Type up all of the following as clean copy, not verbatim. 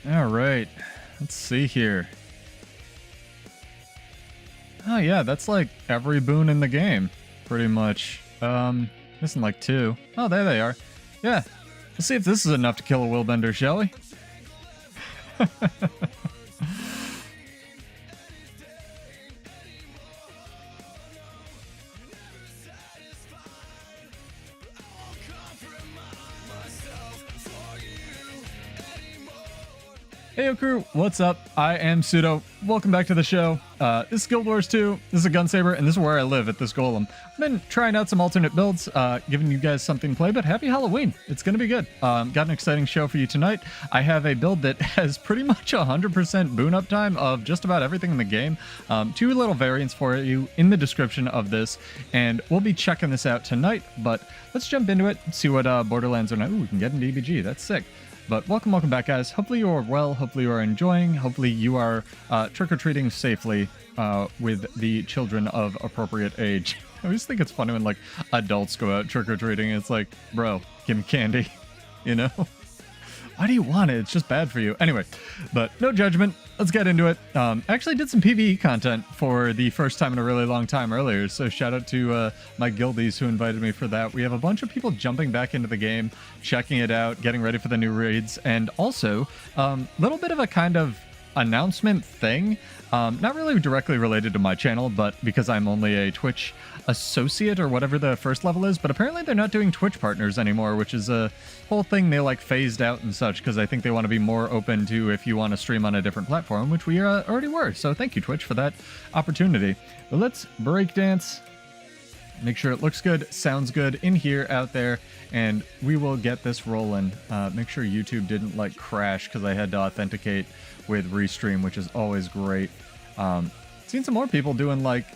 All right, let's see here. Oh yeah, that's like every boon in the game, pretty much. Missing like 2. Oh, there they are. Yeah, let's see if this is enough to kill a willbender, shall we? Hey crew, what's up? I am Pseudo. Welcome back to the show. This is Guild Wars 2, this is a Gunsaber, and this is where I live at this golem. I've been trying out some alternate builds, giving you guys something to play, but happy Halloween. It's gonna be good. Got an exciting show for you tonight. I have a build that has pretty much 100% boon uptime of just about everything in the game. 2 little variants for you in the description of this, and we'll be checking this out tonight, but let's jump into it and see what Borderlands are now. Ooh, we can get into EBG, that's sick. But welcome back, guys. Hopefully you are well, hopefully you are enjoying, hopefully you are trick-or-treating safely with the children of appropriate age. I always think it's funny when, like, adults go out trick-or-treating. It's like, bro, give me candy, you know? Why do you want it? It's just bad for you. Anyway, but no judgment. Let's get into it. I actually did some PvE content for the first time in a really long time earlier, so shout out to my guildies who invited me for that. We have a bunch of people jumping back into the game, checking it out, getting ready for the new raids, and also a little bit of a kind of announcement thing. Not really directly related to my channel, but because I'm only a Twitch associate or whatever the first level is, but apparently they're not doing Twitch partners anymore, which is a whole thing they like phased out and such, because I think they want to be more open to if you want to stream on a different platform, which we already were. So thank you, Twitch, for that opportunity. But let's breakdance, make sure it looks good, sounds good in here, out there, and we will get this rolling. Make sure YouTube didn't like crash because I had to authenticate with Restream, which is always great. Seen some more people doing like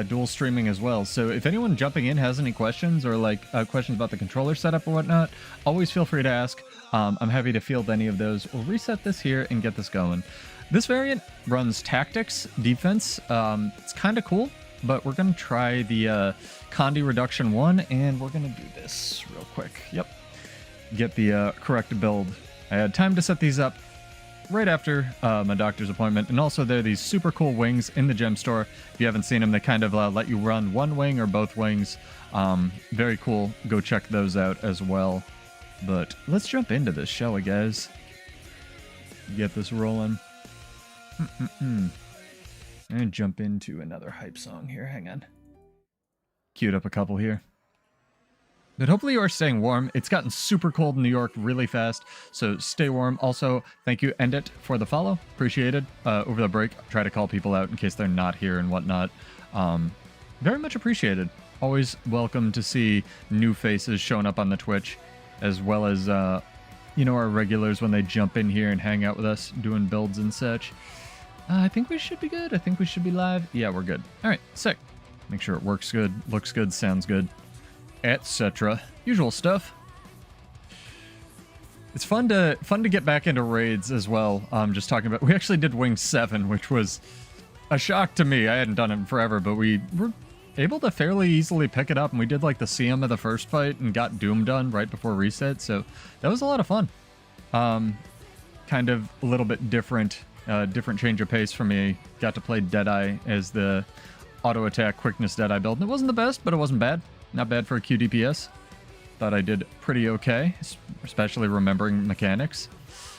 dual streaming as well, so if anyone jumping in has any questions or like questions about the controller setup or whatnot, always feel free to ask. I'm happy to field any of those. We'll reset this here and get this going. This variant runs tactics, defense. It's kind of cool, but we're going to try the Condi Reduction 1, and we're going to do this real quick. Yep. Get the correct build. I had time to set these up right after my doctor's appointment, and also there are these super cool wings in the gem store. If you haven't seen them, they kind of let you run one wing or both wings. Very cool. Go check those out as well. But let's jump into this, shall we, guys? Get this rolling. I'm gonna jump into another hype song here. Hang on. Queued up a couple here. But hopefully you are staying warm. It's gotten super cold in New York really fast, so stay warm. Also, thank you, Endit, for the follow. Appreciated. Over the break, try to call people out in case they're not here and whatnot. Very much appreciated. Always welcome to see new faces showing up on the Twitch, as well as, you know, our regulars when they jump in here and hang out with us, doing builds and such. I think we should be good. I think we should be live. Yeah, we're good. All right, sick. Make sure it works good, looks good, sounds good, etc. Usual stuff. It's fun to get back into raids as well. Just talking about, we actually did Wing 7, which was a shock to me. I hadn't done it in forever, but we were able to fairly easily pick it up, and we did like the CM of the first fight and got Doom done right before reset, so that was a lot of fun. Kind of a little bit different change of pace for me. Got to play Deadeye as the auto attack quickness Deadeye build, and it wasn't the best, but it wasn't bad. Not bad for a QDPS. Thought I did pretty okay, especially remembering mechanics.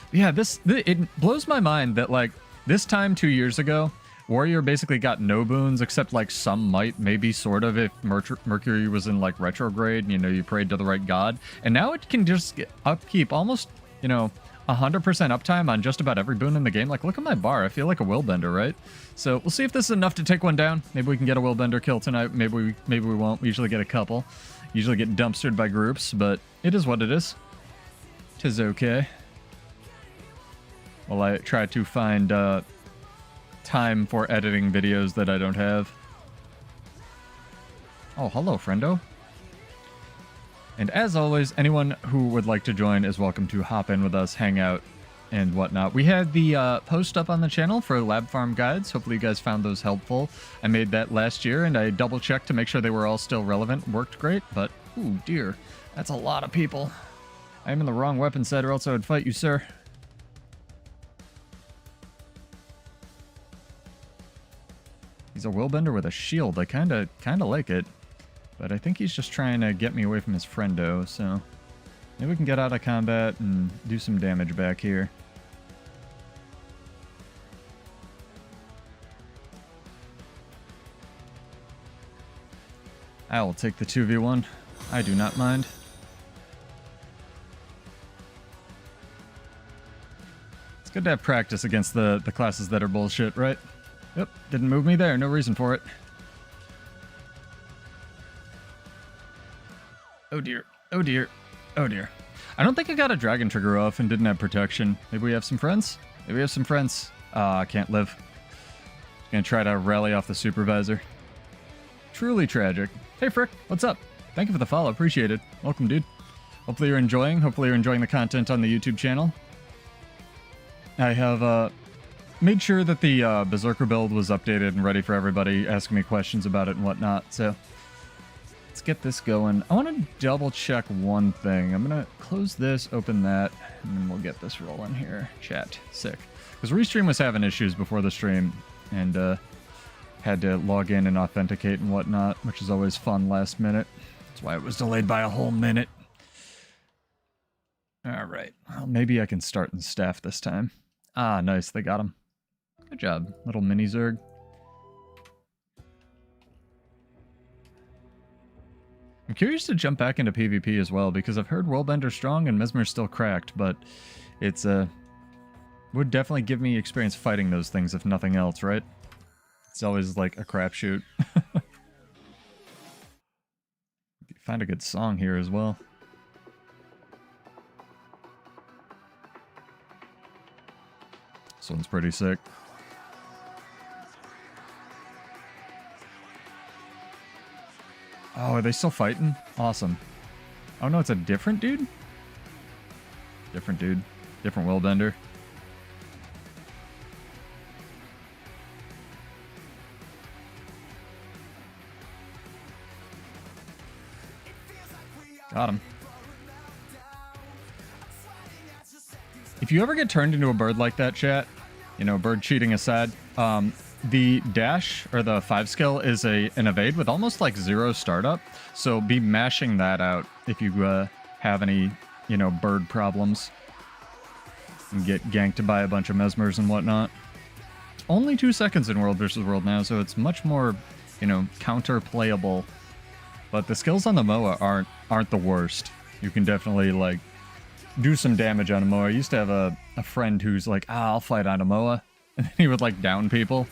But yeah, it blows my mind that, like, this time 2 years ago, Warrior basically got no boons, except like some might, maybe sort of, if Mercury was in like retrograde, you know, you prayed to the right god. And now it can just upkeep almost, you know, 100% uptime on just about every boon in the game. Like, look at my bar. I feel like a willbender, right? So we'll see if this is enough to take one down. Maybe we can get a willbender kill tonight. Maybe we won't. We usually get a couple. Usually get dumpstered by groups, but it is what it is. 'Tis okay. Well, I try to find time for editing videos that I don't have. Oh, hello, friendo. And as always, anyone who would like to join is welcome to hop in with us, hang out, and whatnot. We had the post up on the channel for lab farm guides. Hopefully you guys found those helpful. I made that last year, and I double-checked to make sure they were all still relevant. Worked great, but, ooh, dear. That's a lot of people. I am in the wrong weapon set, or else I would fight you, sir. a willbender with a shield. I kinda like it. But I think he's just trying to get me away from his friendo, so maybe we can get out of combat and do some damage back here. I will take the 2v1. I do not mind. It's good to have practice against the classes that are bullshit, right? Yep, didn't move me there. No reason for it. Oh dear. Oh dear. Oh dear. I don't think I got a dragon trigger off and didn't have protection. Maybe we have some friends? Maybe we have some friends. I can't live. Gonna try to rally off the supervisor. Truly tragic. Hey Frick, what's up? Thank you for the follow, appreciate it. Welcome, dude. Hopefully you're enjoying. Hopefully you're enjoying the content on the YouTube channel. I have made sure that the Berserker build was updated and ready for everybody asking me questions about it and whatnot, so let's get this going. I want to double check one thing. I'm going to close this, open that, and then we'll get this rolling here. Chat. Sick. Because Restream was having issues before the stream, and had to log in and authenticate and whatnot, which is always fun last minute. That's why it was delayed by a whole minute. Alright. Well, maybe I can start in staff this time. Ah, nice. They got him. Good job, little mini Zerg. I'm curious to jump back into PvP as well, because I've heard Worldbender's strong and Mesmer's still cracked, but it's would definitely give me experience fighting those things if nothing else, right? It's always like a crapshoot. Find a good song here as well. This one's pretty sick. Oh, are they still fighting? Awesome. Oh no, it's a different dude? Different dude. Different willbender. Got him. If you ever get turned into a bird like that, chat, you know, bird cheating aside, the dash, or the 5 skill, is an evade with almost like 0 startup, so be mashing that out if you have any, you know, bird problems. And get ganked by a bunch of mesmers and whatnot. It's only 2 seconds in World vs. World now, so it's much more, you know, counter-playable. But the skills on the Moa aren't the worst. You can definitely, like, do some damage on a Moa. I used to have a friend who's like, I'll fight on a Moa. And then he would, like, down people.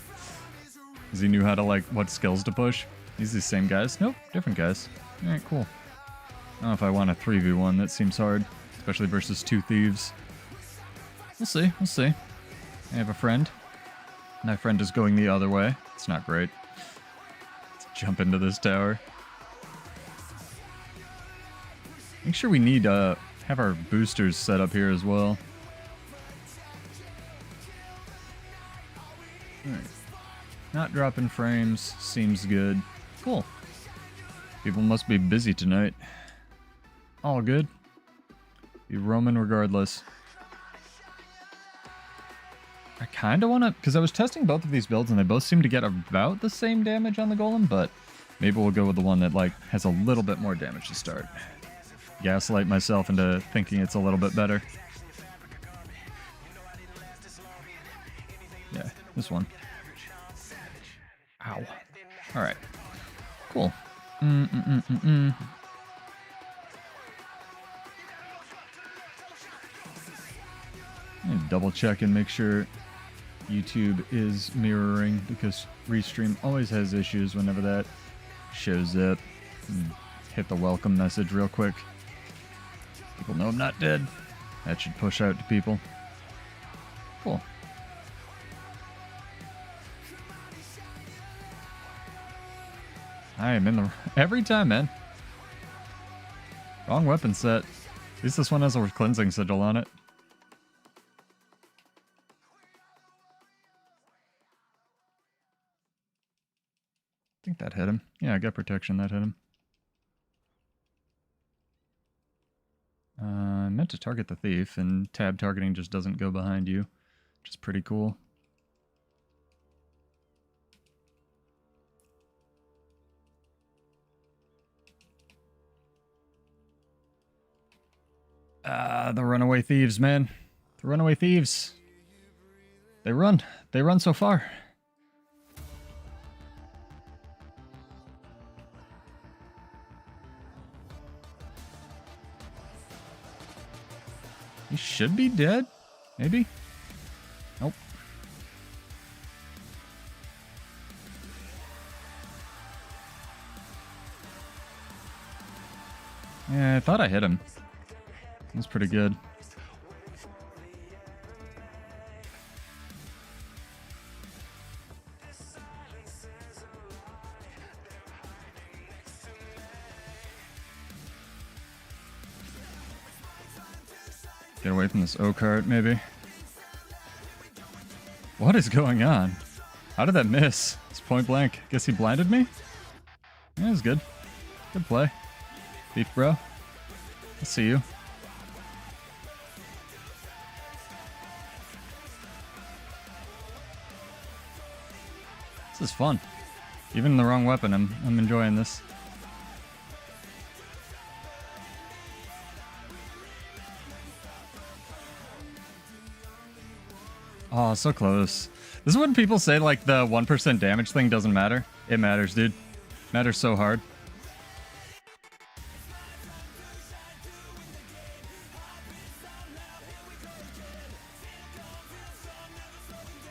Because he knew how to, like, what skills to push. These are the same guys? Nope, different guys. Alright, cool. I don't know if I want a 3v1. That seems hard. Especially versus 2 thieves. We'll see, we'll see. I have a friend. My friend is going the other way. It's not great. Let's jump into this tower. Make sure we need to have our boosters set up here as well. Alright. Not dropping frames. Seems good. Cool. People must be busy tonight. All good. Be roaming regardless. I kind of want to... Because I was testing both of these builds and they both seem to get about the same damage on the golem, but maybe we'll go with the one that, like, has a little bit more damage to start. Gaslight myself into thinking it's a little bit better. Yeah, this one. Ow. Alright. Cool. Double check and make sure YouTube is mirroring, because Restream always has issues whenever that shows up. Hit the welcome message real quick. People know I'm not dead. That should push out to people. Cool. I am in the... Every time, man. Wrong weapon set. At least this one has a cleansing sigil on it. I think that hit him. Yeah, I got protection. That hit him. I meant to target the thief, and tab targeting just doesn't go behind you, which is pretty cool. The runaway thieves, man. The runaway thieves. They run. They run so far. He should be dead. Maybe. Nope. Yeah, I thought I hit him. That's pretty good. Get away from this O-cart, maybe. What is going on? How did that miss? It's point blank. Guess he blinded me? Yeah, it was good. Good play. Thief, bro. I'll see you. This is fun. Even the wrong weapon, I'm enjoying this. Oh, so close. This is when people say, like, the 1% damage thing doesn't matter. It matters, dude. It matters so hard.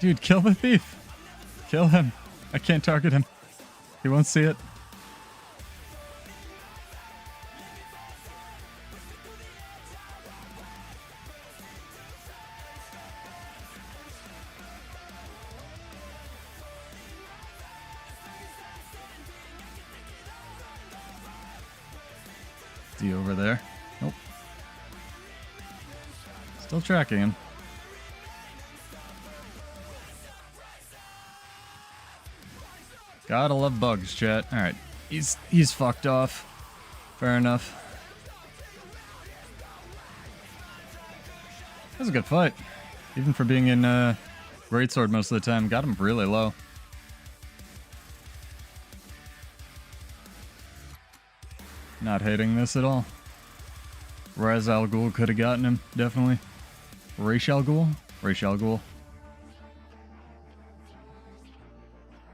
Dude, kill the thief. Kill him. I can't target him. He won't see it. Is he over there? Nope. Still tracking him. Gotta love bugs, chat. Alright. He's fucked off. Fair enough. That was a good fight. Even for being in Greatsword most of the time. Got him really low. Not hating this at all. Raz Al Ghul could have gotten him, definitely. Ra's al Ghul? Ra's al Ghul.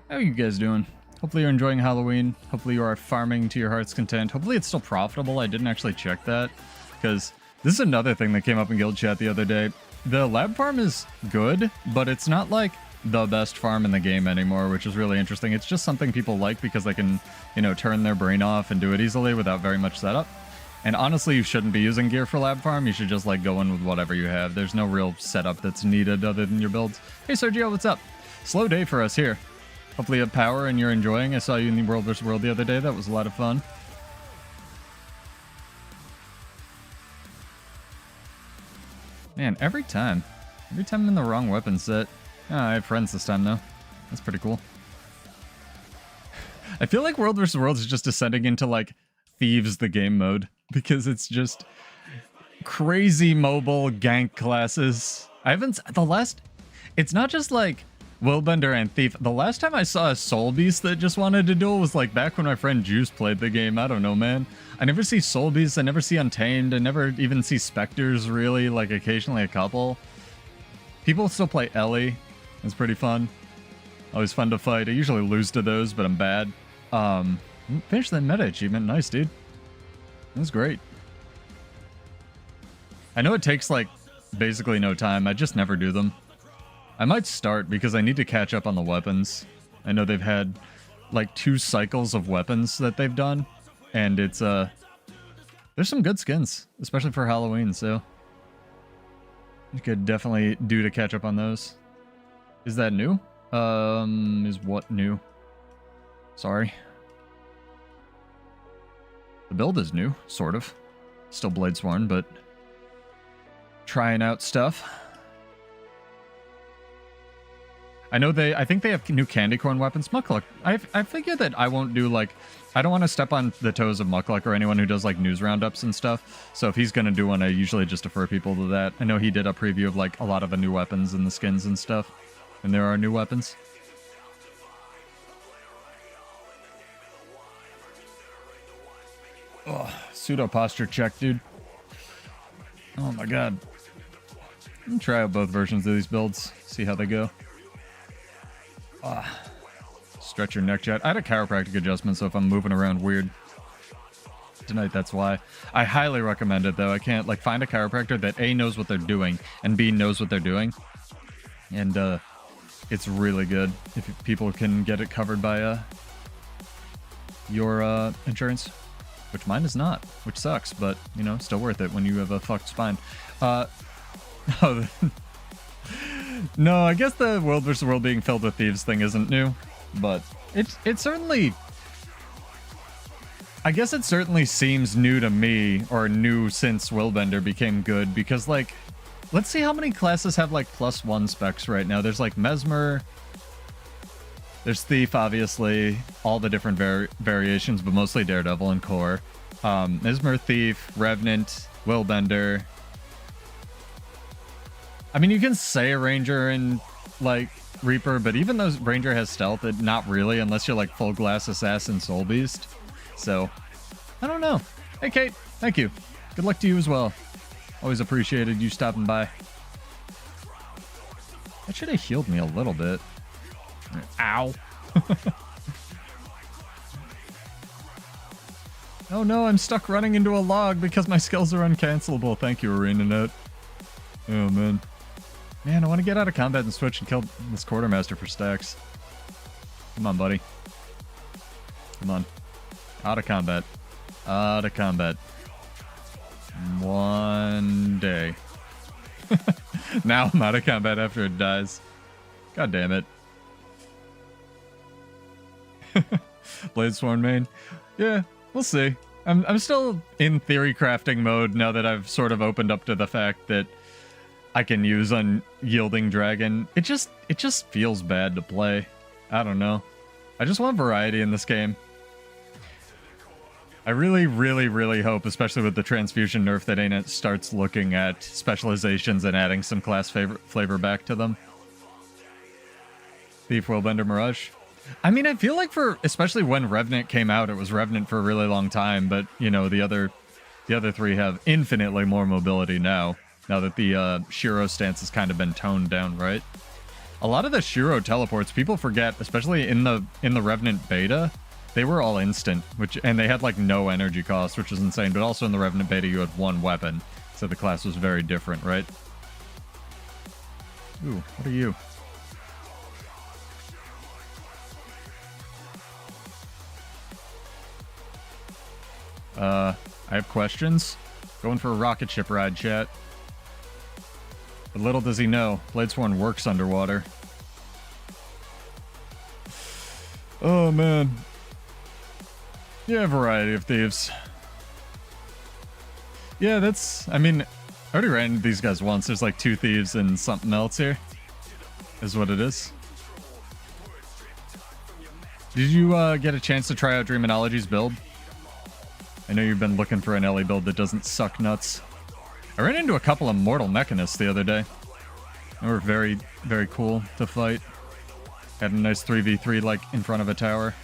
How are you guys doing? Hopefully you're enjoying Halloween. Hopefully you are farming to your heart's content. Hopefully it's still profitable. I didn't actually check that, because this is another thing that came up in guild chat the other day. The lab farm is good, but it's not like the best farm in the game anymore, which is really interesting. It's just something people like because they can, you know, turn their brain off and do it easily without very much setup. And honestly, you shouldn't be using gear for lab farm. You should just like go in with whatever you have. There's no real setup that's needed other than your builds. Hey Sergio, what's up? Slow day for us here. Hopefully you have power and you're enjoying. I saw you in the World vs. World the other day. That was a lot of fun. Man, every time I'm in the wrong weapon set. Oh, I have friends this time, though. That's pretty cool. I feel like World vs. World is just descending into, like, Thieves the game mode. Because it's just crazy mobile gank classes. It's not just, like, Willbender and Thief. The last time I saw a Soul Beast that just wanted to duel was, like, back when my friend Juice played the game. I don't know, man. I never see Soul Beasts. I never see Untamed. I never even see Spectres, really. Like, occasionally a couple. People still play Ellie. It's pretty fun. Always fun to fight. I usually lose to those, but I'm bad. Finish that meta achievement. Nice, dude. That's great. I know it takes, like, basically no time. I just never do them. I might start because I need to catch up on the weapons. I know they've had, like, 2 cycles of weapons that they've done. And it's, there's some good skins, especially for Halloween, so you could definitely do to catch up on those. Is that new? Is what new? Sorry. The build is new, sort of. Still Bladesworn, but trying out stuff. I think they have new candy corn weapons. Muckluck. I figure that I won't do, like, I don't want to step on the toes of Muckluck or anyone who does, like, news roundups and stuff. So if he's going to do one, I usually just defer people to that. I know he did a preview of, like, a lot of the new weapons and the skins and stuff. And there are new weapons. Oh, pseudo posture check, dude. Oh my god. I'm gonna try out both versions of these builds, see how they go. Stretch your neck jet. I had a chiropractic adjustment, so if I'm moving around weird tonight, that's why. I highly recommend it, though. I can't, like, find a chiropractor that A, knows what they're doing, and B, knows what they're doing. And, it's really good if people can get it covered by, your, insurance. Which mine is not, which sucks, but, you know, still worth it when you have a fucked spine. Oh, no, I guess the world versus world being filled with thieves thing isn't new, but it certainly, I guess it certainly seems new to me, or new since Willbender became good, because, like, let's see how many classes have, like, +1 specs right now. There's, like, Mesmer, there's Thief, obviously, all the different variations, but mostly Daredevil and Core. Mesmer, Thief, Revenant, Willbender. I mean, you can say a Ranger and, like, Reaper, but even though Ranger has stealth, not really, unless you're, like, full glass assassin Soul Beast. So, I don't know. Hey, Kate, thank you. Good luck to you as well. Always appreciated you stopping by. That should have healed me a little bit. Ow. Oh no, I'm stuck running into a log because my skills are uncancelable. Thank you, ArenaNet. Oh, man. Man, I want to get out of combat and switch and kill this quartermaster for stacks. Come on, buddy. Come on. Out of combat. Out of combat. One day. Now I'm out of combat after it dies. God damn it. Bladesworn main. Yeah, we'll see. I'm still in theory crafting mode now that I've sort of opened up to the fact that I can use Unyielding Dragon. It just feels bad to play. I don't know. I just want variety in this game. I really, really, really hope, especially with the transfusion nerf, that ANET starts looking at specializations and adding some class flavor back to them. Thief, Willbender, Mirage. I mean, I feel like especially when Revenant came out, it was Revenant for a really long time, but, you know, the other three have infinitely more mobility now that the Shiro stance has kind of been toned down, right? A lot of the Shiro teleports, people forget, especially in the Revenant beta, they were all instant, and they had like no energy cost, which is insane, but also in the Revenant beta you had one weapon, so the class was very different, right? Ooh, what are you? I have questions. Going for a rocket ship ride, chat. But little does he know, Bladesworn works underwater. Oh, man. Yeah, variety of thieves. Yeah, I mean, I already ran into these guys once. There's like 2 thieves and something else here. Is what it is. Did you get a chance to try out Dreamonology's build? I know you've been looking for an Ellie build that doesn't suck nuts. I ran into a couple of Mortal Mechanists the other day. They were very, very cool to fight. Had a nice 3v3 like in front of a tower.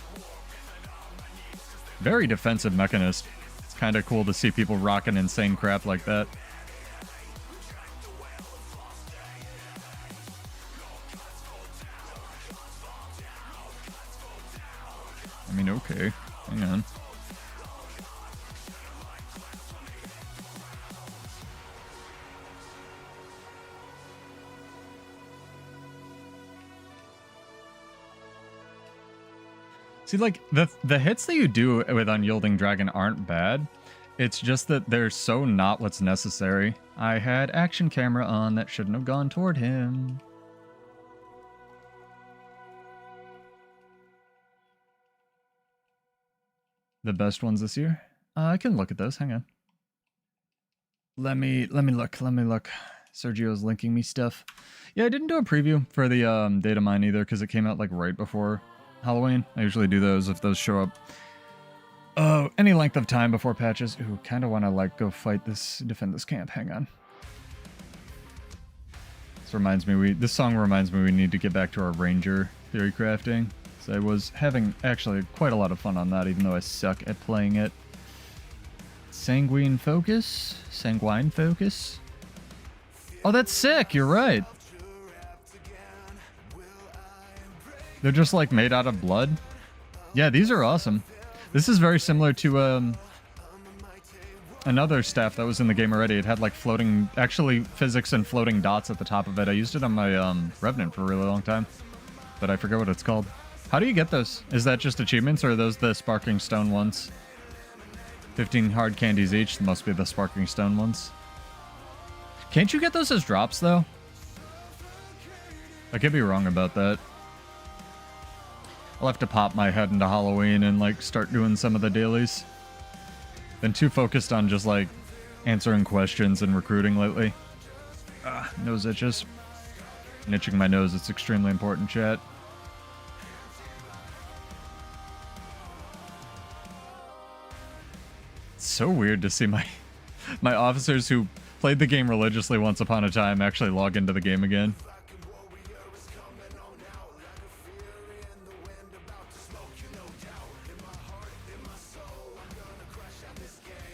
Very defensive Mechanist. It's kind of cool to see people rocking insane crap like that. I mean, okay. Hang on. See, like, the hits that you do with Unyielding Dragon aren't bad. It's just that they're so not what's necessary. I had action camera on that shouldn't have gone toward him. The best ones this year? I can look at those. Hang on. Let me look. Sergio's linking me stuff. Yeah, I didn't do a preview for the data mine either because it came out like right before Halloween. I usually do those if those show up any length of time before patches. Ooh, kind of want to like go defend this camp. Hang on. This song reminds me we need to get back to our Ranger theory crafting. So I was having actually quite a lot of fun on that, even though I suck at playing it. Sanguine focus. Oh, that's sick. You're right. They're just like made out of blood. Yeah, these are awesome. This is very similar to another staff that was in the game already. It had like floating, actually physics and floating dots at the top of it. I used it on my revenant for a really long time, but I forget what it's called. How do you get those? Is that just achievements, or are those the sparking stone ones? 15 hard candies each. Must be the sparking stone ones. Can't you get those as drops though? I could be wrong about that. I'll have to pop my head into Halloween and like start doing some of the dailies. Been too focused on just like answering questions and recruiting lately. Nose itches. And itching my nose, it's extremely important, chat. It's so weird to see my officers who played the game religiously once upon a time actually log into the game again.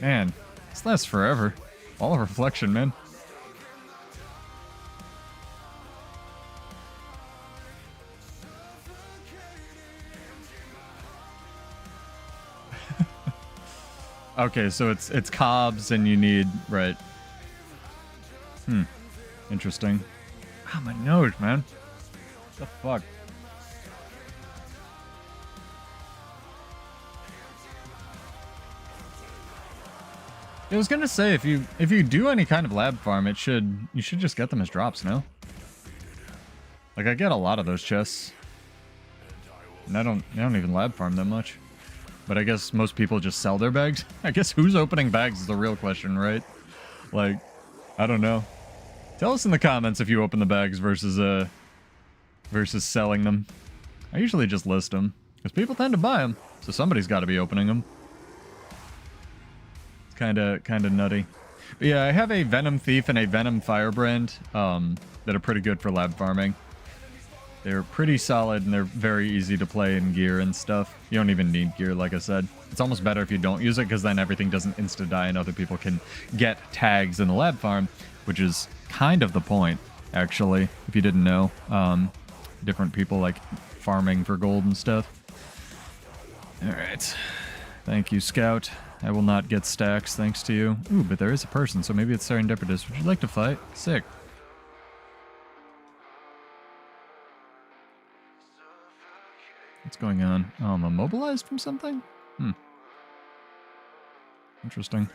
Man, this lasts forever. All of reflection, man. Okay, so it's cobs and you need, right. Interesting. Ah, my nose, man. What the fuck? I was gonna say, if you do any kind of lab farm, you should just get them as drops, no? Like, I get a lot of those chests. And I don't even lab farm that much. But I guess most people just sell their bags. I guess who's opening bags is the real question, right? Like, I don't know. Tell us in the comments if you open the bags versus selling them. I usually just list them, because people tend to buy them, so somebody's got to be opening them. It's kind of nutty. But yeah, I have a Venom Thief and a Venom Firebrand that are pretty good for lab farming. They're pretty solid and they're very easy to play in gear and stuff. You don't even need gear, like I said. It's almost better if you don't use it, because then everything doesn't insta-die and other people can get tags in the lab farm, which is kind of the point, actually, if you didn't know. Different people like farming for gold and stuff. Alright. Thank you, Scout. I will not get stacks thanks to you. Ooh, but there is a person, so maybe it's serendipitous. Would you like to fight? Sick. What's going on? Oh, I'm immobilized from something? Interesting.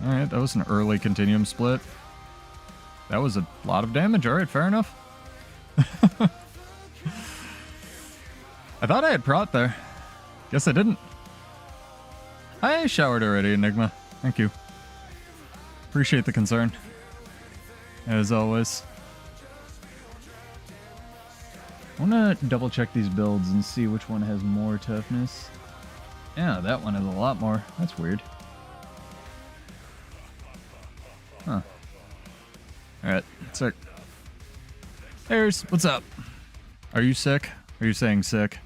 Alright, that was an early continuum split. That was a lot of damage. Alright, fair enough. I thought I had prot there. Guess I didn't. I showered already, Enigma. Thank you. Appreciate the concern. As always. I want to double check these builds and see which one has more toughness. Yeah, that one has a lot more. That's weird. Huh. Alright, sick. Ayers, what's up? Are you sick? Are you saying sick?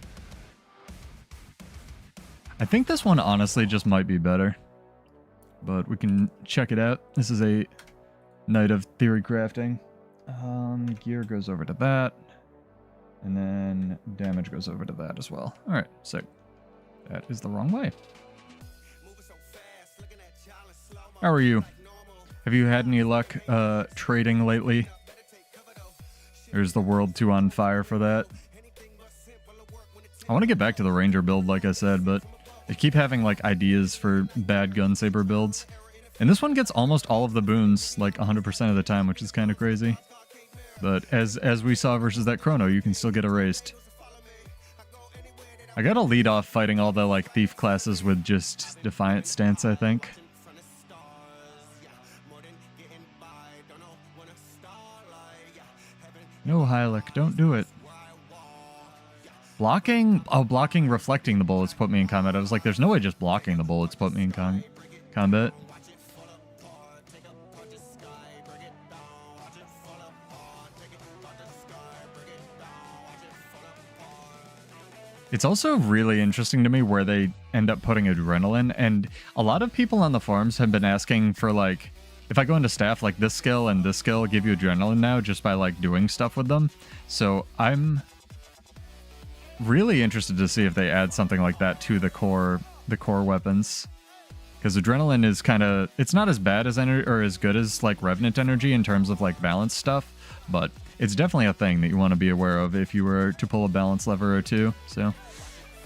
I think this one honestly just might be better. But we can check it out. This is a Night of Theory Crafting. Gear goes over to that. And then damage goes over to that as well. Alright, sick. That is the wrong way. How are you? Have you had any luck trading lately? Or is the world too on fire for that? I want to get back to the ranger build, like I said, but I keep having like ideas for bad gunsaber builds. And this one gets almost all of the boons like 100% of the time, which is kind of crazy. But as we saw versus that chrono, you can still get erased. I gotta lead off fighting all the like thief classes with just Defiant stance, I think. No, Hylic, don't do it. Blocking? Oh, blocking reflecting the bullets put me in combat. I was like, there's no way just blocking the bullets put me in combat. It's also really interesting to me where they end up putting adrenaline, and a lot of people on the forums have been asking for like if I go into staff, like this skill and this skill give you adrenaline now just by like doing stuff with them. So I'm really interested to see if they add something like that to the core weapons. Because adrenaline is kind of, it's not as bad as or as good as like revenant energy in terms of like balance stuff, but it's definitely a thing that you want to be aware of if you were to pull a balance lever or two. So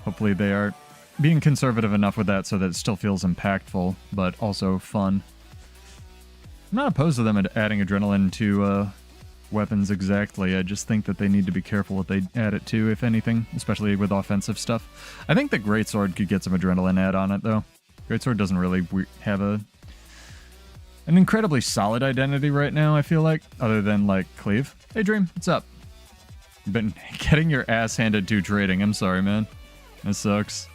hopefully they are being conservative enough with that so that it still feels impactful, but also fun. I'm not opposed to them adding adrenaline to weapons exactly. I just think that they need to be careful what they add it to, if anything, especially with offensive stuff. I think the greatsword could get some adrenaline add on it, though. Greatsword doesn't really have an incredibly solid identity right now, I feel like, other than, like, cleave. Hey, Dream, what's up? You've been getting your ass handed to trading. I'm sorry, man. That sucks.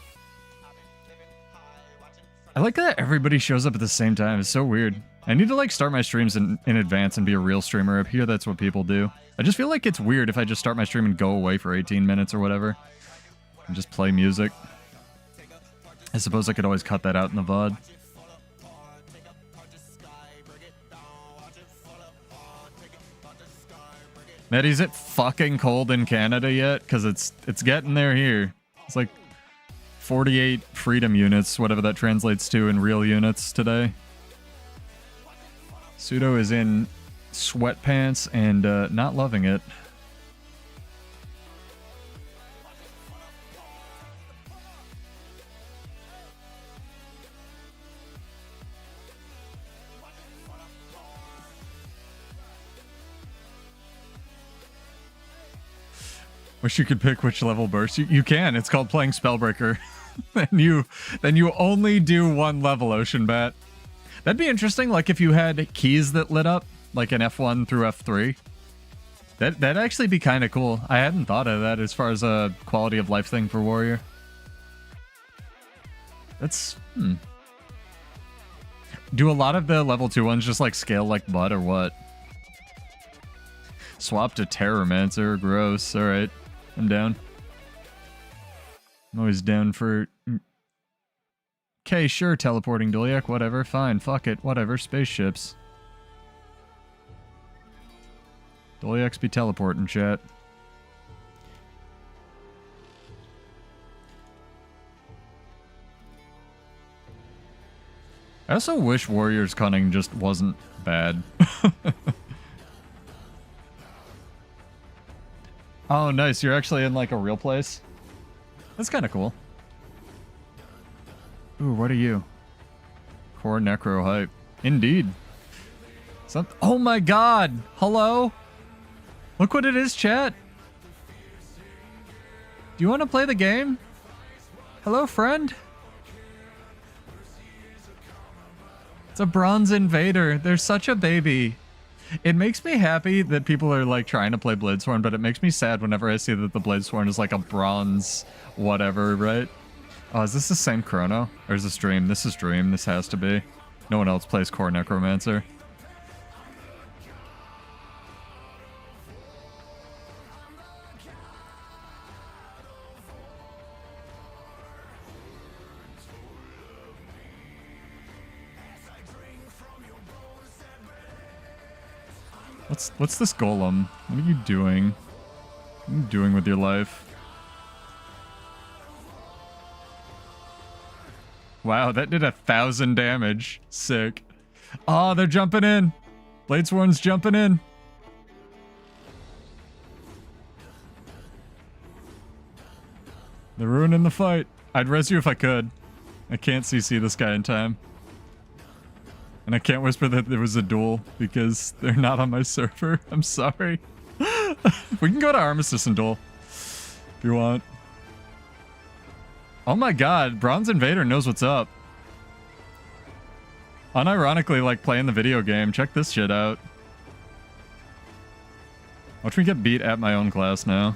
I like that everybody shows up at the same time. It's so weird. I need to, like, start my streams in advance and be a real streamer. Up here, that's what people do. I just feel like it's weird if I just start my stream and go away for 18 minutes or whatever. And just play music. I suppose I could always cut that out in the VOD. Maddie, is it fucking cold in Canada yet? Because it's getting there here. It's like 48 freedom units, whatever that translates to in real units today. Pseudo is in sweatpants and not loving it. Wish you could pick which level burst. You can. It's called playing Spellbreaker. then you only do one level, Ocean Bat. That'd be interesting, like if you had keys that lit up, like an F1 through F3. That'd actually be kind of cool. I hadn't thought of that as far as a quality of life thing for Warrior. That's... Do a lot of the level 2 ones just like scale like butt or what? Swap to Terrormancer. Gross. Alright. I'm down. I'm always down for... Okay, sure, teleporting Doliak, whatever, fine, fuck it, whatever, spaceships. Doliaks be teleporting, chat. I also wish Warrior's Cunning just wasn't bad. Oh, nice, you're actually in like a real place? That's kind of cool. Ooh, what are you? Core Necro hype. Indeed. Oh my god! Hello? Look what it is, chat. Do you want to play the game? Hello, friend? It's a bronze invader. They're such a baby. It makes me happy that people are like trying to play Bladesworn, but it makes me sad whenever I see that the Bladesworn is like a bronze whatever, right? Oh, is this the same Chrono? Or is this Dream? This is Dream. This has to be. No one else plays Core Necromancer. What's this golem? What are you doing? What are you doing with your life? Wow, that did 1,000 damage. Sick. Oh, they're jumping in. Bladesworn's jumping in. They're ruining the fight. I'd res you if I could. I can't CC this guy in time. And I can't whisper that there was a duel because they're not on my server. I'm sorry. We can go to Armistice and duel if you want. Oh my god, Bronze Invader knows what's up. Unironically, like playing the video game. Check this shit out. Watch me get beat at my own class now.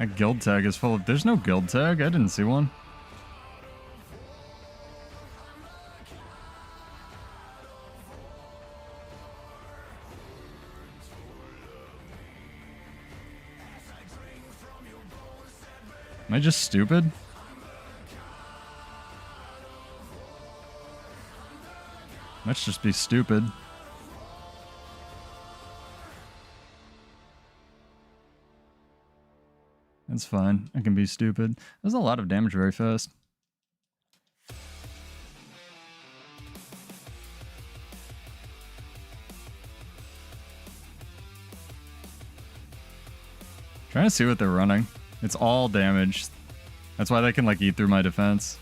That guild tag is full of... There's no guild tag. I didn't see one. Am I just stupid? Let's just be stupid. That's fine. I can be stupid. There's a lot of damage very fast. Trying to see what they're running. It's all damage. That's why they can like eat through my defense.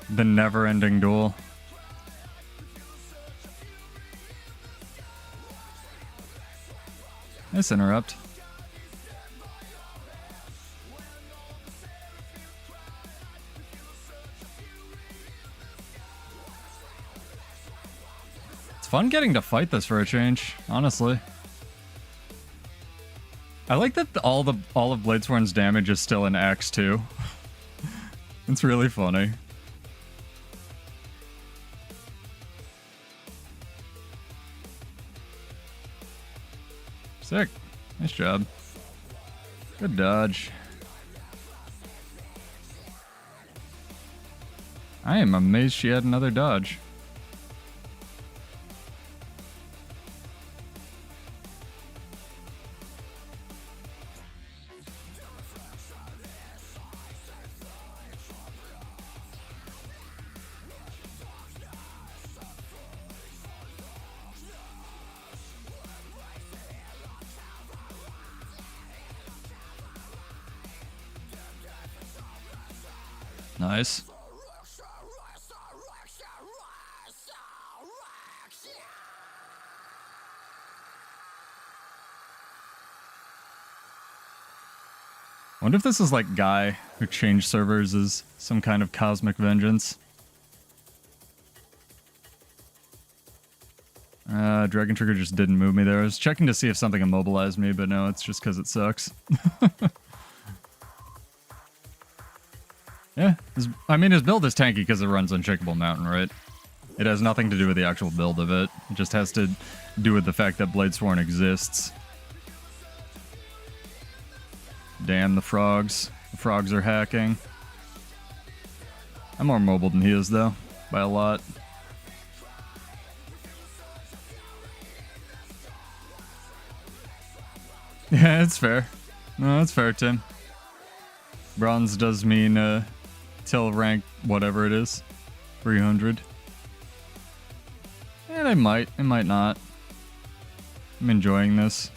The never-ending duel. Nice interrupt. It's fun getting to fight this for a change, honestly. I like that all of Bladesworn's damage is still in X too. It's really funny. Sick. Nice job. Good dodge. I am amazed she had another dodge. Nice. Wonder if this is like Guy, who changed servers, as some kind of cosmic vengeance. Dragon Trigger just didn't move me there. I was checking to see if something immobilized me, but no, it's just because it sucks. Yeah, I mean, his build is tanky because it runs Unshakable Mountain, right? It has nothing to do with the actual build of it. It just has to do with the fact that Bladesworn exists. Damn the frogs. The frogs are hacking. I'm more mobile than he is, though. By a lot. Yeah, it's fair. No, it's fair, Tim. Bronze does mean, till rank whatever it is. 300. And I might. I might not. I'm enjoying this.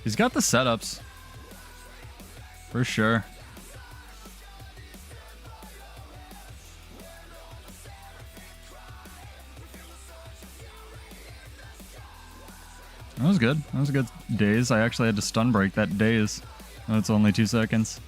He's got the setups. For sure. That was good. That was a good daze. I actually had to stun break that daze. Oh, it's only 2 seconds.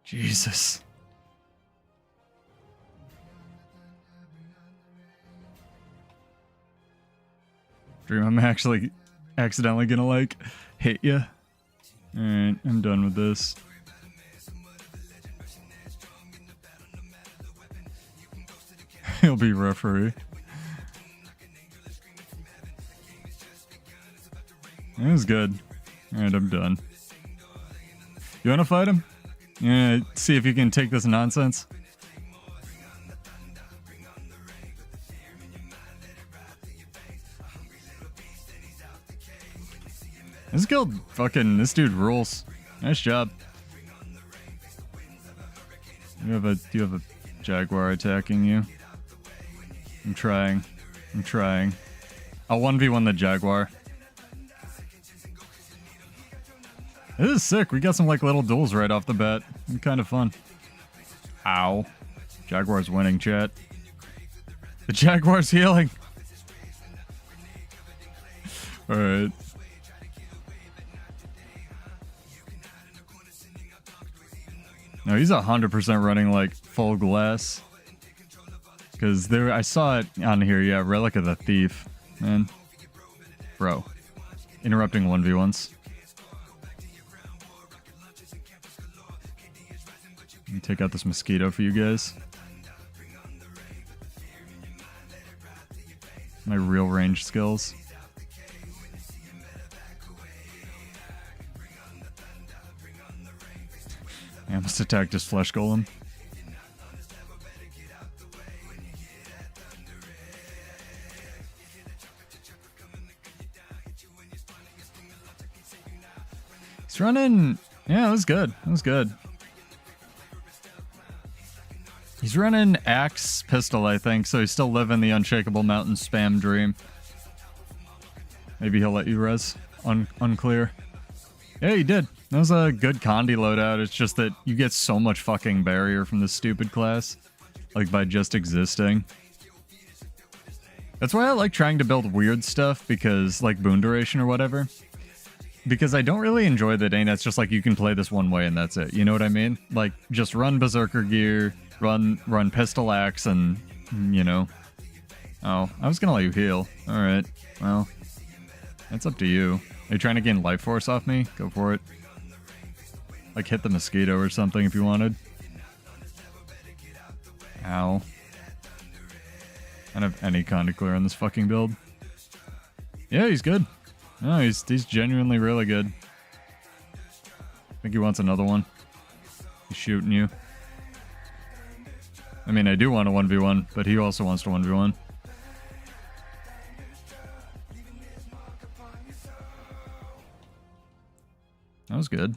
Jesus. Dream I'm actually accidentally gonna, like, hit you. Alright, I'm done with this. He'll be referee. It was good. Alright, I'm done. You wanna fight him? Yeah, see if you can take this nonsense. This guild, this dude rules. Nice job. You have a jaguar attacking you. I'm trying. I'll 1v1 the jaguar. This is sick. We got some like little duels right off the bat. Kind of fun. Ow. Jaguar's winning, chat. The jaguar's healing. Alright. No, he's 100% running like full glass. Because there, I saw it on here, yeah, Relic of the Thief. Man. Bro. Interrupting 1v1s. Let me take out this mosquito for you guys. My real range skills. I almost attacked his flesh golem. He's running... Yeah, it was good. It was good. He's running axe pistol, I think, so he's still living the Unshakable Mountain spam dream. Maybe he'll let you res. Unclear. Yeah, he did. That was a good Condi loadout. It's just that you get so much fucking barrier from this stupid class. Like, by just existing. That's why I like trying to build weird stuff, because, like, boon duration or whatever. Because I don't really enjoy the Dane. It's just like, you can play this one way and that's it. You know what I mean? Like, just run Berserker gear, run Pistol Axe, and, you know. Oh, I was gonna let you heal. Alright, well, that's up to you. Are you trying to gain life force off me? Go for it. Like, hit the mosquito or something if you wanted. Ow. I don't have any Condi clear on this fucking build. Yeah, he's good. No, he's genuinely really good. I think he wants another one. He's shooting you. I mean, I do want a 1v1, but he also wants to 1v1. That was good.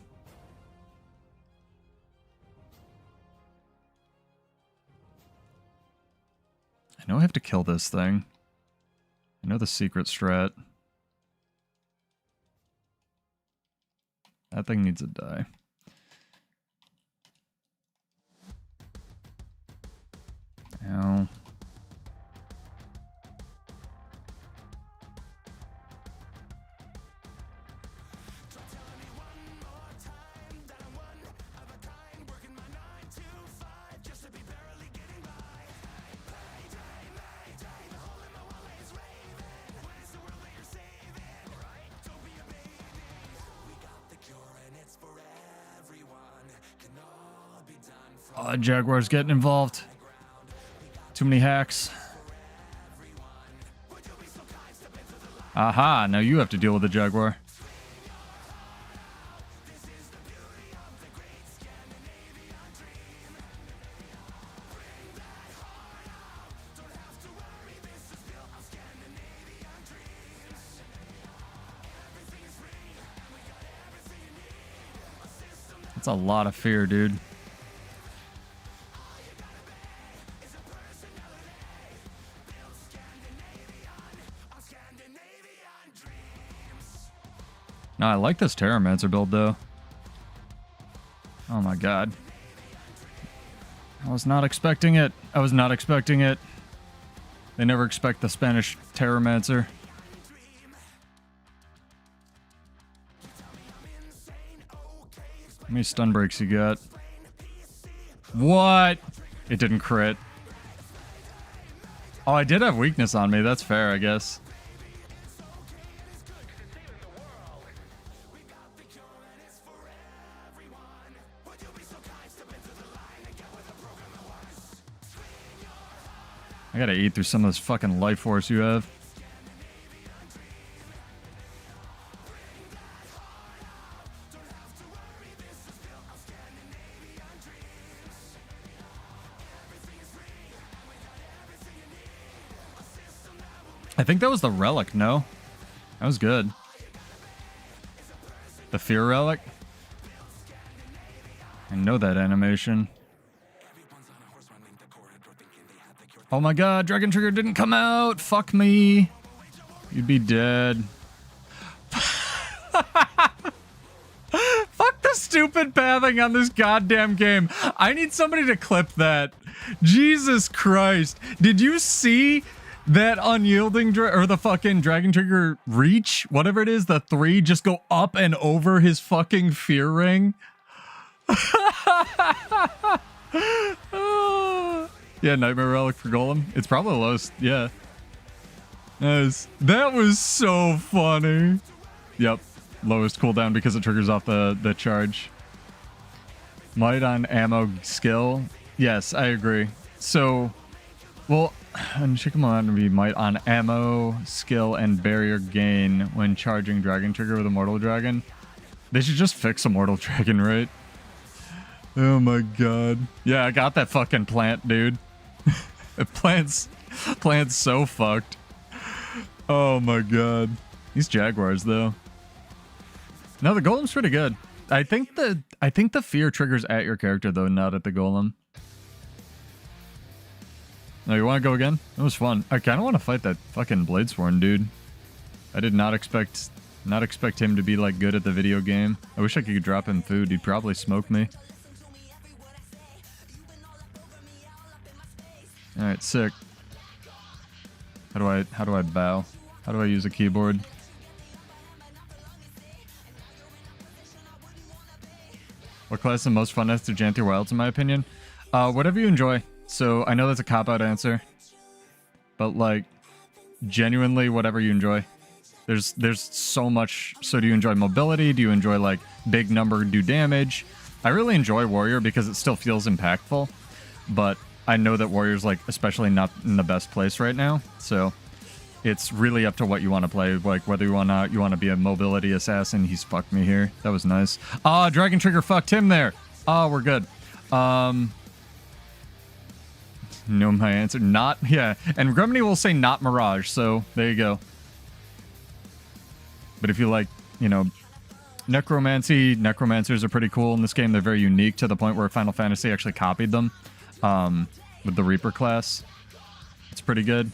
I know I have to kill this thing. I know the secret strat. That thing needs to die. Ow. Oh, Jaguar's getting involved. Too many hacks. Aha, now you have to deal with the Jaguar. That's a lot of fear, dude. No, I like this Terramancer build, though. Oh my god. I was not expecting it. I was not expecting it. They never expect the Spanish Terramancer. How many stun breaks you got? What? It didn't crit. Oh, I did have weakness on me. That's fair, I guess. I gotta eat through some of this fucking life force you have. I think that was the relic, no? That was good. The fear relic? I know that animation. Oh my god, Dragon Trigger didn't come out! Fuck me! You'd be dead. Fuck the stupid pathing on this goddamn game. I need somebody to clip that. Jesus Christ. Did you see that unyielding or the fucking Dragon Trigger reach? Whatever it is, the 3 just go up and over his fucking fear ring? Yeah, Nightmare Relic for Golem. It's probably the lowest. Yeah. Nice. That was so funny. Yep. Lowest cooldown because it triggers off the charge. Might on ammo skill. Yes, I agree. So, well, and Chicken will be might on ammo skill and barrier gain when charging Dragon Trigger with Immortal Dragon. They should just fix Immortal Dragon, right? Oh my god. Yeah, I got that fucking plant, dude. Plant's so fucked. Oh my god. These Jaguars though. No, the Golem's pretty good. I think the fear triggers at your character though, not at the Golem. No, you want to go again? That was fun. I kind of want to fight that fucking Bladesworn dude. I did not expect him to be like good at the video game. I wish I could drop him food. He'd probably smoke me. All right, sick. How do I bow? How do I use a keyboard? What class is the most fun as to Janthi Wilds in my opinion? Whatever you enjoy. So I know that's a cop-out answer, but like genuinely whatever you enjoy. There's so much. So do you enjoy mobility? Do you enjoy like big number do damage? I really enjoy Warrior because it still feels impactful, but I know that Warrior's like especially not in the best place right now. So it's really up to what you want to play, like whether you want to be a mobility assassin. He's fucked me here. That was nice. Ah, Dragon Trigger fucked him there. Ah, we're good. Know my answer. Not, yeah. And Gremini will say not Mirage, so there you go. But if you like, you know, necromancy, necromancers are pretty cool in this game. They're very unique to the point where Final Fantasy actually copied them with the Reaper class. It's pretty good.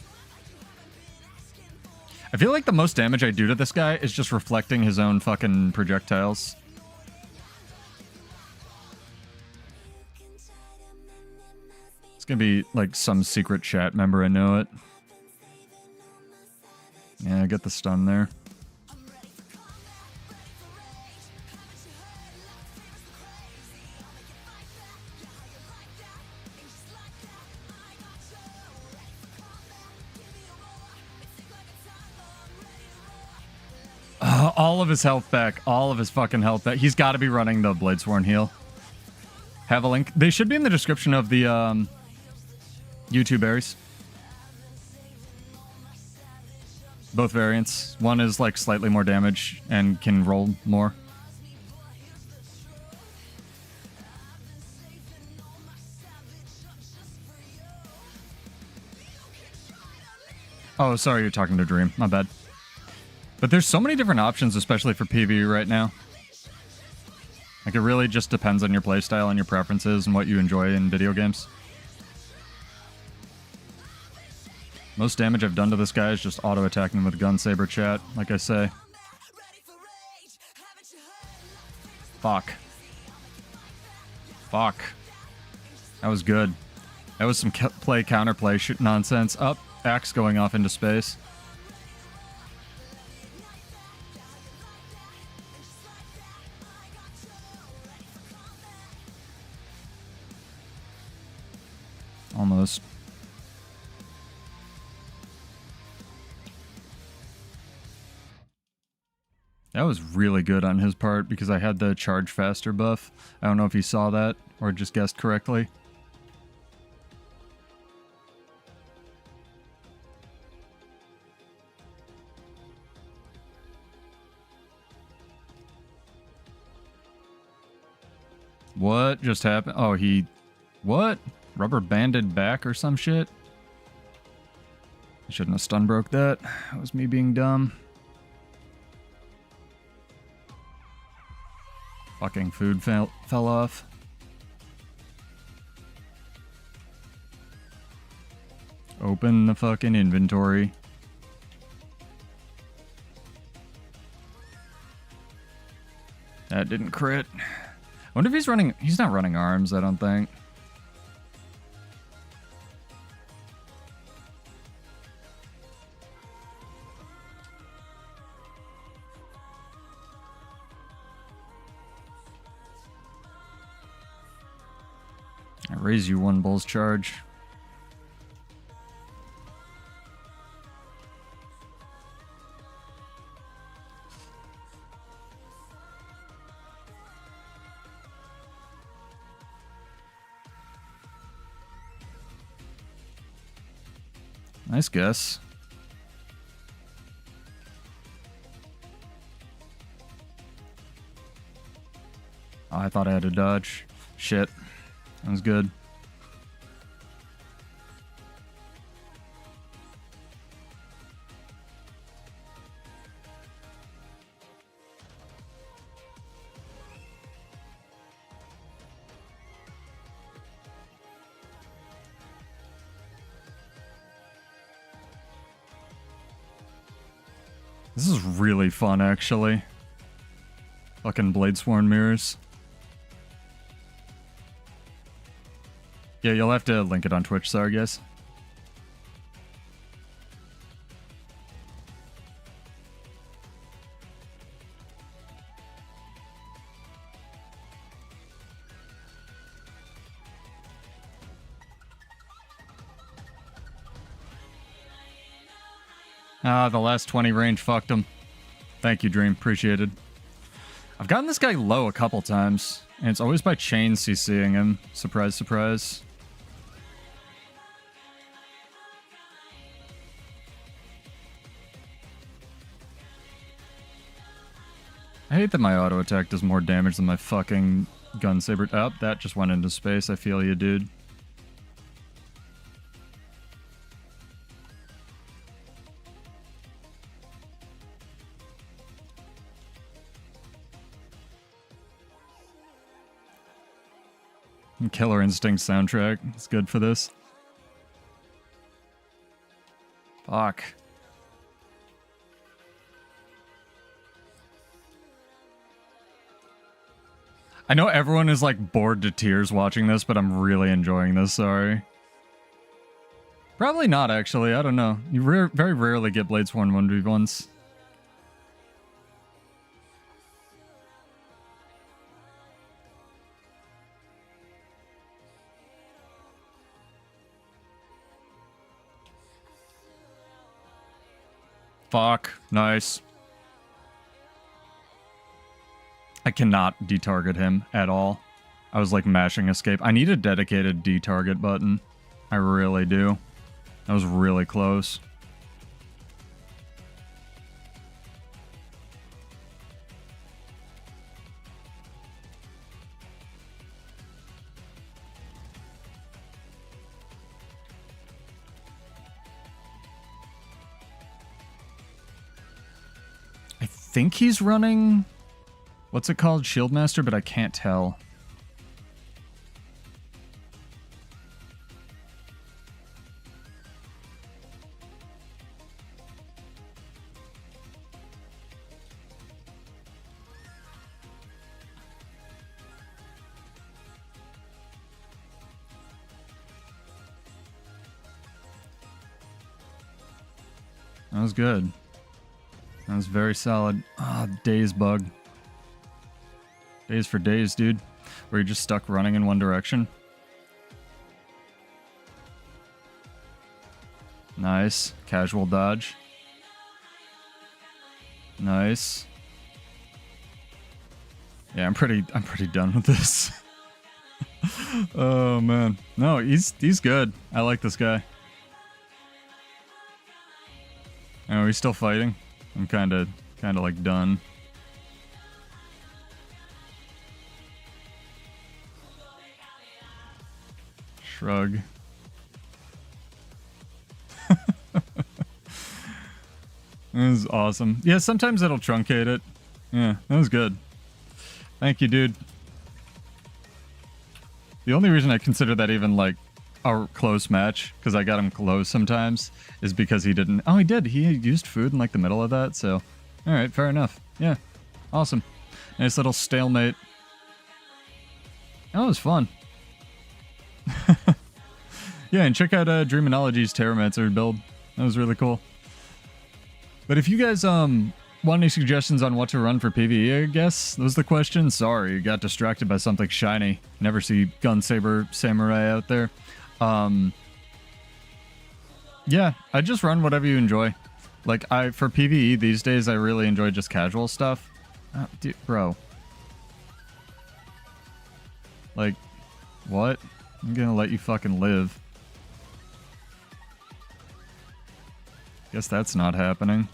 I feel like the most damage I do to this guy is just reflecting his own fucking projectiles. Gonna be like some secret chat member, I know it. Yeah, I get the stun there. All of his health back. All of his fucking health back. He's got to be running the Bladesworn heal. Have a link. They should be in the description of the YouTube berries. Both variants. One is like slightly more damage and can roll more. Oh, sorry, you're talking to Dream. My bad. But there's so many different options, especially for PvE right now. Like, it really just depends on your playstyle and your preferences and what you enjoy in video games. Most damage I've done to this guy is just auto-attacking him with gun saber chat, like I say. Fuck. Fuck. That was good. That was some play-counterplay shit nonsense. Up, axe going off into space. Almost. That was really good on his part because I had the charge faster buff. I don't know if he saw that or just guessed correctly. What just happened? Oh, he... What? Rubber banded back or some shit? I shouldn't have stun broke that. That was me being dumb. Fucking food fell off. Open the fucking inventory. That didn't crit. I wonder if he's running... He's not running arms, I don't think. I raise you one bull's charge. Nice guess. Oh, I thought I had a dodge. Shit. That was good. This is really fun, actually. Fucking Bladesworn mirrors. Yeah, you'll have to link it on Twitch, sorry guys. Ah, the last 20 range fucked him. Thank you, Dream. Appreciated. I've gotten this guy low a couple times, and it's always by chain CCing him. Surprise, surprise. I hate that my auto attack does more damage than my fucking gun saber. Oh, that just went into space. I feel you, dude. Killer Instinct soundtrack. It's good for this. Fuck. I know everyone is like bored to tears watching this, but I'm really enjoying this, sorry. Probably not, actually. I don't know. You very rarely get Bladesworn 1v1s. Fuck. Nice. I cannot detarget him at all. I was like mashing escape. I need a dedicated detarget button. I really do. That was really close. I think he's running... What's it called? Shieldmaster, but I can't tell. That was good. That was very solid. Ah, daze bug. Days for days, dude. Where you're just stuck running in one direction. Nice. Casual dodge. Nice. Yeah, I'm pretty done with this. Oh man. No, he's good. I like this guy. Oh, he's still fighting. I'm kinda like done. Shrug. That was awesome. Yeah, sometimes it'll truncate it. Yeah, that was good. Thank you, dude. The only reason I consider that even, like, a close match, because I got him close sometimes, is because he didn't... Oh, he did. He used food in, like, the middle of that, so... Alright, fair enough. Yeah. Awesome. Nice little stalemate. That was fun. Yeah, and check out Dreaminology's Terramancer build. That was really cool. But if you guys want any suggestions on what to run for PvE, I guess, that was the question. Sorry, got distracted by something shiny. Never see Gunsaber Samurai out there. Yeah, I just run whatever you enjoy. Like, for PvE these days, I really enjoy just casual stuff. Dude, bro. Like, what? I'm gonna let you fucking live. Guess that's not happening.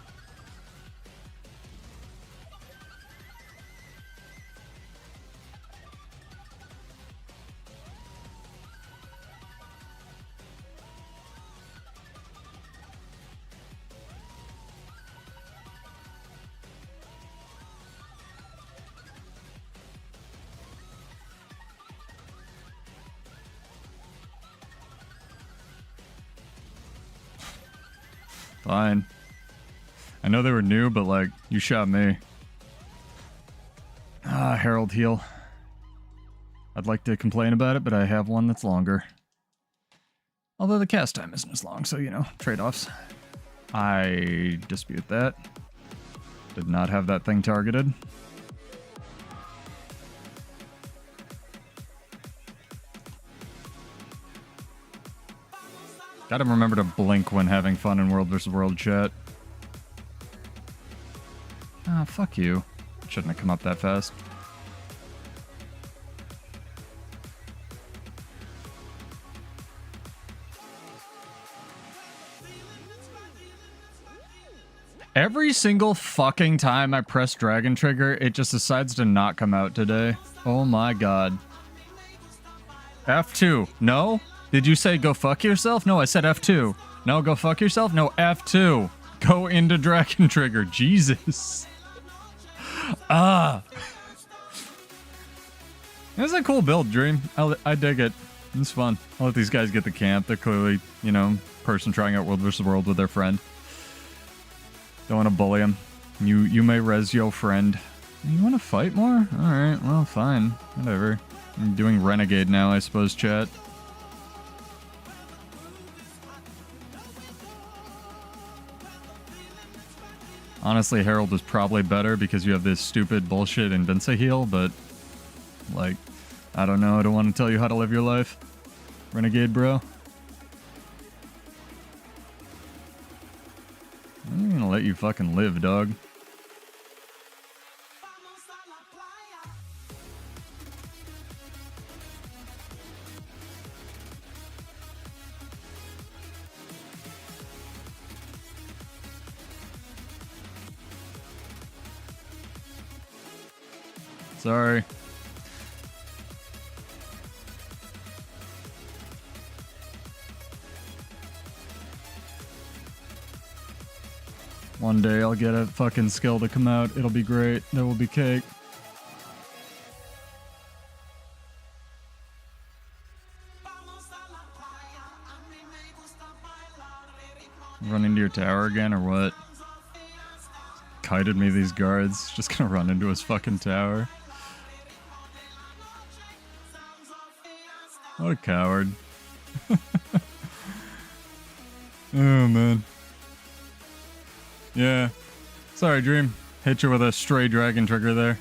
Fine. I know they were new, but, like, you shot me. Ah, Herald heal. I'd like to complain about it, but I have one that's longer. Although the cast time isn't as long, so, you know, trade-offs. I dispute that. Did not have that thing targeted. Gotta remember to blink when having fun in World vs. World chat. Ah, fuck you. Shouldn't have come up that fast. Every single fucking time I press Dragon Trigger, it just decides to not come out today. Oh my god. F2. No? Did you say go fuck yourself? No, I said F2. No, go fuck yourself? No, F2. Go into Dragon Trigger. Jesus. Ah. This is a cool build, Dream. I dig it. It's fun. I'll let these guys get the camp. They're clearly, you know, person trying out World vs. World with their friend. Don't want to bully him. You may res your friend. You want to fight more? Alright, well, fine. Whatever. I'm doing Renegade now, I suppose, chat. Honestly, Herald was probably better because you have this stupid bullshit Invinci heal, but, like, I don't know. I don't want to tell you how to live your life. Renegade, bro. I'm gonna let you fucking live, dog. Sorry. One day I'll get a fucking skill to come out. It'll be great. There will be cake. Run into your tower again or what? Kited me, these guards. Just gonna run into his fucking tower. What a coward. Oh, man. Yeah. Sorry, Dream. Hit you with a stray Dragon Trigger there.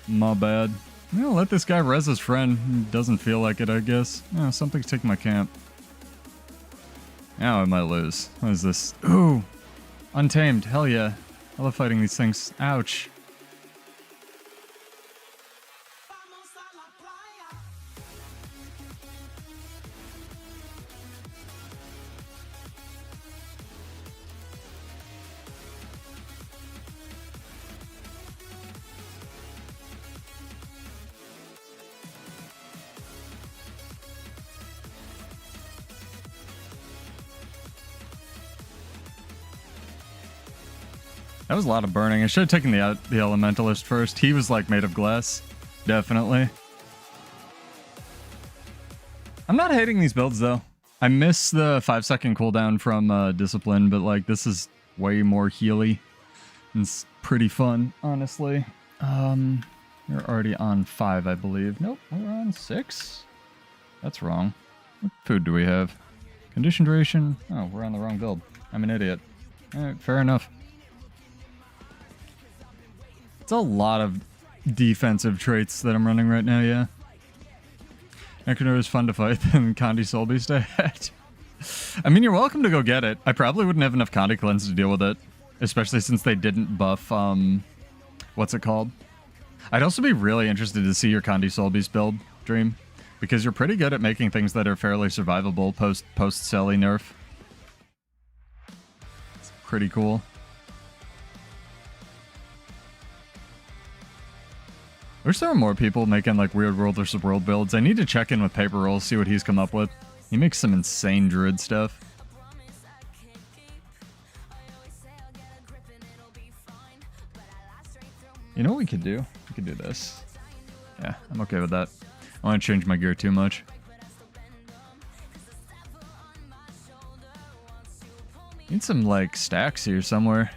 My bad. I'll let this guy res his friend. He doesn't feel like it, I guess. Oh, something's taking my camp. Now I might lose. What is this? Ooh. Untamed. Hell yeah. I love fighting these things. Ouch. That was a lot of burning. I should have taken the elementalist first. He was like made of glass. Definitely. I'm not hating these builds though. I miss the 5-second cooldown from discipline, but like this is way more healy. It's pretty fun, honestly. You're already on 5, I believe. Nope, we're on 6. That's wrong. What food do we have? Condition duration. Oh, we're on the wrong build. I'm an idiot. Alright, fair enough. It's a lot of defensive traits that I'm running right now, yeah. Necromancer is fun to fight than Condi Soul Beast I had. I mean, you're welcome to go get it. I probably wouldn't have enough Condi Cleanse to deal with it. Especially since they didn't buff, what's it called? I'd also be really interested to see your Condi Soul Beast build, Dream. Because you're pretty good at making things that are fairly survivable post-Selly nerf. It's pretty cool. I wish there were more people making like weird world versus world builds. I need to check in with Paper Rolls, see what he's come up with. He makes some insane druid stuff. You know what we could do? We could do this. Yeah, I'm okay with that. I want to change my gear too much. Need some like stacks here somewhere.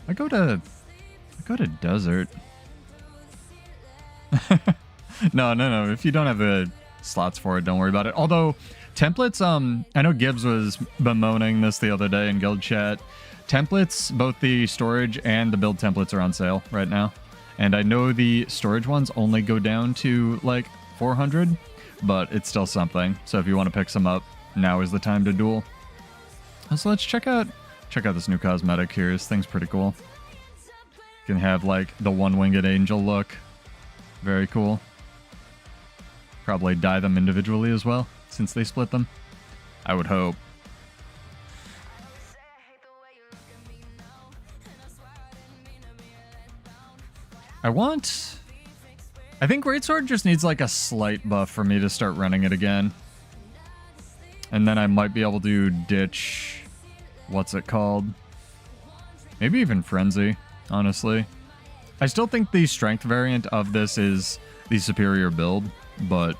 I go to desert. No. If you don't have the slots for it, don't worry about it. Although templates, I know Gibbs was bemoaning this the other day in guild chat. Templates, both the storage and the build templates are on sale right now. And I know the storage ones only go down to like 400, but it's still something. So if you want to pick some up, now is the time to duel. So let's check out this new cosmetic here. This thing's pretty cool. You can have like the one-winged angel look. Very cool. Probably dye them individually as well, since they split them. I would hope. I think Greatsword just needs like a slight buff for me to start running it again. And then I might be able to ditch... what's it called? Maybe even Frenzy, honestly. I still think the strength variant of this is the superior build, but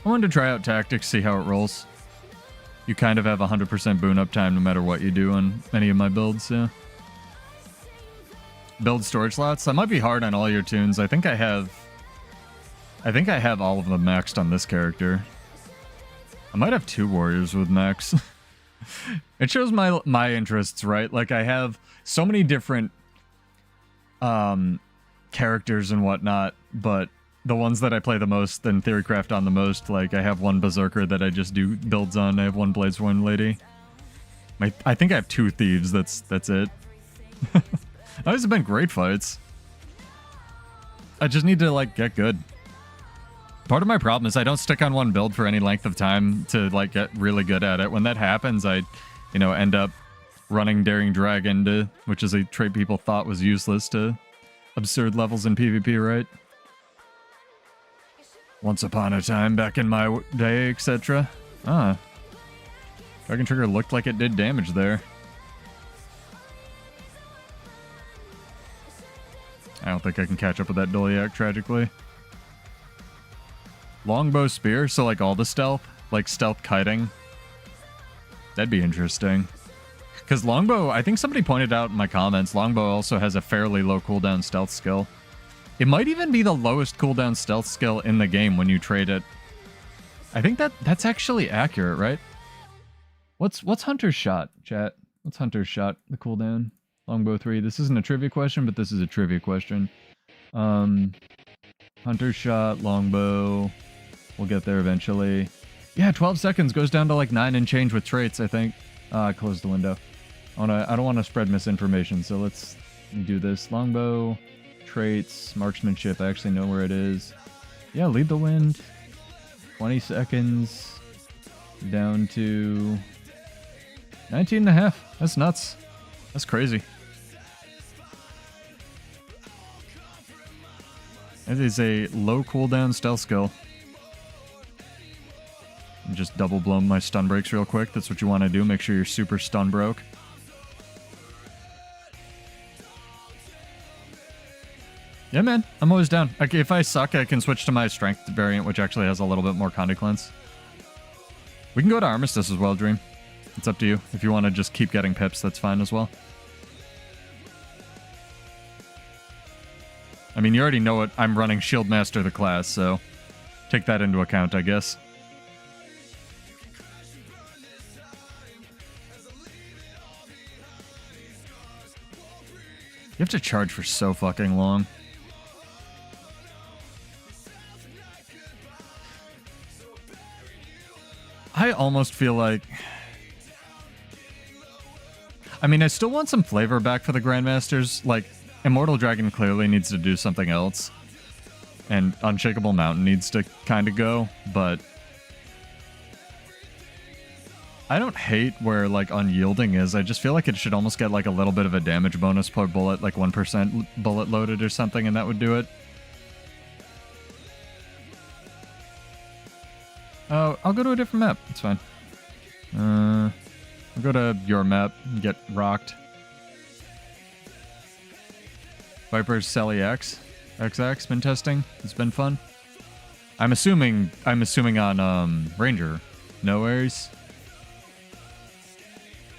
I wanted to try out tactics, see how it rolls. You kind of have 100% boon uptime no matter what you do on any of my builds, yeah. Build storage slots. That might be hard on all your tunes. I think I have all of them maxed on this character. I might have 2 warriors with max. It shows my interests, right? Like I have so many different characters and whatnot, but the ones that I play the most and theorycraft on the most, like I have one berserker that I just do builds on. I have one bladesworn lady. I think I have 2 thieves. That's it. Those have been great fights. I just need to like get good. Part of my problem is I don't stick on one build for any length of time to like get really good at it. When that happens, I, end up running Daring Dragon, which is a trait people thought was useless, to absurd levels in PvP, right? Once upon a time, back in my day, etc. Dragon Trigger looked like it did damage there. I don't think I can catch up with that Doliak, tragically. Longbow Spear, so like all the stealth, like stealth kiting. That'd be interesting. Because Longbow, I think somebody pointed out in my comments, Longbow also has a fairly low cooldown stealth skill. It might even be the lowest cooldown stealth skill in the game when you trade it. I think that's actually accurate, right? What's Hunter's Shot, chat? What's Hunter's Shot, the cooldown? Longbow 3. This isn't a trivia question, but this is a trivia question. Hunter's Shot, Longbow. We'll get there eventually. Yeah, 12 seconds goes down to like 9 and change with traits, I think. I closed the window. I don't want to spread misinformation, so let's do this. Longbow, traits, marksmanship. I actually know where it is. Yeah, lead the wind. 20 seconds. Down to 19 and a half. That's nuts. That's crazy. That is a low cooldown stealth skill. Just double blow my stun breaks real quick. That's what you want to do. Make sure you're super stun broke. Yeah, man. I'm always down. Like, if I suck, I can switch to my strength variant, which actually has a little bit more Conde cleanse. We can go to Armistice as well, Dream. It's up to you. If you want to just keep getting pips, that's fine as well. I mean, you already know it. I'm running Shield Master the class, so take that into account, I guess. You have to charge for so fucking long. I almost feel like... I mean, I still want some flavor back for the Grandmasters. Like, Immortal Dragon clearly needs to do something else. And Unshakable Mountain needs to kind of go, but... I don't hate where, like, Unyielding is. I just feel like it should almost get, like, a little bit of a damage bonus per bullet, like 1% bullet loaded or something, and that would do it. Oh, I'll go to a different map. It's fine. I'll go to your map and get rocked. Viper's Sally X. XX been testing. It's been fun. I'm assuming on Ranger. No worries.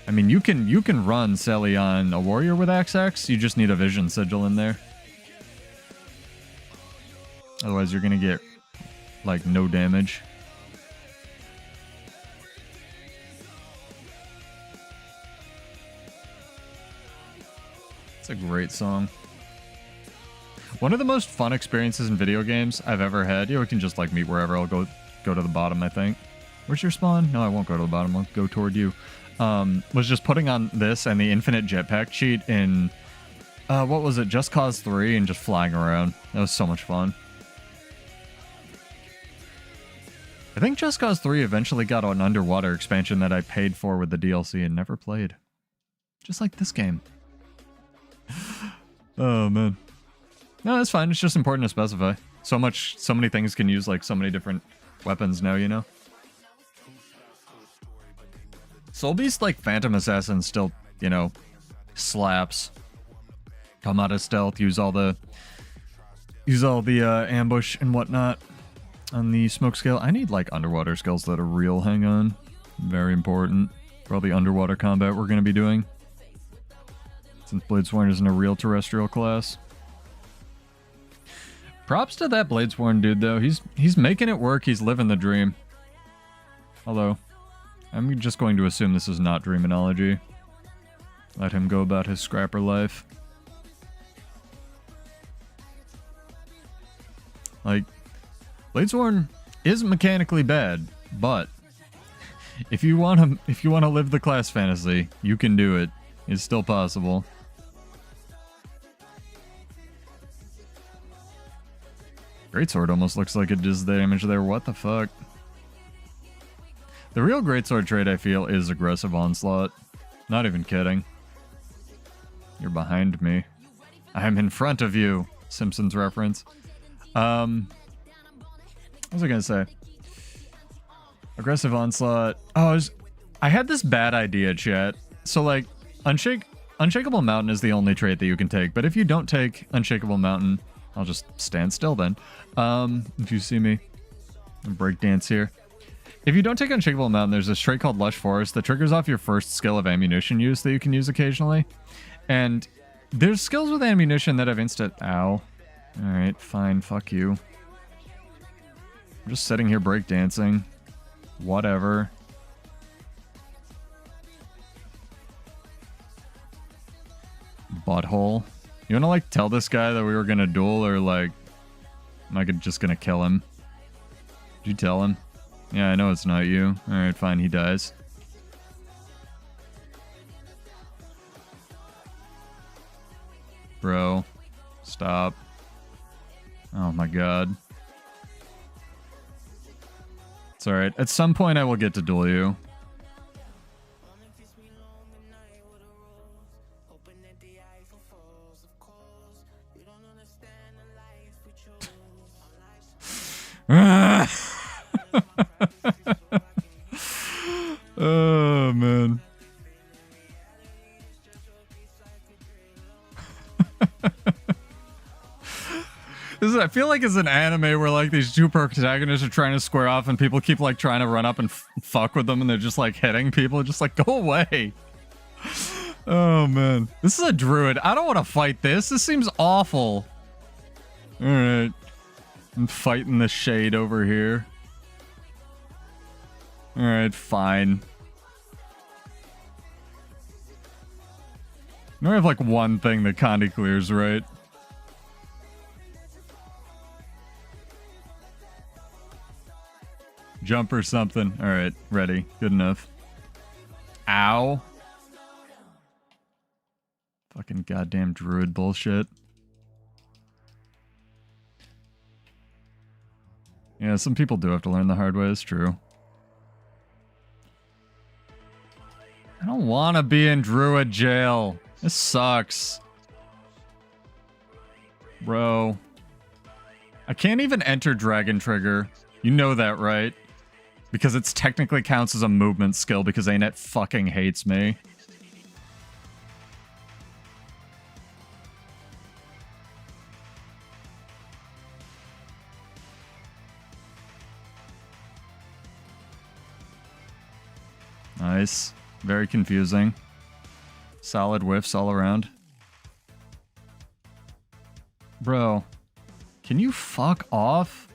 I mean, you can run Sally on a warrior with XX. You just need a vision sigil in there. Otherwise, you're gonna get like no damage. It's a great song. One of the most fun experiences in video games I've ever had. Yeah, we can just like meet wherever. I'll go to the bottom, I think. Where's your spawn? No, I won't go to the bottom. I'll go toward you. Was just putting on this and the infinite jetpack cheat in, what was it, Just Cause 3, and just flying around. That was so much fun. I think Just Cause 3 eventually got an underwater expansion that I paid for with the DLC and never played. Just like this game. Oh, man. No, that's fine. It's just important to specify. So many things can use, like, so many different weapons now, you know? Soul Beast, like Phantom Assassin, still, you know, slaps. Come out of stealth, use all the ambush and whatnot on the smoke scale. I need like underwater skills that are real. Hang on, very important for all the underwater combat we're gonna be doing. Since Bladesworn isn't a real terrestrial class. Props to that Bladesworn dude though. He's making it work. He's living the dream. Although, I'm just going to assume this is not Dreaminology. Let him go about his scrapper life. Like, Bladesworn is mechanically bad, but if you want to live the class fantasy, you can do it. It's still possible. Greatsword almost looks like it does the damage there. What the fuck? The real Greatsword trait, I feel, is aggressive onslaught. Not even kidding. You're behind me. I'm in front of you. Simpsons reference. What was I gonna say? Aggressive onslaught. Oh, I had this bad idea, chat. So, like, Unshakable Mountain is the only trait that you can take. But if you don't take Unshakable Mountain, I'll just stand still then. If you see me, breakdance here. If you don't take Unshakable Mountain, there's this trait called Lush Forest that triggers off your first skill of ammunition use that you can use occasionally. And there's skills with ammunition that have instant... Ow. Alright, fine, fuck you. I'm just sitting here breakdancing. Whatever. Butthole. You wanna, like, tell this guy that we were gonna duel, or, like... Am I just gonna kill him? Did you tell him? Yeah, I know it's not you. Alright, fine, he dies. Bro. Stop. Oh my god. It's alright. At some point I will get to duel you. Oh, man. like it's an anime where like these two protagonists are trying to square off and people keep like trying to run up and fuck with them and they're just like hitting people. Just like, go away. Oh man. This is a druid. I don't want to fight this. This seems awful. Alright. I'm fighting the shade over here. Alright, fine. Now I have like one thing that Condi clears, right? Jump or something. Alright, ready. Good enough. Ow. Fucking goddamn druid bullshit. Yeah, some people do have to learn the hard way, it's true. I don't want to be in druid jail. This sucks. Bro. I can't even enter Dragon Trigger. You know that, right? Because it's technically counts as a movement skill because Anet fucking hates me. Nice. Very confusing. Solid whiffs all around. Bro, can you fuck off?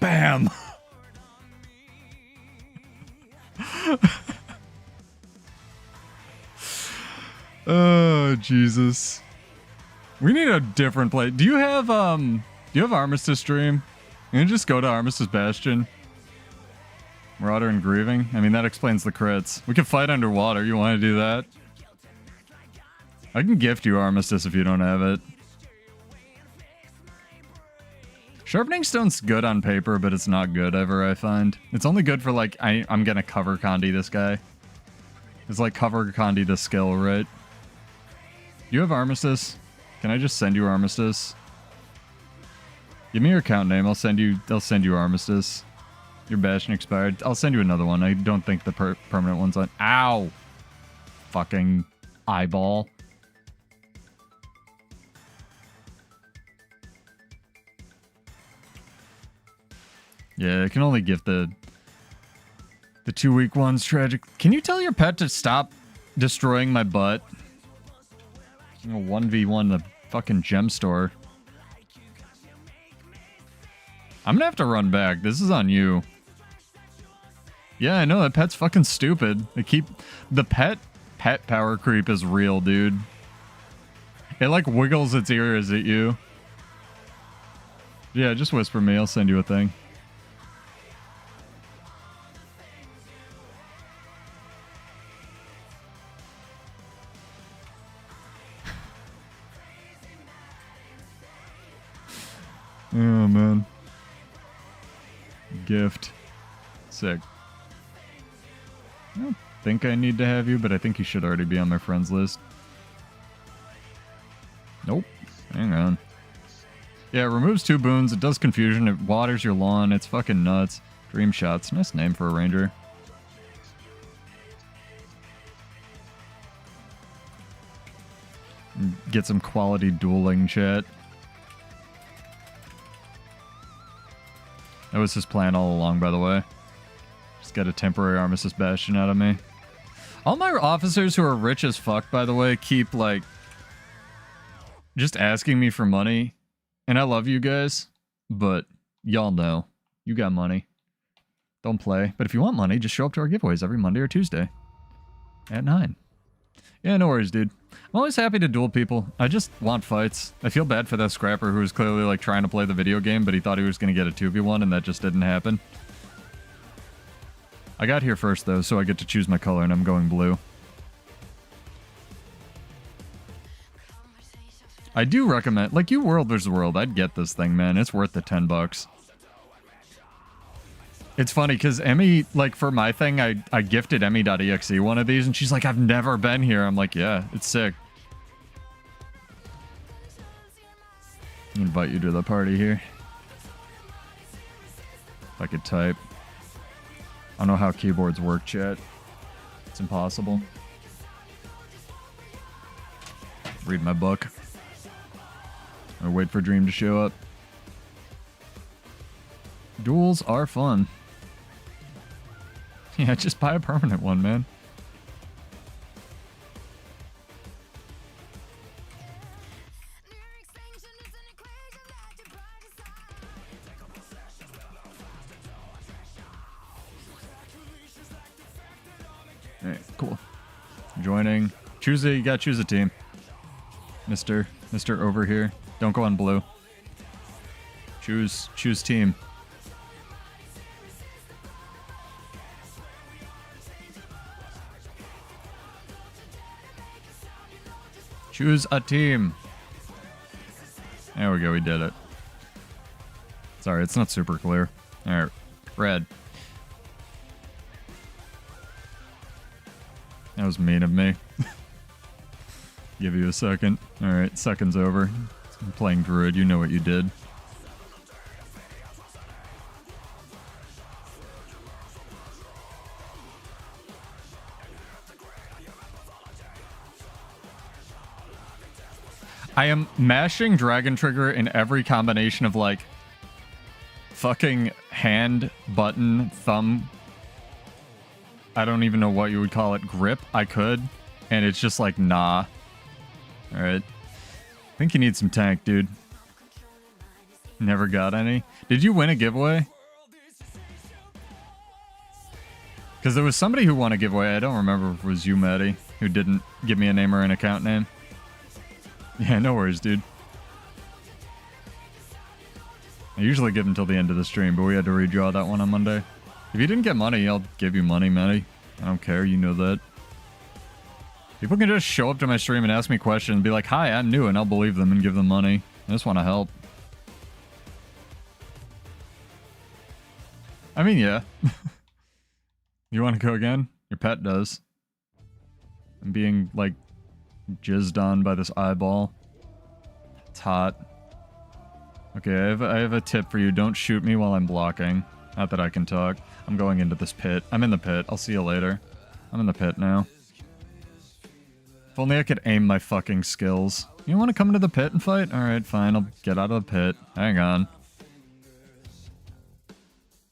Bam! Oh, Jesus. We need a different play. Do you have Armistice Stream? You can just go to Armistice Bastion. Marauder and Grieving. I mean, that explains the crits. We can fight underwater. You want to do that? I can gift you Armistice if you don't have it. Sharpening Stone's good on paper, but it's not good ever, I find. It's only good for, like, I'm gonna cover Condi this guy. It's like cover Condi the skill, right? You have Armistice? Can I just send you Armistice? Give me your account name. I'll send you Armistice. Your Bastion expired. I'll send you another one. I don't think the permanent one's on. Ow! Fucking eyeball. Yeah, I can only give the 2 weak ones. Tragic. Can you tell your pet to stop destroying my butt? 1v1 the fucking gem store. I'm gonna have to run back. This is on you. Yeah, I know that pet's fucking stupid. They keep the pet power creep is real, dude. It like wiggles its ears at you. Yeah, just whisper me. I'll send you a thing. Oh, man. Gift. Sick. I don't think I need to have you, but I think you should already be on my friends list. Nope. Hang on. Yeah, it removes 2 boons. It does confusion. It waters your lawn. It's fucking nuts. Dream Shots. Nice name for a ranger. Get some quality dueling chat. That was his plan all along, by the way. Just got a temporary Armistice Bastion out of me. All my officers who are rich as fuck, by the way, keep, like, just asking me for money. And I love you guys, but y'all know. You got money. Don't play. But if you want money, just show up to our giveaways every Monday or Tuesday. At 9. Yeah, no worries, dude. I'm always happy to duel people. I just want fights. I feel bad for that scrapper who was clearly like trying to play the video game, but he thought he was going to get a 2v1 and that just didn't happen. I got here first though, so I get to choose my color and I'm going blue. I do recommend, like, you World vs. World, I'd get this thing, man. It's worth the $10. It's funny, because Emmy, like, for my thing, I gifted Emmy.exe one of these, and she's like, I've never been here. I'm like, yeah, it's sick. Invite you to the party here. If I could type. I don't know how keyboards work, chat. It's impossible. Read my book. Or wait for Dream to show up. Duels are fun. Yeah, just buy a permanent one, man. Alright, cool. Joining. You gotta choose a team. Mr. over here. Don't go on blue. Choose team. Choose a team. There we go, we did it. Sorry, it's not super clear. Alright, red. That was mean of me. Give you a second. Alright, second's over. I'm playing Druid, you know what you did. I am mashing Dragon Trigger in every combination of like fucking hand, button, thumb. I don't even know what you would call it. Grip, I could. And it's just like, nah. Alright. I think you need some tank, dude. Never got any. Did you win a giveaway? Because there was somebody who won a giveaway. I don't remember if it was you, Maddie, who didn't give me a name or an account name. Yeah, no worries, dude. I usually give them till the end of the stream, but we had to redraw that one on Monday. If you didn't get money, I'll give you money, Maddie. I don't care, you know that. People can just show up to my stream and ask me questions and be like, hi, I'm new, and I'll believe them and give them money. I just want to help. I mean, yeah. You want to go again? Your pet does. I'm being, like, jizzed on by this eyeball. It's hot. Okay, I have a tip for you. Don't shoot me while I'm blocking. Not that I can talk. I'm going into this pit. I'm in the pit. I'll see you later. I'm in the pit now. If only I could aim my fucking skills. You want to come into the pit and fight? Alright, fine. I'll get out of the pit. Hang on.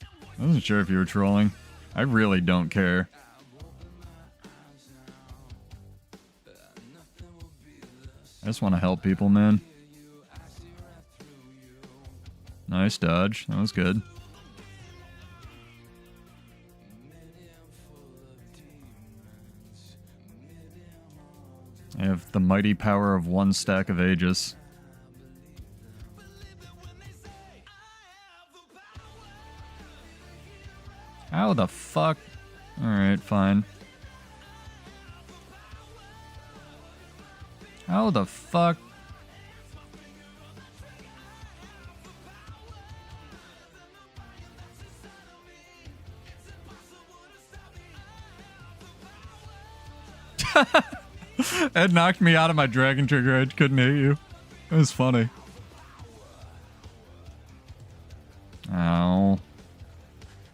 I wasn't sure if you were trolling. I really don't care. I just want to help people, man. Nice dodge. That was good. I have the mighty power of one stack of Aegis. How the fuck? Alright, fine. How the fuck? It knocked me out of my Dragon Trigger. I couldn't hit you. It was funny. Ow.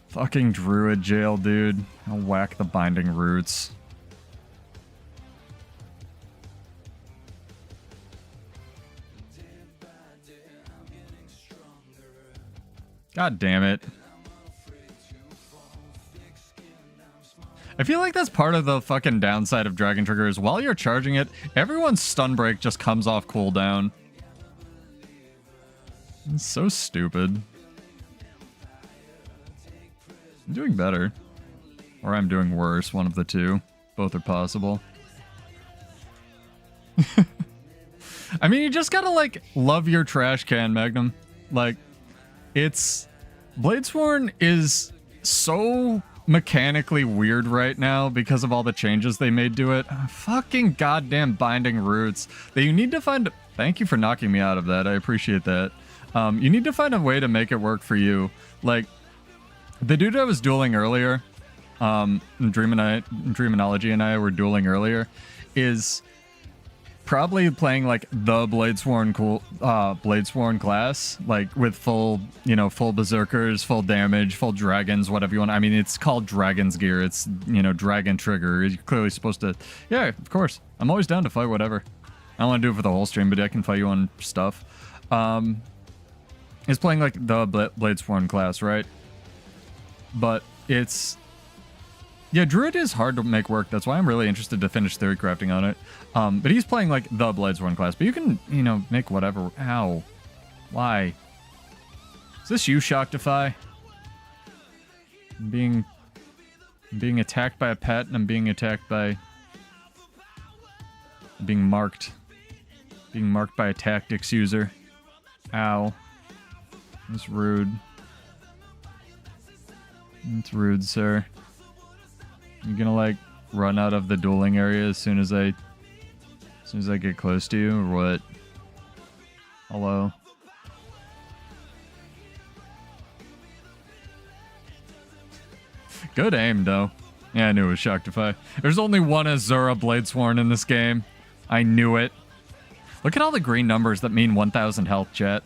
Fucking Druid jail, dude. I'll whack the binding roots. God damn it. I feel like that's part of the fucking downside of Dragon Trigger is while you're charging it, everyone's stun break just comes off cooldown. It's so stupid. I'm doing better. Or I'm doing worse, one of the two. Both are possible. I mean, you just gotta, like, love your trash can, Magnum. Like, it's... Bladesworn is so mechanically weird right now because of all the changes they made to it. Fucking goddamn binding roots. That you need to find... Thank you for knocking me out of that. I appreciate that. You need to find a way to make it work for you. Like, the dude I was dueling earlier, Dreaminology and I were dueling earlier, is... probably playing like the Bladesworn class, like with full, you know, full berserkers, full damage, full dragons, whatever you want. I mean, it's called dragon's gear. It's, you know, dragon trigger. You're clearly supposed to, yeah, of course. I'm always down to fight whatever. I don't want to do it for the whole stream, but I can fight you on stuff. It's playing like the Bladesworn class, right? But it's, yeah, Druid is hard to make work. That's why I'm really interested to finish theory crafting on it. But he's playing like the Bladesworn class. But you can, you know, make whatever. Ow. Why? Is this you, Shoctify? I'm being attacked by a pet, and I'm being attacked by... I'm being marked. Being marked by a tactics user. Ow. That's rude. That's rude, sir. You gonna like run out of the dueling area as soon as I get close to you, or what? Hello. Good aim though. Yeah, I knew it was Shoctify. There's only one Azura Bladesworn in this game. I knew it. Look at all the green numbers that mean 1,000 health, chat.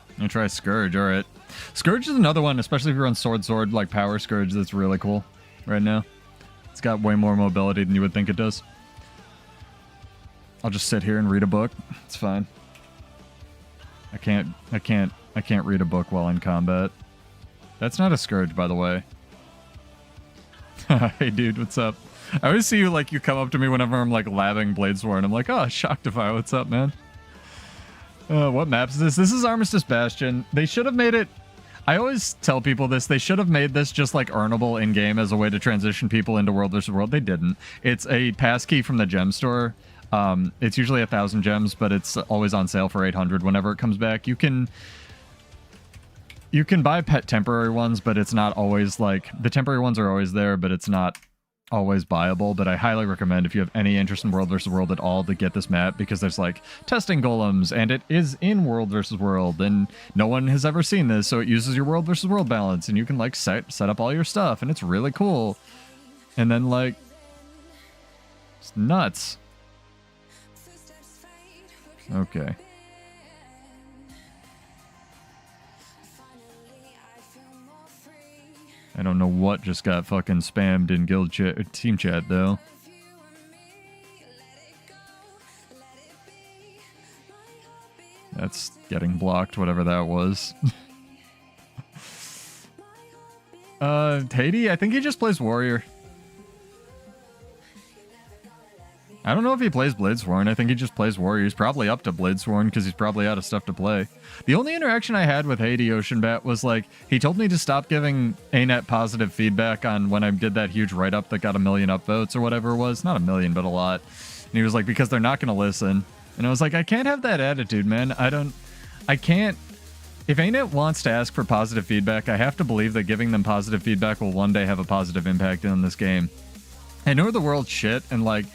I'm gonna try Scourge, alright. Scourge is another one, especially if you're on Sword, like Power Scourge, that's really cool right now. It's got way more mobility than you would think it does. I'll just sit here and read a book. It's fine. I can't read a book while in combat. That's not a Scourge, by the way. Hey dude, what's up? I always see you like you come up to me whenever I'm like labbing Bladesworn. I'm like, oh, Shoctify, what's up, man? What map is this? This is Armistice Bastion. They should have made it... I always tell people this. They should have made this just like earnable in-game as a way to transition people into World vs. World. They didn't. It's a passkey from the gem store. It's usually 1,000 gems, but it's always on sale for 800 whenever it comes back. You can buy pet temporary ones, but it's not always like... The temporary ones are always there, but it's not always buyable. But I highly recommend, if you have any interest in World vs. World at all, to get this map, because there's like testing golems, and it is in World vs. World, and no one has ever seen this, so it uses your World vs. World balance, and you can like set up all your stuff, and it's really cool. And then like... It's nuts. Okay. I don't know what just got fucking spammed in guild chat, team chat though. That's getting blocked, whatever that was. Haiti, I think he just plays warrior. I don't know if he plays Bladesworn. I think he just plays warrior. He's probably up to Bladesworn because he's probably out of stuff to play. The only interaction I had with Haiti Oceanbat was like, he told me to stop giving ANET positive feedback on when I did that huge write-up that got 1 million upvotes or whatever it was. Not 1 million, but a lot. And he was like, because they're not going to listen. And I was like, I can't have that attitude, man. I can't. If ANET wants to ask for positive feedback, I have to believe that giving them positive feedback will one day have a positive impact on this game. I know the world's shit and like,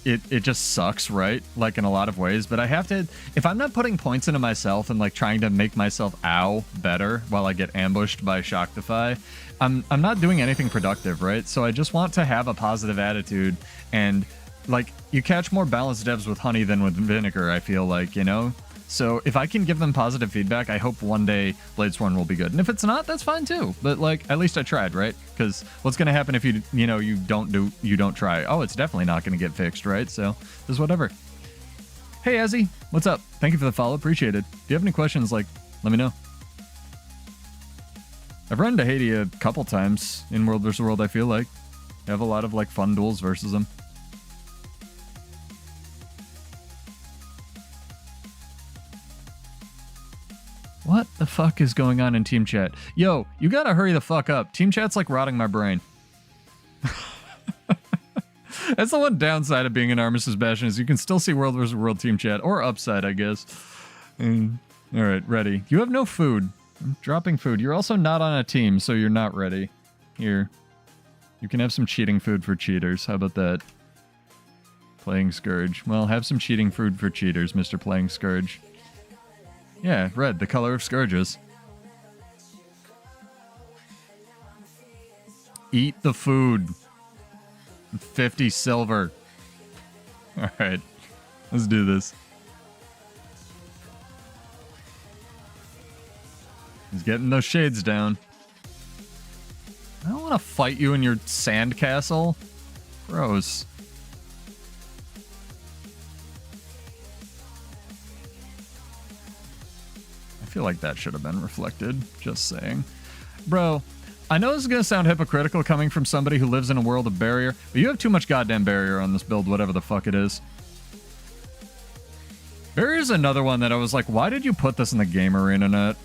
it just sucks, right? Like in a lot of ways, but I have to, if I'm not putting points into myself and like trying to make myself better while I get ambushed by Shoctify, I'm not doing anything productive, right? So I just want to have a positive attitude, and like you catch more balanced devs with honey than with vinegar, I feel like, you know? So if I can give them positive feedback, I hope one day Bladesworn will be good. And if it's not, that's fine too. But like, at least I tried, right? Because what's going to happen if you don't try? Oh, it's definitely not going to get fixed, right? So just whatever. Hey, Azzy, what's up? Thank you for the follow. Appreciate it. If you have any questions, like, let me know. I've run into Haiti a couple times in World vs. World, I feel like. I have a lot of like fun duels versus them. What the fuck is going on in team chat? Yo, you gotta hurry the fuck up. Team chat's like rotting my brain. That's the one downside of being an Armistice Bastion, is you can still see World vs. World team chat. Or upside, I guess. Alright, ready. You have no food. I'm dropping food. You're also not on a team, so you're not ready. Here. You can have some cheating food for cheaters. How about that? Playing Scourge. Well, have some cheating food for cheaters, Mr. Playing Scourge. Yeah, red, the color of Scourges. Eat the food. 50 silver. All right, let's do this. He's getting those shades down. I don't want to fight you in your sand castle. Gross. I feel like that should have been reflected. Just saying. Bro, I know this is going to sound hypocritical coming from somebody who lives in a world of barrier, but you have too much goddamn barrier on this build, whatever the fuck it is. Barrier is another one that I was like, why did you put this in the game arena net?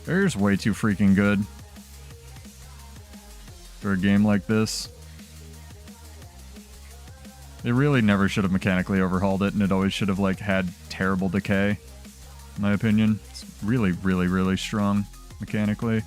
Barrier's way too freaking good for a game like this. They really never should have mechanically overhauled it, and it always should have like had terrible decay, in my opinion. It's really, really, really strong mechanically.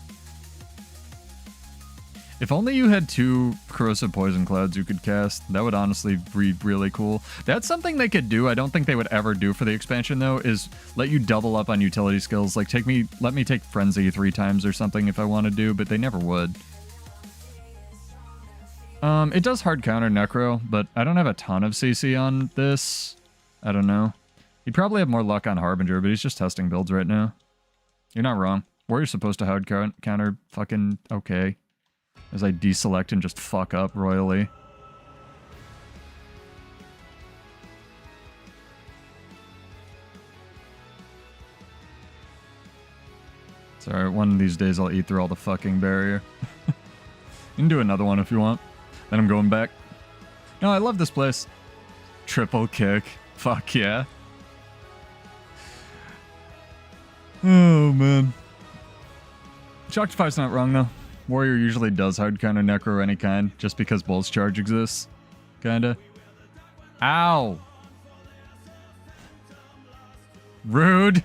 If only you had 2 corrosive poison clouds you could cast, that would honestly be really cool. That's something they could do. I don't think they would ever do for the expansion though, is let you double up on utility skills. Like let me take Frenzy 3 times or something if I want to do, but they never would. It does hard counter Necro, but I don't have a ton of CC on this. I don't know. He'd probably have more luck on Harbinger, but he's just testing builds right now. You're not wrong. Warrior's supposed to hard counter fucking okay. As I deselect and just fuck up royally. It's alright, one of these days I'll eat through all the fucking barrier. You can do another one if you want. Then I'm going back. No, I love this place. Triple kick. Fuck yeah. Oh, man. Shocktify's not wrong, though. Warrior usually does hard counter Necro any kind, just because Bull's Charge exists. Kinda. Ow! Rude!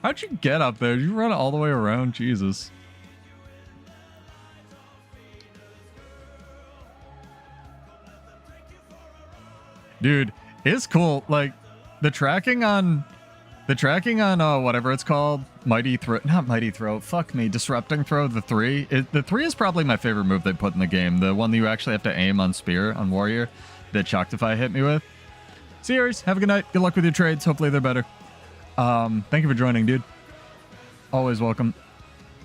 How'd you get up there? Did you run all the way around? Jesus. Dude, it's cool. Like, the tracking on whatever it's called, Mighty Throw, not Mighty Throw, fuck me, Disrupting Throw, the 3. The 3 is probably my favorite move they put in the game. The one that you actually have to aim on Spear, on Warrior, that Shocktify hit me with. Series, have a good night. Good luck with your trades. Hopefully they're better. Thank you for joining, dude. Always welcome.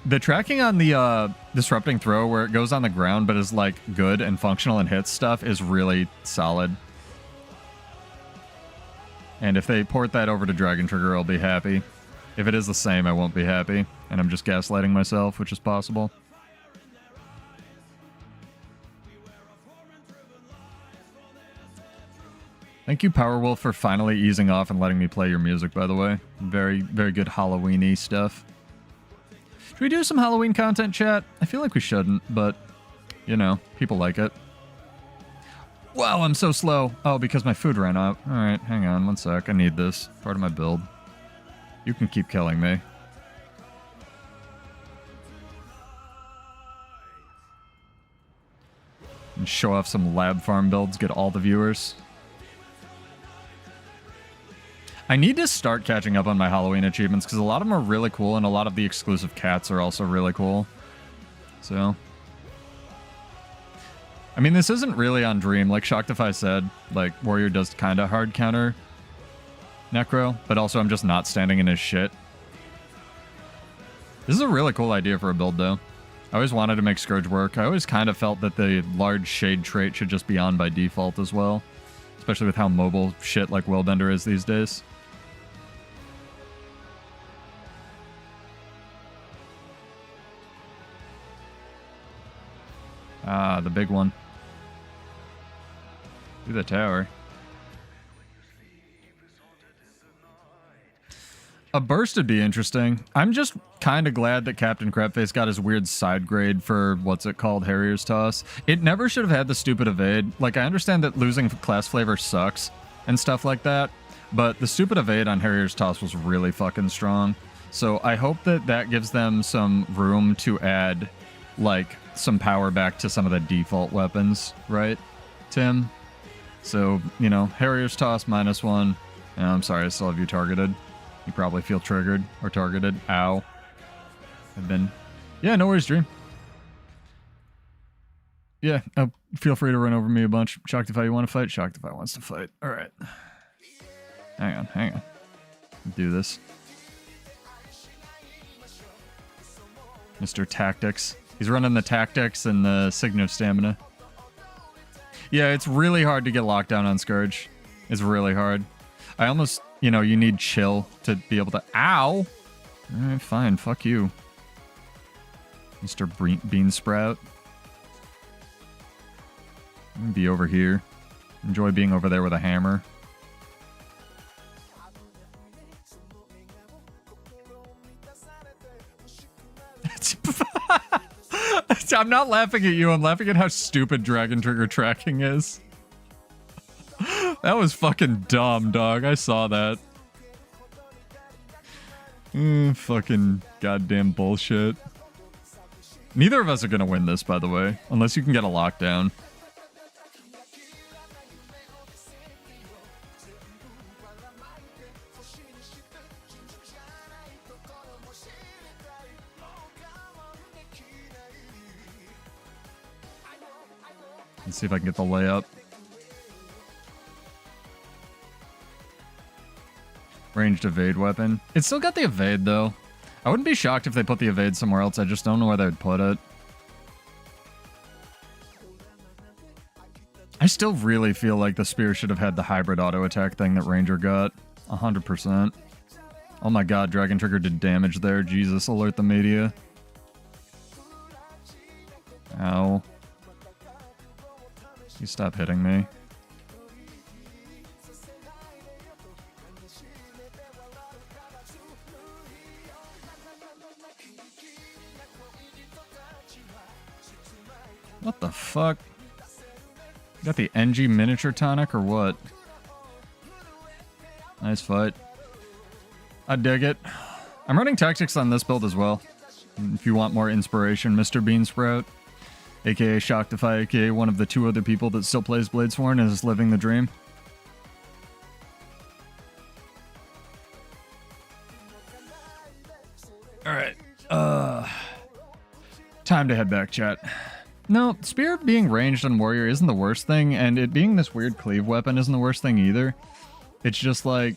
The tracking on the Disrupting Throw, where it goes on the ground but is like good and functional and hits stuff, is really solid. And if they port that over to Dragon Trigger, I'll be happy. If it is the same, I won't be happy. And I'm just gaslighting myself, which is possible. Thank you, Powerwolf, for finally easing off and letting me play your music, by the way. Very, very good Halloween-y stuff. Should we do some Halloween content, chat? I feel like we shouldn't, but, you know, people like it. Wow, I'm so slow. Oh, because my food ran out. Alright, hang on one sec. I need this. Part of my build. You can keep killing me. And show off some lab farm builds, get all the viewers. I need to start catching up on my Halloween achievements, because a lot of them are really cool, and a lot of the exclusive cats are also really cool. So... I mean, this isn't really on Dream. Like Shocktify said, like, Warrior does kind of hard counter Necro, but also I'm just not standing in his shit. This is a really cool idea for a build, though. I always wanted to make Scourge work. I always kind of felt that the large shade trait should just be on by default as well, especially with how mobile shit like Willbender is these days. Ah, the big one. Do the tower. A burst would be interesting. I'm just kind of glad that Captain Crabface got his weird side grade for, what's it called, Harrier's Toss. It never should have had the stupid evade. Like, I understand that losing class flavor sucks and stuff like that, but the stupid evade on Harrier's Toss was really fucking strong. So I hope that that gives them some room to add, like, some power back to some of the default weapons, right, Tim? So, you know, Harrier's Toss -1. Oh, I'm sorry, I still have you targeted. You probably feel triggered or targeted. Ow. And then, yeah, no worries, Dream. Yeah, feel free to run over me a bunch. Shoctify, you want to fight? Shoctify wants to fight. All right. Hang on. Do this. Mr. Tactics. He's running the Tactics and the Sign of Stamina. Yeah, it's really hard to get locked down on Scourge. It's really hard. I almost, you need chill to be able to... Ow! Alright, fine. Fuck you. Mr. Beansprout. I'm gonna be over here. Enjoy being over there with a hammer. I'm not laughing at you. I'm laughing at how stupid Dragon Trigger tracking is. That was fucking dumb, dog. I saw that. Fucking goddamn bullshit. Neither of us are gonna win this, by the way. Unless you can get a lockdown. Let's see if I can get the layup. Ranged evade weapon. It's still got the evade, though. I wouldn't be shocked if they put the evade somewhere else. I just don't know where they would put it. I still really feel like the spear should have had the hybrid auto attack thing that Ranger got. 100%. Oh my god, Dragon Trigger did damage there. Jesus, alert the media. Ow. You stop hitting me. What the fuck? You got the NG miniature tonic or what? Nice fight. I dig it. I'm running tactics on this build as well. If you want more inspiration, Mr. Beansprout. AKA Shoctify, AKA one of the two other people that still plays Bladesworn and is living the dream. Alright. Time to head back, chat. No, Spear being ranged on Warrior isn't the worst thing, and it being this weird cleave weapon isn't the worst thing either. It's just like...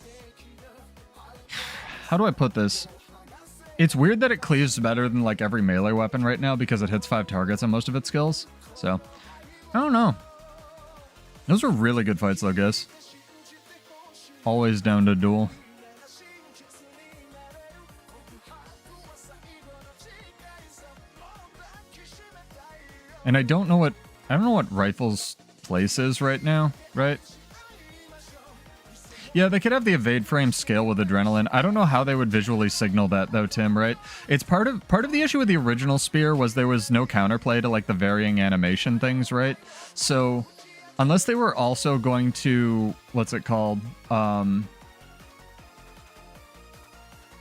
How do I put this? It's weird that it cleaves better than like every melee weapon right now because it hits 5 targets on most of its skills. So, I don't know. Those were really good fights though, guys. Always down to duel. And I don't know what Rifle's place is right now, right? Yeah, they could have the evade frame scale with adrenaline. I don't know how they would visually signal that though, Tim, right? It's part of the issue with the original Spear was there was no counterplay to like the varying animation things, right? So unless they were also going to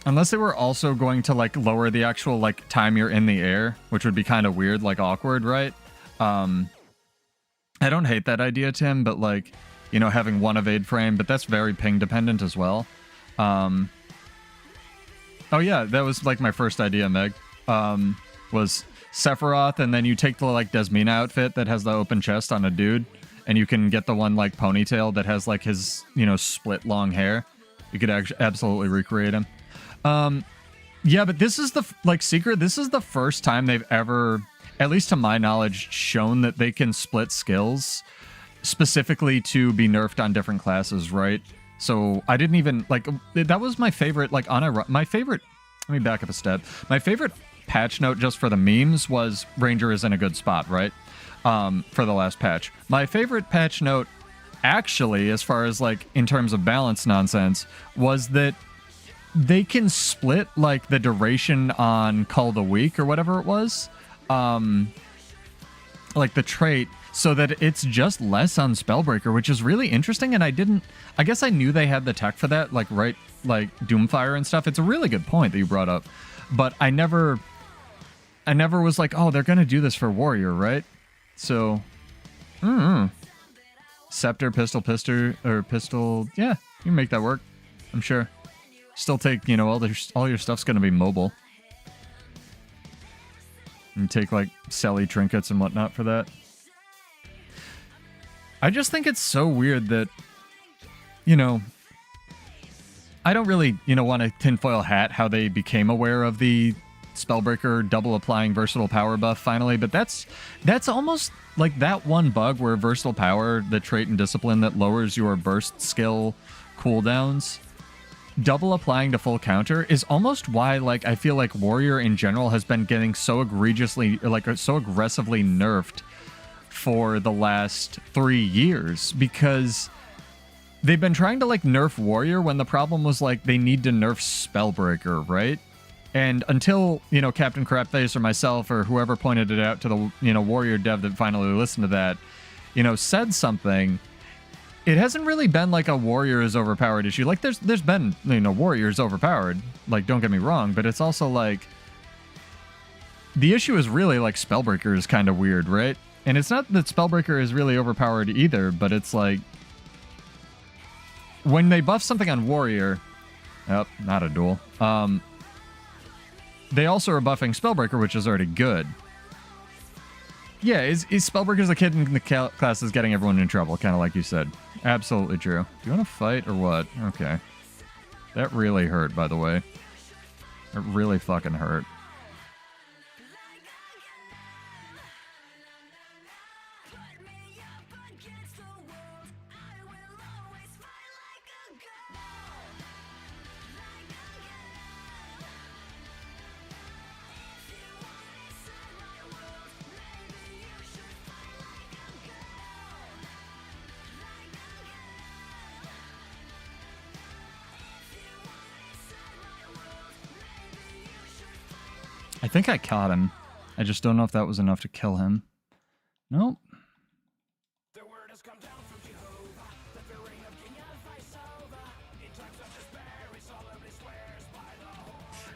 unless they were also going to like lower the actual like time you're in the air, which would be kind of weird, like awkward, right? I don't hate that idea, Tim, but like, you know, having one evade frame, but that's very ping dependent as well. Oh yeah, that was like my first idea, Meg. Was Sephiroth, and then you take the like Desmina outfit that has the open chest on a dude, and you can get the one like ponytail that has like his, you know, split long hair. You could absolutely recreate him. Yeah, but this is the Secret. This is the first time they've ever, at least to my knowledge, shown that they can split skills specifically to be nerfed on different classes, right? So I didn't even like that was my favorite. Like my favorite. Let me back up a step. My favorite patch note just for the memes was Ranger is in a good spot, right? For the last patch. My favorite patch note, actually, as far as like in terms of balance nonsense, was that they can split like the duration on Call of the Week or whatever it was, like the trait, so that it's just less on Spellbreaker, which is really interesting. And I guess I knew they had the tech for that, like right, like Doomfire and stuff. It's a really good point that you brought up, but I never was like, oh, they're gonna do this for Warrior, right? So, Scepter, pistol, yeah, you can make that work, I'm sure. Still take, you know, all your stuff's gonna be mobile. And take like Selly trinkets and whatnot for that. I just think it's so weird that, you know, I don't really, want to tinfoil hat how they became aware of the Spellbreaker double applying versatile power buff finally, but that's almost like that one bug where versatile power, the trait and discipline that lowers your burst skill cooldowns, double applying to full counter is almost why, like, I feel like Warrior in general has been getting so egregiously, like, so aggressively nerfed for the last 3 years, because they've been trying to, like, nerf Warrior when the problem was, like, they need to nerf Spellbreaker, right? And until, Captain Crapface or myself or whoever pointed it out to the, Warrior dev that finally listened to that, said something, it hasn't really been like a Warrior is overpowered issue. Like, there's been, Warrior is overpowered, like, don't get me wrong, but it's also, like, the issue is really, like, Spellbreaker is kind of weird, right? And it's not that Spellbreaker is really overpowered either, but it's, like, when they buff something on Warrior, oh, not a duel, they also are buffing Spellbreaker, which is already good. Yeah, is Spellbreaker's the kid in the class is getting everyone in trouble, kind of like you said. Absolutely true. Do you want to fight or what? Okay. That really hurt, by the way. It really fucking hurt. I think I caught him. I just don't know if that was enough to kill him. Nope.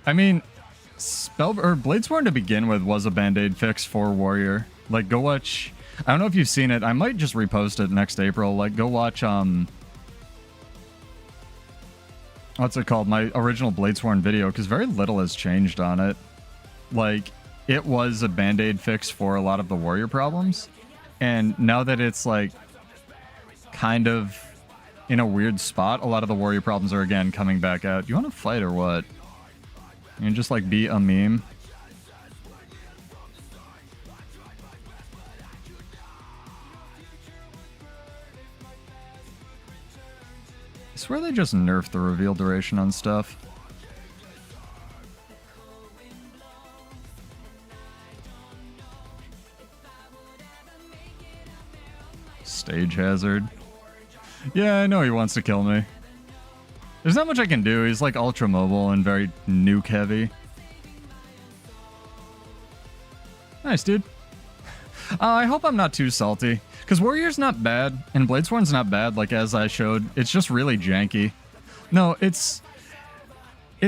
I mean, Bladesworn to begin with was a band-aid fix for Warrior. Like, go watch... I don't know if you've seen it. I might just repost it next April. Like, go watch, what's it called? My original Bladesworn video, because very little has changed on it. Like, it was a band-aid fix for a lot of the Warrior problems. And now that it's, like, kind of in a weird spot, a lot of the Warrior problems are, again, coming back out. Do you want to fight or what? You just, like, be a meme? I swear they just nerfed the reveal duration on stuff. Stage hazard. Yeah, I know he wants to kill me. There's not much I can do. He's like ultra mobile and very nuke heavy. Nice, dude. I hope I'm not too salty. Because Warrior's not bad, and Bladesworn's not bad, like as I showed. It's just really janky. No, it's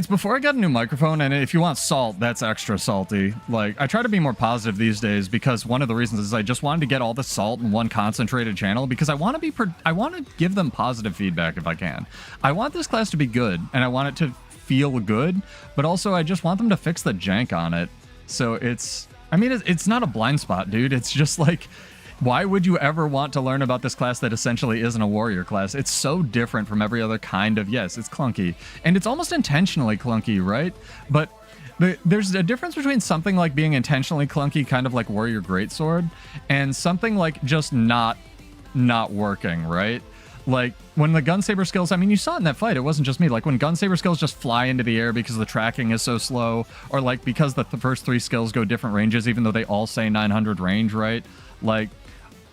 before I got a new microphone, and if you want salt, that's extra salty. Like, I try to be more positive these days, because one of the reasons is I just wanted to get all the salt in one concentrated channel, because I want to give them positive feedback if I can. I want this class to be good, and I want it to feel good, but also I just want them to fix the jank on it. So it's not a blind spot, dude. It's just like, why would you ever want to learn about this class that essentially isn't a Warrior class? It's so different from every other kind of... Yes, it's clunky. And it's almost intentionally clunky, right? But there's a difference between something like being intentionally clunky, kind of like Warrior Greatsword, and something like just not working, right? Like, when the Gunsaber skills... I mean, you saw it in that fight. It wasn't just me. Like, when Gunsaber skills just fly into the air because the tracking is so slow, or, like, because the first 3 skills go different ranges, even though they all say 900 range, right? Like...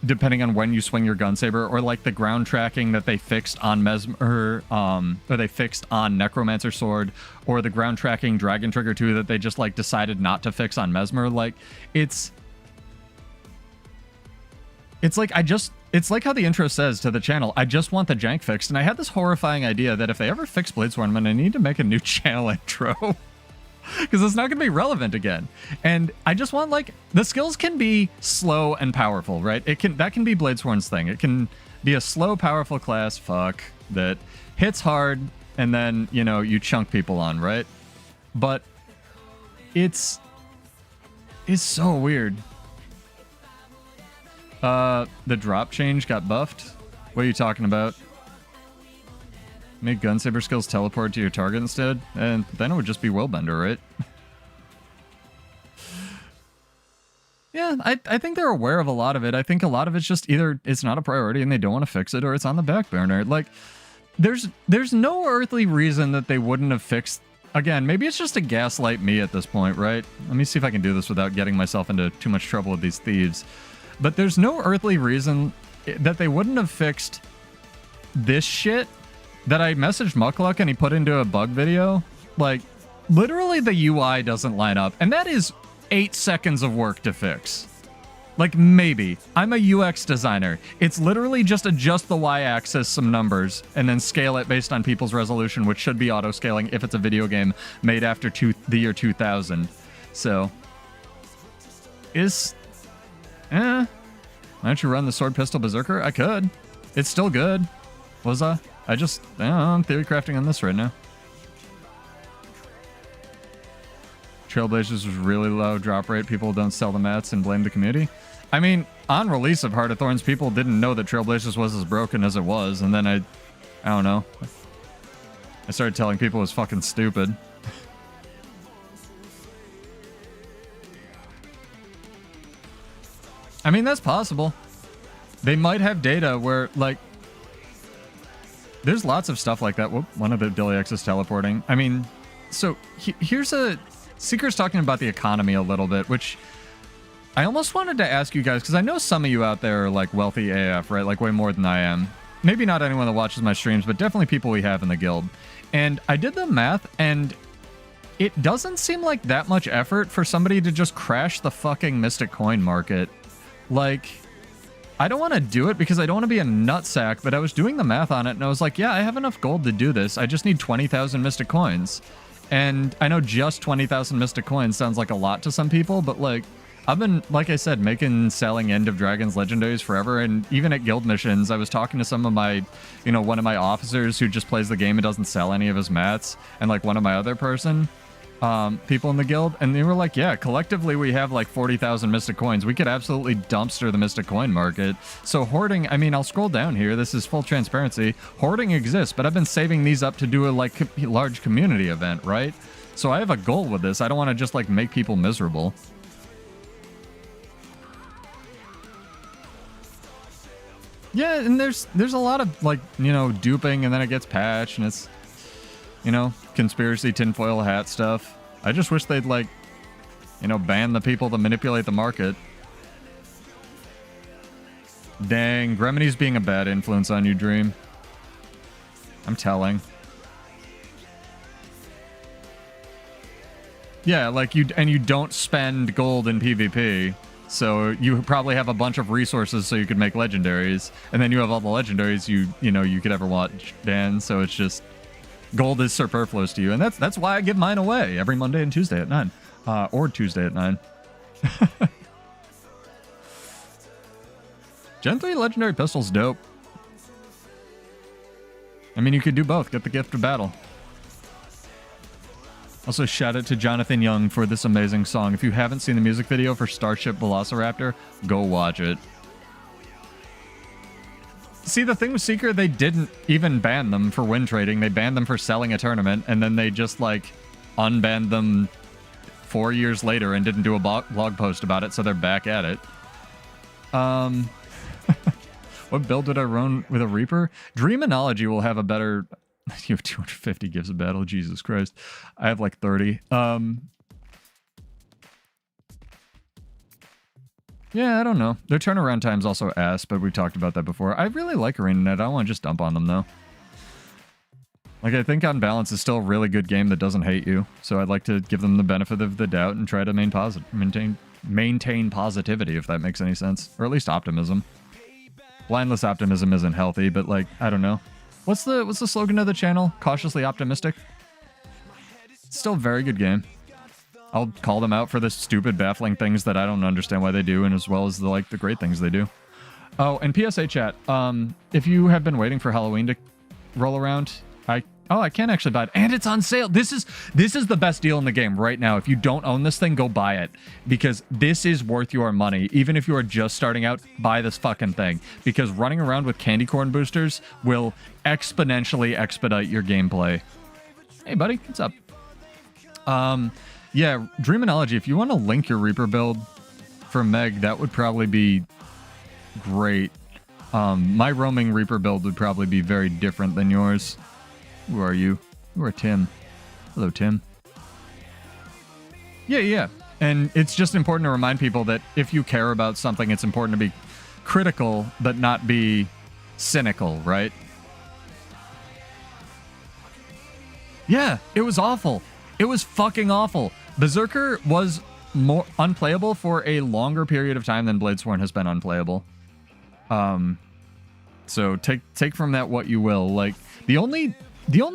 depending on when you swing your Gunsaber, or like the ground tracking that they fixed on Mesmer, or they fixed on Necromancer Sword, or the ground tracking Dragon Trigger 2 that they just like decided not to fix on Mesmer. Like, it's like, it's like how the intro says to the channel, I just want the jank fixed, and I had this horrifying idea that if they ever fix Bladesworn, I'm gonna need to make a new channel intro. Because it's not going to be relevant again. And I just want, like, the skills can be slow and powerful, right? That can be Bladesworn's thing. It can be a slow, powerful class, that hits hard, and then, you chunk people on, right? But it's so weird. The drop change got buffed? What are you talking about? Make gunsaber skills teleport to your target instead? And then it would just be Willbender, right? Yeah, I think they're aware of a lot of it. I think a lot of it's just either it's not a priority and they don't want to fix it, or it's on the back burner. Like, there's no earthly reason that they wouldn't have fixed. Again, maybe it's just to gaslight me at this point, right? Let me see if I can do this without getting myself into too much trouble with these thieves. But there's no earthly reason that they wouldn't have fixed this shit that I messaged Muckluck and he put into a bug video. Like, literally the UI doesn't line up. And that is 8 seconds of work to fix. Like, maybe. I'm a UX designer. It's literally just adjust the y-axis some numbers and then scale it based on people's resolution, which should be auto-scaling if it's a video game made after the year 2000. So, why don't you run the sword pistol berserker? I could. It's still good. I'm theory crafting on this right now. Trailblazers was really low drop rate. People don't sell the mats and blame the community. I mean, on release of Heart of Thorns, people didn't know that Trailblazers was as broken as it was, and then I don't know. I started telling people it was fucking stupid. I mean, that's possible. They might have data where, like, there's lots of stuff like that. Whoop, one of the Diliax is teleporting. I mean, so here's a... Seeker's talking about the economy a little bit, which I almost wanted to ask you guys, because I know some of you out there are, like, wealthy AF, right? Like, way more than I am. Maybe not anyone that watches my streams, but definitely people we have in the guild. And I did the math, and it doesn't seem like that much effort for somebody to just crash the fucking Mystic Coin market. Like, I don't want to do it because I don't want to be a nutsack, but I was doing the math on it, and I was like, yeah, I have enough gold to do this. I just need 20,000 Mystic Coins. And I know just 20,000 Mystic Coins sounds like a lot to some people, but, like, I've been, like I said, selling End of Dragons legendaries forever, and even at guild missions, I was talking to some of my, one of my officers who just plays the game and doesn't sell any of his mats, and, like, one of my other people in the guild, and they were like, yeah, collectively we have like 40,000 Mystic Coins. We could absolutely dumpster the Mystic Coin market. So hoarding, I mean, I'll scroll down here. This is full transparency. Hoarding exists, but I've been saving these up to do a like large community event, right? So I have a goal with this. I don't want to just like make people miserable. Yeah, and there's a lot of like, duping, and then it gets patched, and it's, conspiracy tinfoil hat stuff. I just wish they'd, like, ban the people that manipulate the market. Dang, Gremini's being a bad influence on you, Dream. I'm telling. Yeah, like, you don't spend gold in PvP, so you probably have a bunch of resources so you could make legendaries, and then you have all the legendaries you could ever want, Dan, so it's just... Gold is superfluous to you, and that's why I give mine away every Monday and Tuesday at 9. Or Tuesday at 9. Gen 3 Legendary Pistol's dope. I mean, you could do both. Get the gift of battle. Also, shout out to Jonathan Young for this amazing song. If you haven't seen the music video for Starship Velociraptor, go watch it. See, the thing with Seeker, they didn't even ban them for win trading. They banned them for selling a tournament, and then they just, like, unbanned them 4 years later and didn't do a blog post about it, so they're back at it. What build did I run with a Reaper? Dreamonology will have a better... You have 250 gives of battle, Jesus Christ. I have, like, 30. Yeah, I don't know. Their turnaround time's also ass, but we've talked about that before. I really like ArenaNet. I don't want to just dump on them, though. Like, I think on balance, it's still a really good game that doesn't hate you. So I'd like to give them the benefit of the doubt and try to maintain positivity, if that makes any sense. Or at least optimism. Blindless optimism isn't healthy, but, like, I don't know. What's the slogan of the channel? Cautiously optimistic? It's still a very good game. I'll call them out for the stupid, baffling things that I don't understand why they do, and as well as the great things they do. Oh, and PSA chat, if you have been waiting for Halloween to roll around, I Oh, I can actually buy it. And it's on sale. This is the best deal in the game right now. If you don't own this thing, go buy it. Because this is worth your money. Even if you are just starting out, buy this fucking thing. Because running around with candy corn boosters will exponentially expedite your gameplay. Hey, buddy. What's up? Yeah, Dreamology, if you want to link your Reaper build for Meg, that would probably be great. My roaming Reaper build would probably be very different than yours. Who are you? You are Tim. Hello, Tim. Yeah. And it's just important to remind people that if you care about something, it's important to be critical, but not be cynical, right? Yeah, it was awful. It was fucking awful. Berserker was more unplayable for a longer period of time than Bladesworn has been unplayable. So take from that what you will. Like, the only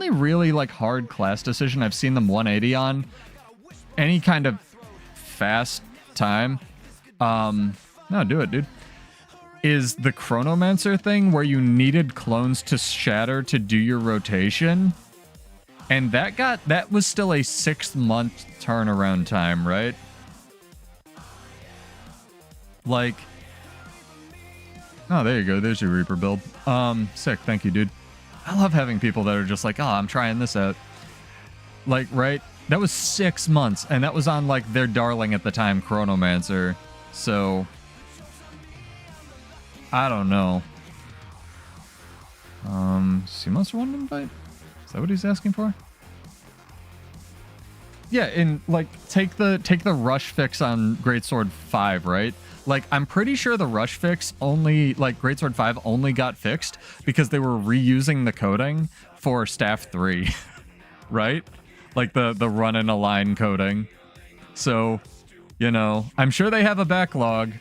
really like hard class decision I've seen them 180 on any kind of fast time, no, do it, dude, is the chronomancer thing where you needed clones to shatter to do your rotation. And that was still a 6-month turnaround time, right? Like, oh, there you go. There's your Reaper build. Sick. Thank you, dude. I love having people that are just like, oh, I'm trying this out. Like, right? That was 6 months, and that was on, like, their darling at the time, Chronomancer. So, I don't know. Sea Monster one invite? Is that what he's asking for? Yeah, and, like, take the rush fix on Greatsword 5, right? Like, I'm pretty sure the rush fix only, like, Greatsword 5 only got fixed because they were reusing the coding for Staff 3, right? Like, the run in a line coding. So, you know, I'm sure they have a backlog.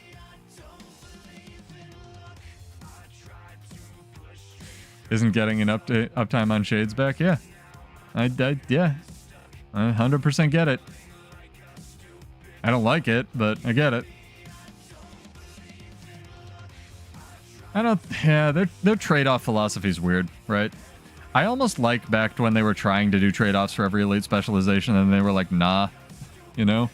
Isn't getting an uptime on Shades back? Yeah. Yeah. I 100% get it. I don't like it, but I get it. Yeah, their trade-off philosophy is weird, right? I almost like back when they were trying to do trade-offs for every elite specialization and they were like, nah, you know?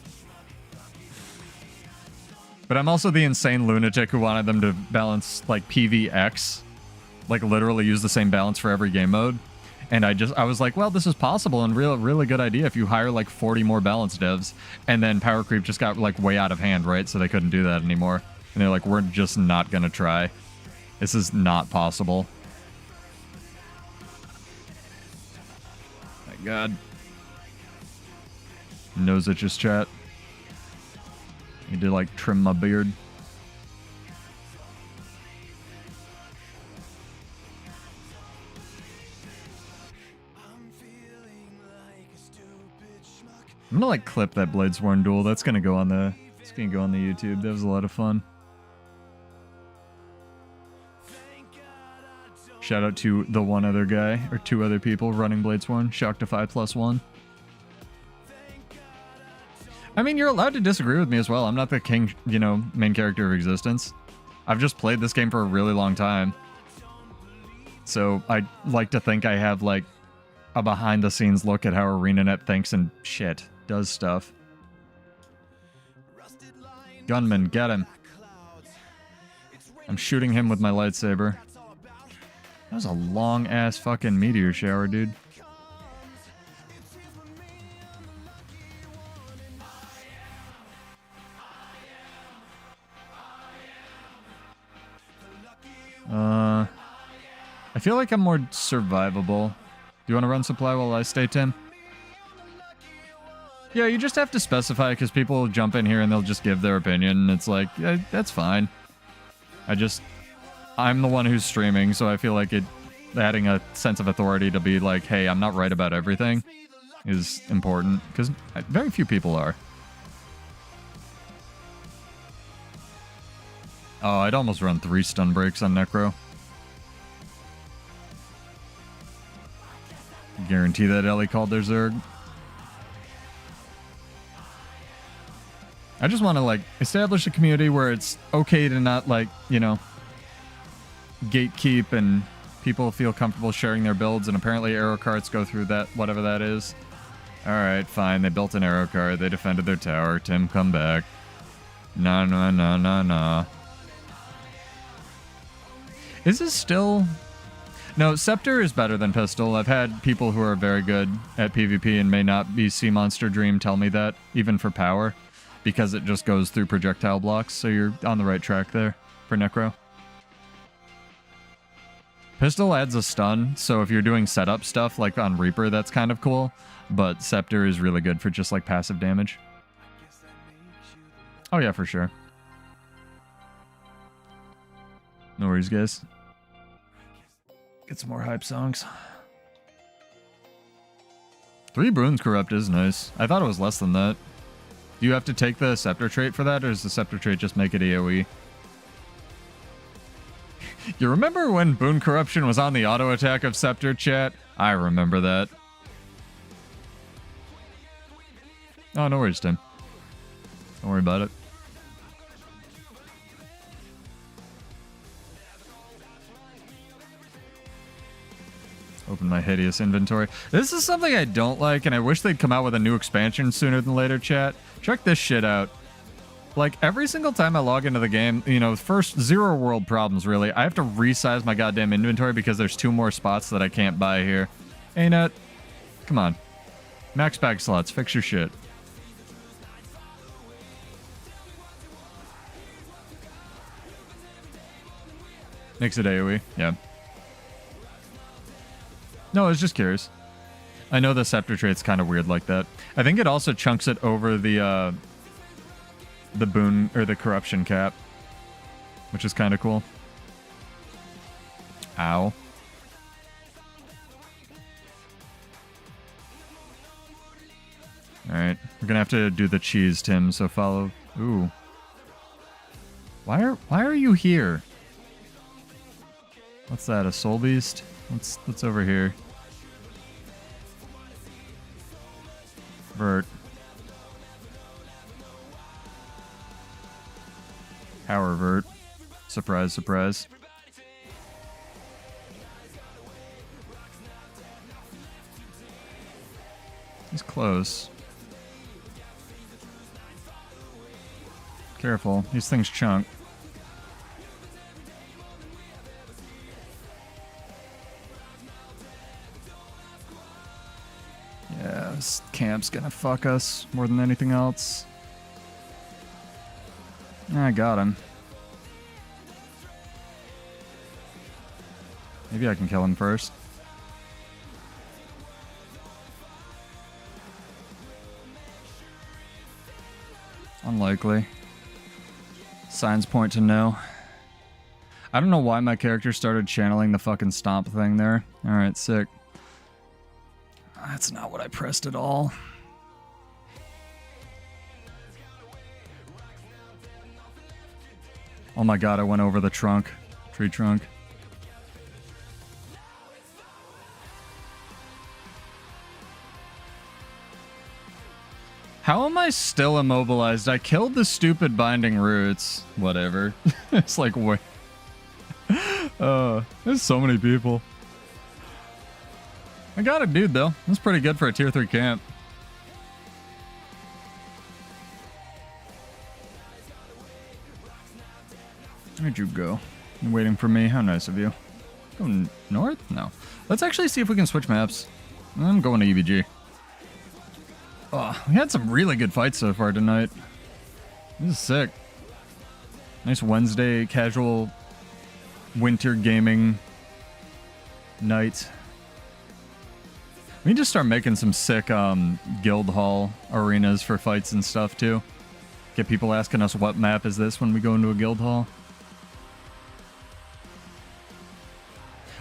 But I'm also the insane lunatic who wanted them to balance, like, PVX. Like, literally use the same balance for every game mode. And I was like, well, this is possible and really good idea if you hire, like, 40 more balance devs. And then power creep just got, like, way out of hand, right? So they couldn't do that anymore. And they're like, we're just not gonna try. This is not possible. My God. Nose itches, chat. Need to, like, trim my beard. I'm gonna, like, clip that Bladesworn duel. That's gonna go on the YouTube. That was a lot of fun. Shout out to the one other guy, or two other people running Bladesworn. Shocktify +1. I mean, you're allowed to disagree with me as well. I'm not the king, you know, main character of existence. I've just played this game for a really long time. So I like to think I have, like, a behind-the-scenes look at how ArenaNet thinks and shit, does stuff. Gunman, get him. I'm shooting him with my lightsaber. That was a long-ass fucking meteor shower, dude. I feel like I'm more survivable. Do you want to run supply while I stay, Tim? Yeah, you just have to specify because people will jump in here and they'll just give their opinion. And it's like, yeah, that's fine. I'm the one who's streaming, so I feel like adding a sense of authority to be like, hey, I'm not right about everything is important, because very few people are. Oh, I'd almost run 3 stun breaks on Necro. Guarantee that Ellie called their Zerg. I just want to, like, establish a community where it's okay to not, like, you know, gatekeep and people feel comfortable sharing their builds, and apparently arrow carts go through that, whatever that is. Alright, fine. They built an arrow cart. They defended their tower. Tim, come back. Nah, nah, nah, nah, nah. Is this still... No, Scepter is better than Pistol. I've had people who are very good at PvP and may not be Sea Monster Dream tell me that, even for power, because it just goes through projectile blocks, so you're on the right track there for Necro. Pistol adds a stun, so if you're doing setup stuff like on Reaper, that's kind of cool, but Scepter is really good for just like passive damage. Oh yeah, for sure. No worries, guys. Get some more hype songs. 3 Boons Corrupt is nice. I thought it was less than that. Do you have to take the Scepter trait for that, or does the Scepter trait just make it AoE? You remember when Boon Corruption was on the auto attack of Scepter, chat? I remember that. Oh, no worries, Tim. Don't worry about it. Open my hideous inventory. This is something I don't like, and I wish they'd come out with a new expansion sooner than later, chat. Check this shit out. Like, every single time I log into the game, you know, first 0 world problems, really. I have to resize my goddamn inventory because there's 2 more spots that I can't buy here. Ain't it? Come on. Max bag slots. Fix your shit. Makes it AoE. Yeah. No, I was just curious. I know the Scepter trait's kind of weird like that. I think it also chunks it over the boon or the corruption cap, which is kind of cool. Ow. All right, we're gonna have to do the cheese, Tim. So follow. Ooh. Why are you here? What's that? A soul beast? What's over here? Vert. Power vert. Surprise, surprise. He's close. Careful, these things chunk. Yeah, this camp's gonna fuck us more than anything else. I got him. Maybe I can kill him first. Unlikely. Signs point to no. I don't know why my character started channeling the fucking stomp thing there. Alright, sick. That's not what I pressed at all. Oh my god, I went over the trunk. Tree trunk. How am I still immobilized? I killed the stupid binding roots. Whatever. It's like, wait. There's so many people. I got a dude, though. That's pretty good for a tier 3 camp. Where'd you go? You're waiting for me? How nice of you. Go north? No. Let's actually see if we can switch maps. I'm going to EBG. Oh, we had some really good fights so far tonight. This is sick. Nice Wednesday casual winter gaming night. We need to start making some sick guild hall arenas for fights and stuff too. Get people asking us what map is this when we go into a guild hall.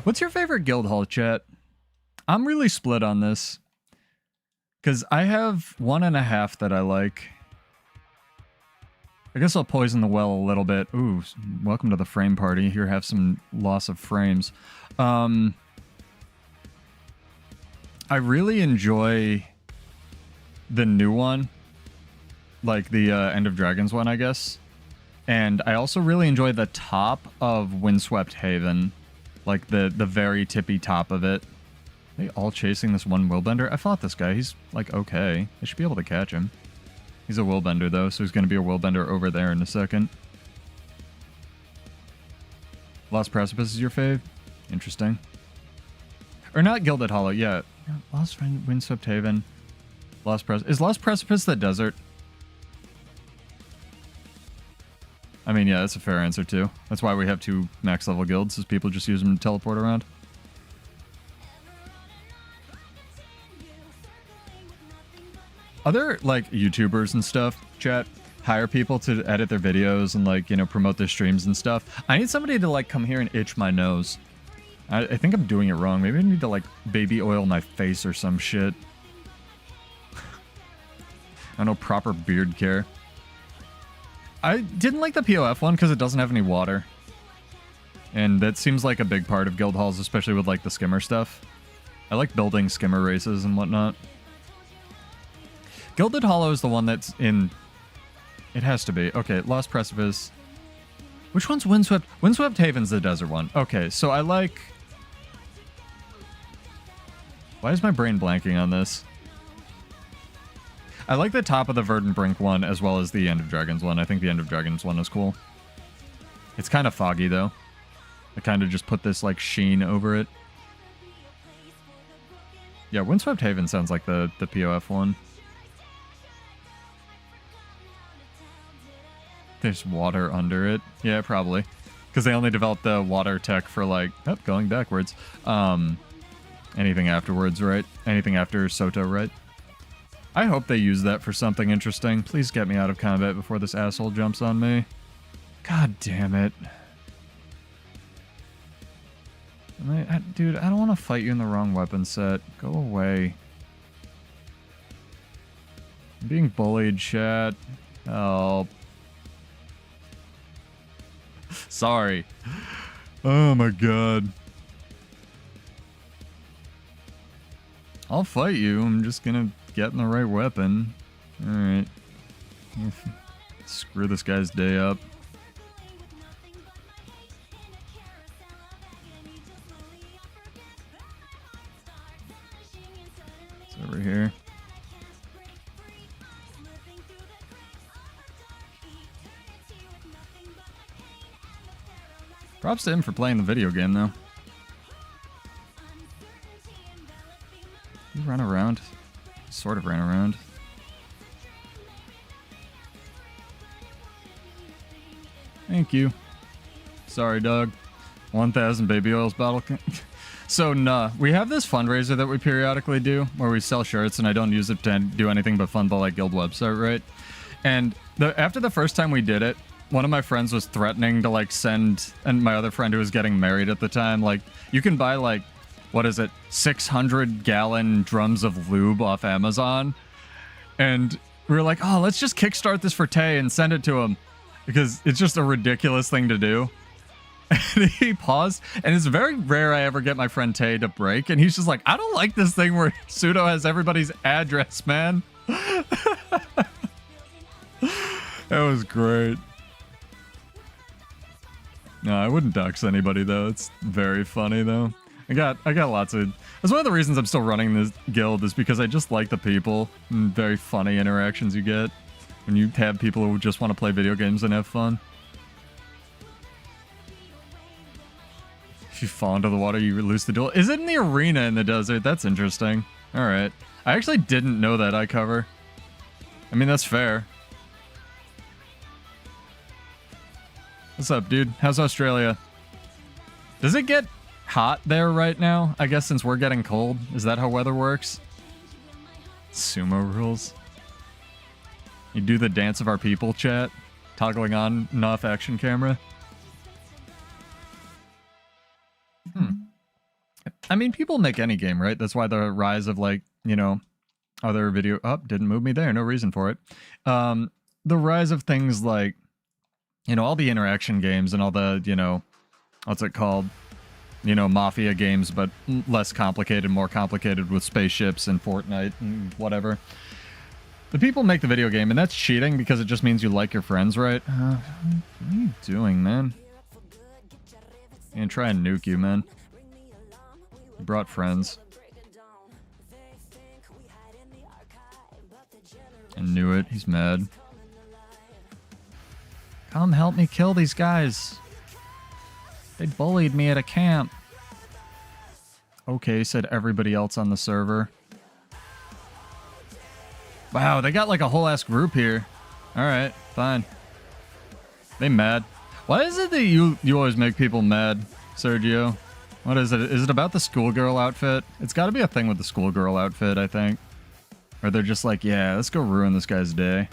What's your favorite guild hall, chat? I'm really split on this. Because I have 1.5 that I like. I guess I'll poison the well a little bit. Ooh, welcome to the frame party. Here, have some loss of frames. I really enjoy the new one. Like the End of Dragons one, I guess. And I also really enjoy the top of Windswept Haven. Like the very tippy top of it. Are they all chasing this one willbender? I fought this guy. He's like okay. I should be able to catch him. He's a willbender though, so he's going to be a willbender over there in a second. Lost Precipice is your fave? Interesting. Or not Gilded Hollow, yeah. Lost Windswept Haven. Is Lost Precipice the desert? I mean, yeah, that's a fair answer too. That's why we have 2 max level guilds, is people just use them to teleport around. Other, like, YouTubers and stuff, chat, hire people to edit their videos and, like, you know, promote their streams and stuff. I need somebody to, like, come here and itch my nose. I think I'm doing it wrong. Maybe I need to, like, baby oil my face or some shit. I don't know, proper beard care. I didn't like the POF one because it doesn't have any water. And that seems like a big part of guild halls, especially with, like, the skimmer stuff. I like building skimmer races and whatnot. Gilded Hollow is the one that's in... It has to be. Okay, Lost Precipice. Which one's Windswept? Windswept Haven's the desert one. Okay, so I like... Why is my brain blanking on this? I like the top of the Verdant Brink one as well as the End of Dragons one. I think the End of Dragons one is cool. It's kind of foggy, though. I kind of just put this, like, sheen over it. Yeah, Windswept Haven sounds like the POF one. There's water under it. Yeah, probably. Because they only developed the water tech for, like... Oh, going backwards. Anything afterwards, right? Anything after Soto, right? I hope they use that for something interesting. Please get me out of combat before this asshole jumps on me. God damn it. Dude, I don't want to fight you in the wrong weapon set. Go away. I'm being bullied, chat. Help. Sorry. Oh my god. I'll fight you. I'm just gonna get in the right weapon. Alright. Screw this guy's day up. It's over here. Props to him for playing the video game, though. You run around. Sort of ran around. Thank you. Sorry, dog. 1,000 baby oils bottle. So, nah. We have this fundraiser that we periodically do where we sell shirts, and I don't use it to do anything but fund the, like, guild website, right? And after the first time we did it, one of my friends was threatening to, like, send, and my other friend who was getting married at the time, like, you can buy, like, what is it, 600-gallon drums of lube off Amazon. And we were like, oh, let's just kickstart this for Tay and send it to him. Because it's just a ridiculous thing to do. And he paused, and it's very rare I ever get my friend Tay to break. And he's just like, I don't like this thing where Pseudo has everybody's address, man. That was great. No, I wouldn't dox anybody, though. It's very funny, though. I got lots of... That's one of the reasons I'm still running this guild, is because I just like the people and very funny interactions you get when you have people who just want to play video games and have fun. If you fall into the water, you lose the duel. Is it in the arena in the desert? That's interesting. Alright. I actually didn't know that I cover. I mean, that's fair. What's up, dude? How's Australia? Does it get hot there right now? I guess since we're getting cold. Is that how weather works? Sumo rules. You do the dance of our people, chat. Toggling on and off action camera. I mean, people make any game, right? That's why the rise of, like, you know, other video... Oh, didn't move me there. No reason for it. The rise of things like, you know, all the interaction games and all the, you know, what's it called? You know, Mafia games, but less complicated, more complicated with spaceships and Fortnite and whatever. The people make the video game, and that's cheating because it just means you like your friends, right? What are you doing, man? And try and nuke you, man. You brought friends. I knew it. He's mad. Come help me kill these guys. They bullied me at a camp. Okay, said everybody else on the server. Wow, they got like a whole ass group here. Alright, fine. They mad. Why is it that you always make people mad, Sergio? What is it? Is it about the schoolgirl outfit? It's got to be a thing with the schoolgirl outfit, I think. Or they're just like, yeah, let's go ruin this guy's day.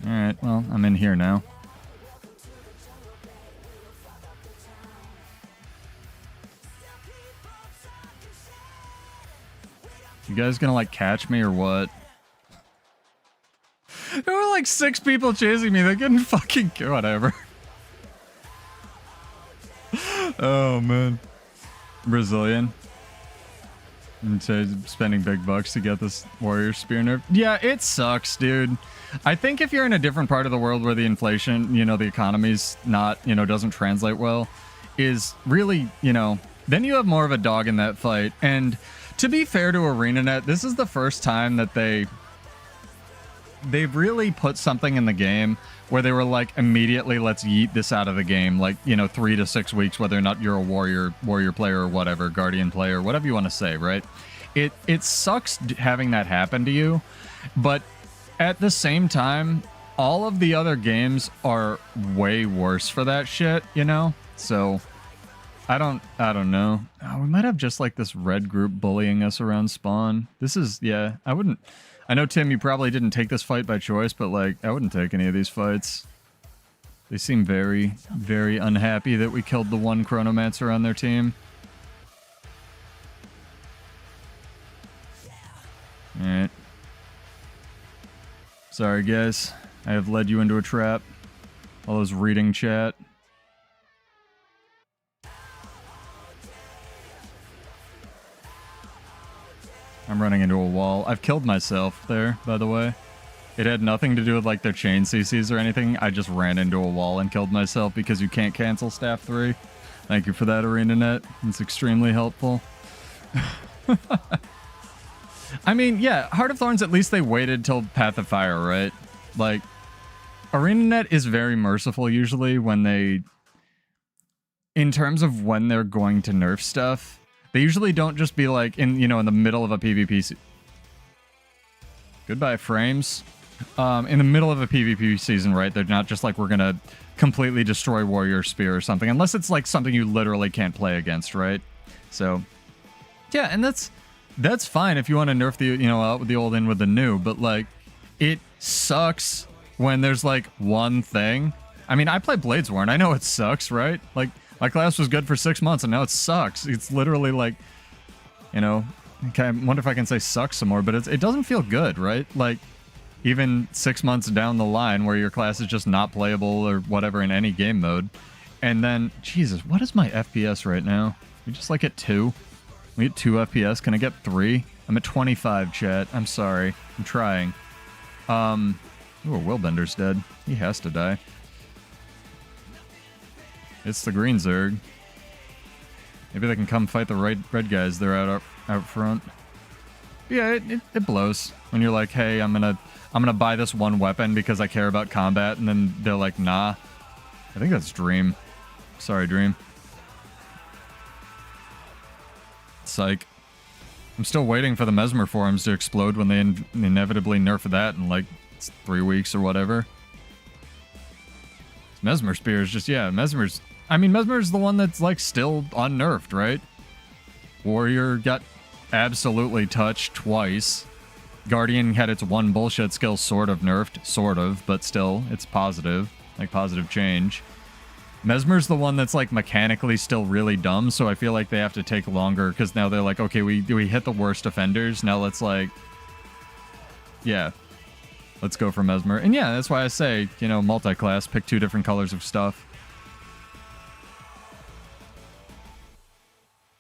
Alright, well, I'm in here now. You guys gonna, like, catch me or what? There were, like, 6 people chasing me. They couldn't fucking... Whatever. Oh, man. Brazilian. And so spending big bucks to get this warrior spear nerf. Yeah, it sucks, dude. I think if you're in a different part of the world where the inflation, you know, the economy's not, you know, doesn't translate well, is really, you know, then you have more of a dog in that fight. And to be fair to ArenaNet, this is the first time that they've really put something in the game where they were like, immediately, let's yeet this out of the game. Like, you know, 3 to 6 weeks, whether or not you're a warrior player or whatever, guardian player, whatever you want to say, right? It sucks having that happen to you, but at the same time, all of the other games are way worse for that shit, you know? So I don't know. Oh, we might have just like this red group bullying us around spawn. This is, yeah, I know, Tim, you probably didn't take this fight by choice, but like, I wouldn't take any of these fights. They seem very, very unhappy that we killed the one chronomancer on their team. Alright. Sorry, guys. I have led you into a trap. All those reading chat. I'm running into a wall. I've killed myself there, by the way. It had nothing to do with like their chain CCs or anything. I just ran into a wall and killed myself because you can't cancel staff 3. Thank you for that, ArenaNet. It's extremely helpful. I mean, yeah, Heart of Thorns, at least they waited till Path of Fire, right? Like, ArenaNet is very merciful usually when they... In terms of when they're going to nerf stuff, they usually don't just be like, in the middle of a PvP... Goodbye, frames. In the middle of a PvP season, right? They're not just like, we're gonna completely destroy Warrior Spear or something. Unless it's like something you literally can't play against, right? So, yeah, and that's fine if you want to nerf the, the old in with the new. But, like, it sucks when there's, like, one thing. I mean, I play Bladesworn. I know it sucks, right? Like, my class was good for 6 months, and now it sucks. It's literally like, I wonder if I can say sucks some more, but it doesn't feel good, right? Like, even 6 months down the line where your class is just not playable or whatever in any game mode. And then, Jesus, what is my FPS right now? We just like at 2? We get 2 FPS. Can I get 3? I'm at 25, chat. I'm sorry. I'm trying. Ooh, Willbender's dead. He has to die. It's the green Zerg. Maybe they can come fight the red guys. They're out front. Yeah, it blows when you're like, hey, I'm gonna buy this one weapon because I care about combat, and then they're like, nah. I think that's Dream. Sorry, Dream. Psych. I'm still waiting for the mesmer forums to explode when they inevitably nerf that in like 3 weeks or whatever. Mesmer Spear is just, yeah, Mesmer's... I mean, Mesmer's the one that's, like, still unnerfed, right? Warrior got absolutely touched twice. Guardian had its one bullshit skill sort of nerfed, sort of, but still, it's positive. Like, positive change. Mesmer's the one that's, like, mechanically still really dumb, so I feel like they have to take longer, because now they're like, okay, we hit the worst offenders, now let's, like... Yeah. Let's go for Mesmer. And yeah, that's why I say, multi-class, pick 2 different colors of stuff.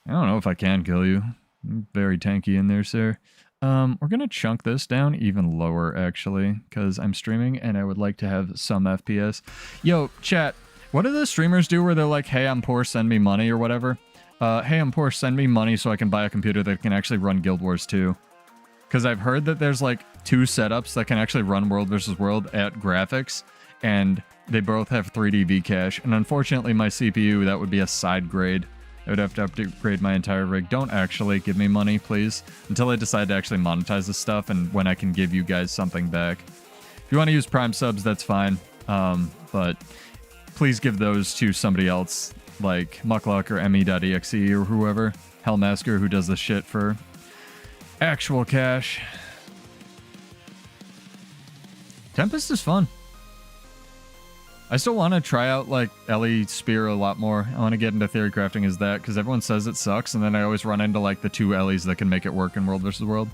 I don't know if I can kill you. I'm very tanky in there, sir. We're gonna chunk this down even lower, actually, because I'm streaming and I would like to have some FPS. Yo, chat, what do the streamers do where they're like, hey, I'm poor, send me money, or whatever? Hey, I'm poor, send me money so I can buy a computer that can actually run Guild Wars 2. Because I've heard that there's like 2 setups that can actually run World vs. World at graphics, and they both have 3D V-cache, and unfortunately my CPU, that would be a side grade. I would have to upgrade my entire rig. Don't actually give me money, please, until I decide to actually monetize this stuff and when I can give you guys something back. If you want to use Prime subs, that's fine, but please give those to somebody else, like Muckluck or me.exe or whoever, Hellmasker, who does this shit for actual cash. Tempest is fun. I still want to try out, like, Ellie Spear a lot more. I want to get into theory crafting as that, because everyone says it sucks, and then I always run into, like, the 2 Ellies that can make it work in World vs. World.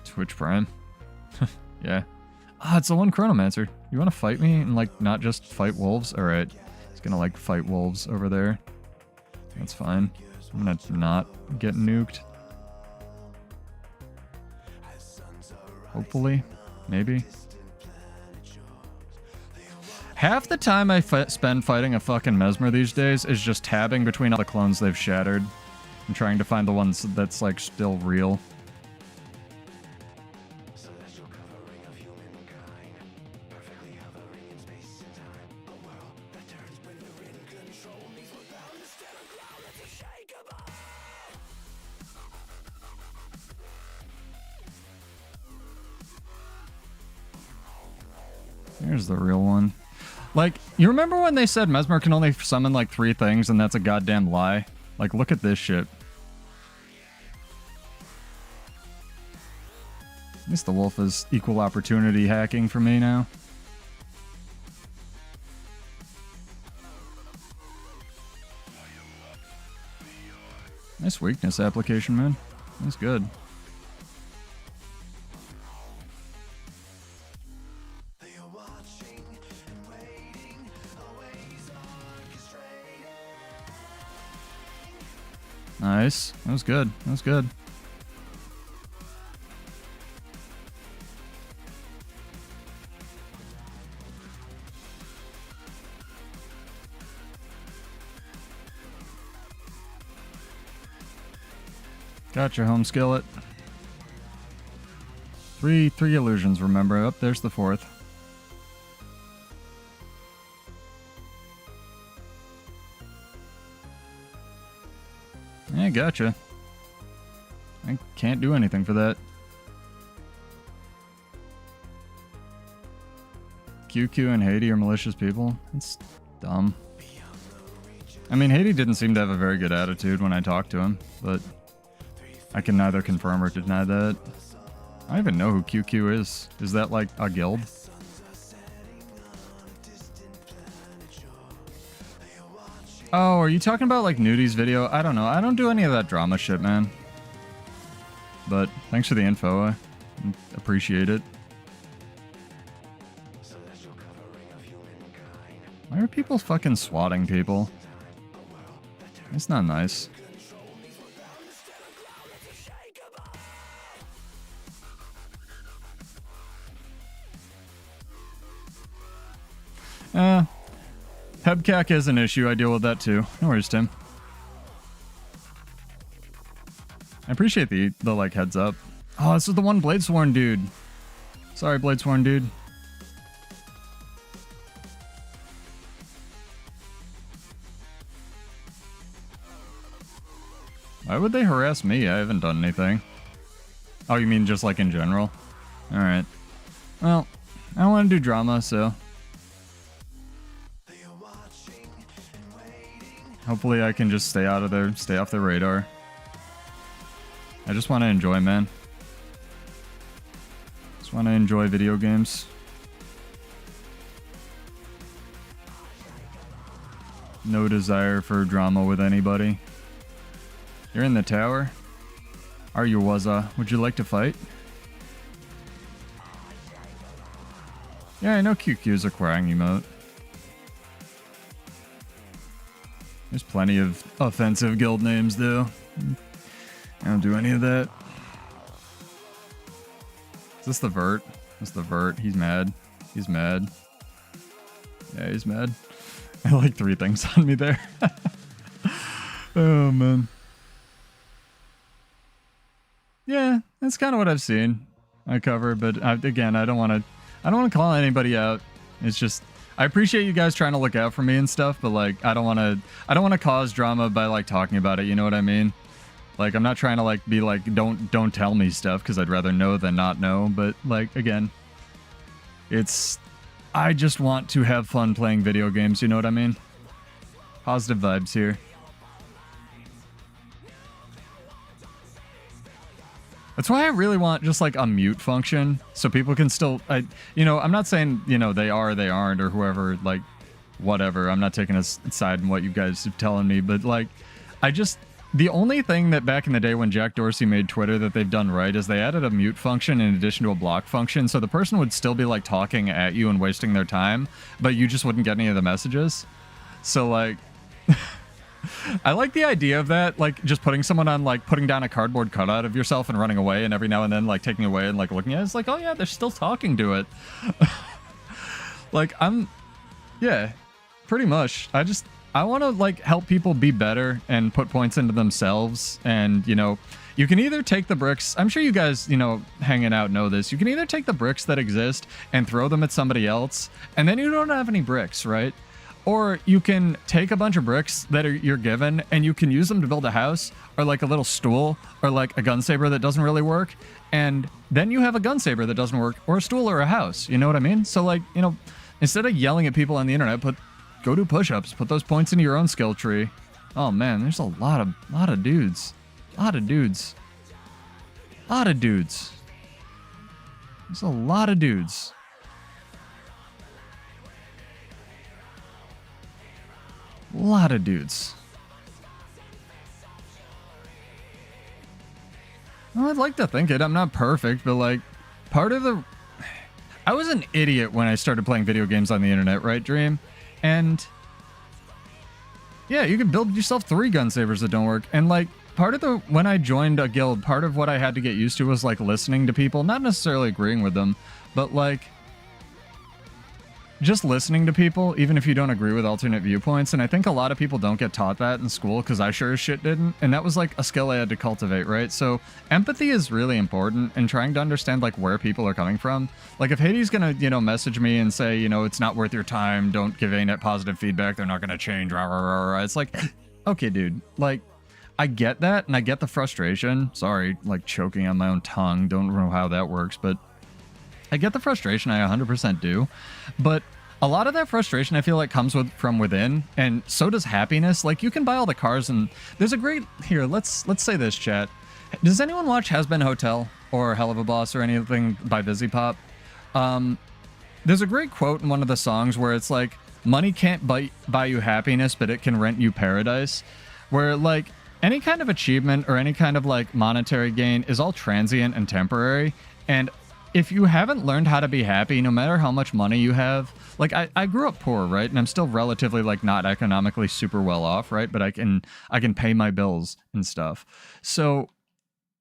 Twitch Prime. Yeah. Ah, it's the one Chronomancer. You want to fight me and, like, not just fight wolves? Alright. He's gonna, like, fight wolves over there. That's fine. I'm gonna not get nuked. Hopefully. Maybe. Half the time I spend fighting a fucking mesmer these days is just tabbing between all the clones they've shattered and trying to find the ones that's, like, still real. Here's the real one. Like, you remember when they said Mesmer can only summon like 3 things and that's a goddamn lie? Like, look at this shit. At least the wolf is equal opportunity hacking for me now. Nice weakness application, man. That's good. Nice. That was good. That was good. Gotcha, home skillet. Three illusions, remember. Up there's the 4th. Yeah, gotcha. I can't do anything for that. QQ and Haiti are malicious people. It's dumb. I mean, Haiti didn't seem to have a very good attitude when I talked to him, but I can neither confirm or deny that. I don't even know who QQ is. Is that like a guild? Oh, are you talking about like Nudie's video? I don't know. I don't do any of that drama shit, man. But thanks for the info. I appreciate it. Why are people fucking swatting people? It's not nice. Hebcac is an issue. I deal with that too. No worries, Tim. I appreciate the like heads up. Oh, this is the one Bladesworn dude. Sorry, Bladesworn dude. Why would they harass me? I haven't done anything. Oh, you mean just like in general? Alright. Well, I don't want to do drama, so... hopefully I can just stay out of there, stay off the radar. I just want to enjoy, man. Just want to enjoy video games. No desire for drama with anybody. You're in the tower? Are you Waza? Would you like to fight? Yeah, I know QQ is a crying emote. There's plenty of offensive guild names, though. I don't do any of that. Is this the vert? That's the vert. He's mad. He's mad. Yeah, he's mad. I like 3 things on me there. Oh, man. Yeah, that's kind of what I've seen. I cover, but again, I don't want to call anybody out. It's just, I appreciate you guys trying to look out for me and stuff, but like, I don't want to cause drama by like talking about it. You know what I mean? Like, I'm not trying to like be like, don't tell me stuff, because I'd rather know than not know. But like, again, I just want to have fun playing video games. You know what I mean? Positive vibes here. That's why I really want just like a mute function, so people can still, I'm not saying, they are, they aren't, or whoever, like, whatever. I'm not taking a side in what you guys are telling me, but like, the only thing that back in the day when Jack Dorsey made Twitter that they've done right is they added a mute function in addition to a block function, so the person would still be like talking at you and wasting their time, but you just wouldn't get any of the messages. So like, I like the idea of that, like just putting someone on, like putting down a cardboard cutout of yourself and running away, and every now and then like taking away and like looking at it. It's like, oh yeah, they're still talking to it. Like, yeah, pretty much. I want to like help people be better and put points into themselves. And you can either take the bricks, I'm sure you guys hanging out know this, you can either take the bricks that exist and throw them at somebody else, and then you don't have any bricks, right? Or you can take a bunch of bricks that you're given and you can use them to build a house, or like a little stool, or like a gun saber that doesn't really work, and then you have a gun saber that doesn't work, or a stool, or a house. You know what I mean? So like, instead of yelling at people on the internet, go do push-ups, put those points into your own skill tree. Oh man, there's a lot of dudes. There's a lot of dudes. Well, I'd like to think it. I'm not perfect, but like, I was an idiot when I started playing video games on the internet, right, Dream? And yeah, you can build yourself 3 gun sabers that don't work. And like, when I joined a guild, part of what I had to get used to was like listening to people, not necessarily agreeing with them, but like just listening to people, even if you don't agree with alternate viewpoints. And I think a lot of people don't get taught that in school, because I sure as shit didn't. And that was like a skill I had to cultivate, right? So empathy is really important, and trying to understand like where people are coming from. Like if Hades gonna, message me and say, it's not worth your time, don't give ANET positive feedback, they're not gonna change, rah, rah, rah, rah. It's like, okay, dude, like, I get that, and I get the frustration. Sorry, like choking on my own tongue, don't know how that works, but I get the frustration, I 100% do, but a lot of that frustration I feel like comes from within, and so does happiness. Like, you can buy all the cars, and there's a great, here, let's say this, chat. Does anyone watch Has Been Hotel or Hell of a Boss or anything by VisiPop? There's a great quote in one of the songs where it's like, money can't buy you happiness, but it can rent you paradise, where like any kind of achievement or any kind of like monetary gain is all transient and temporary. And if you haven't learned how to be happy, no matter how much money you have, like I grew up poor, right? And I'm still relatively like not economically super well off, right? But I can pay my bills and stuff. So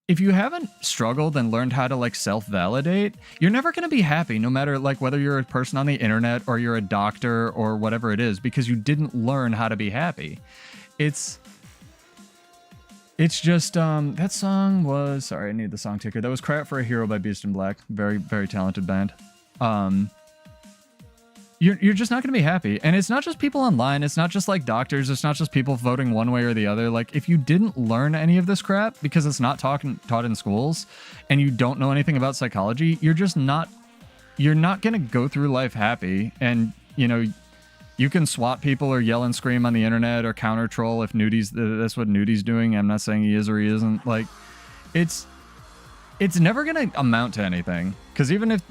if you haven't struggled and learned how to like self-validate, you're never going to be happy, no matter like whether you're a person on the internet or you're a doctor or whatever it is, because you didn't learn how to be happy. It's just, that song was, sorry, I need the song ticker. That was Cry Out for a Hero by Beast in Black. Very, very talented band. You're just not going to be happy. And it's not just people online. It's not just like doctors. It's not just people voting one way or the other. Like, if you didn't learn any of this crap because it's not taught in schools, and you don't know anything about psychology, you're not going to go through life happy. And, you can swat people or yell and scream on the internet or counter troll if that's what Nudi's doing. I'm not saying he is or he isn't. Like, it's never going to amount to anything. Because even if,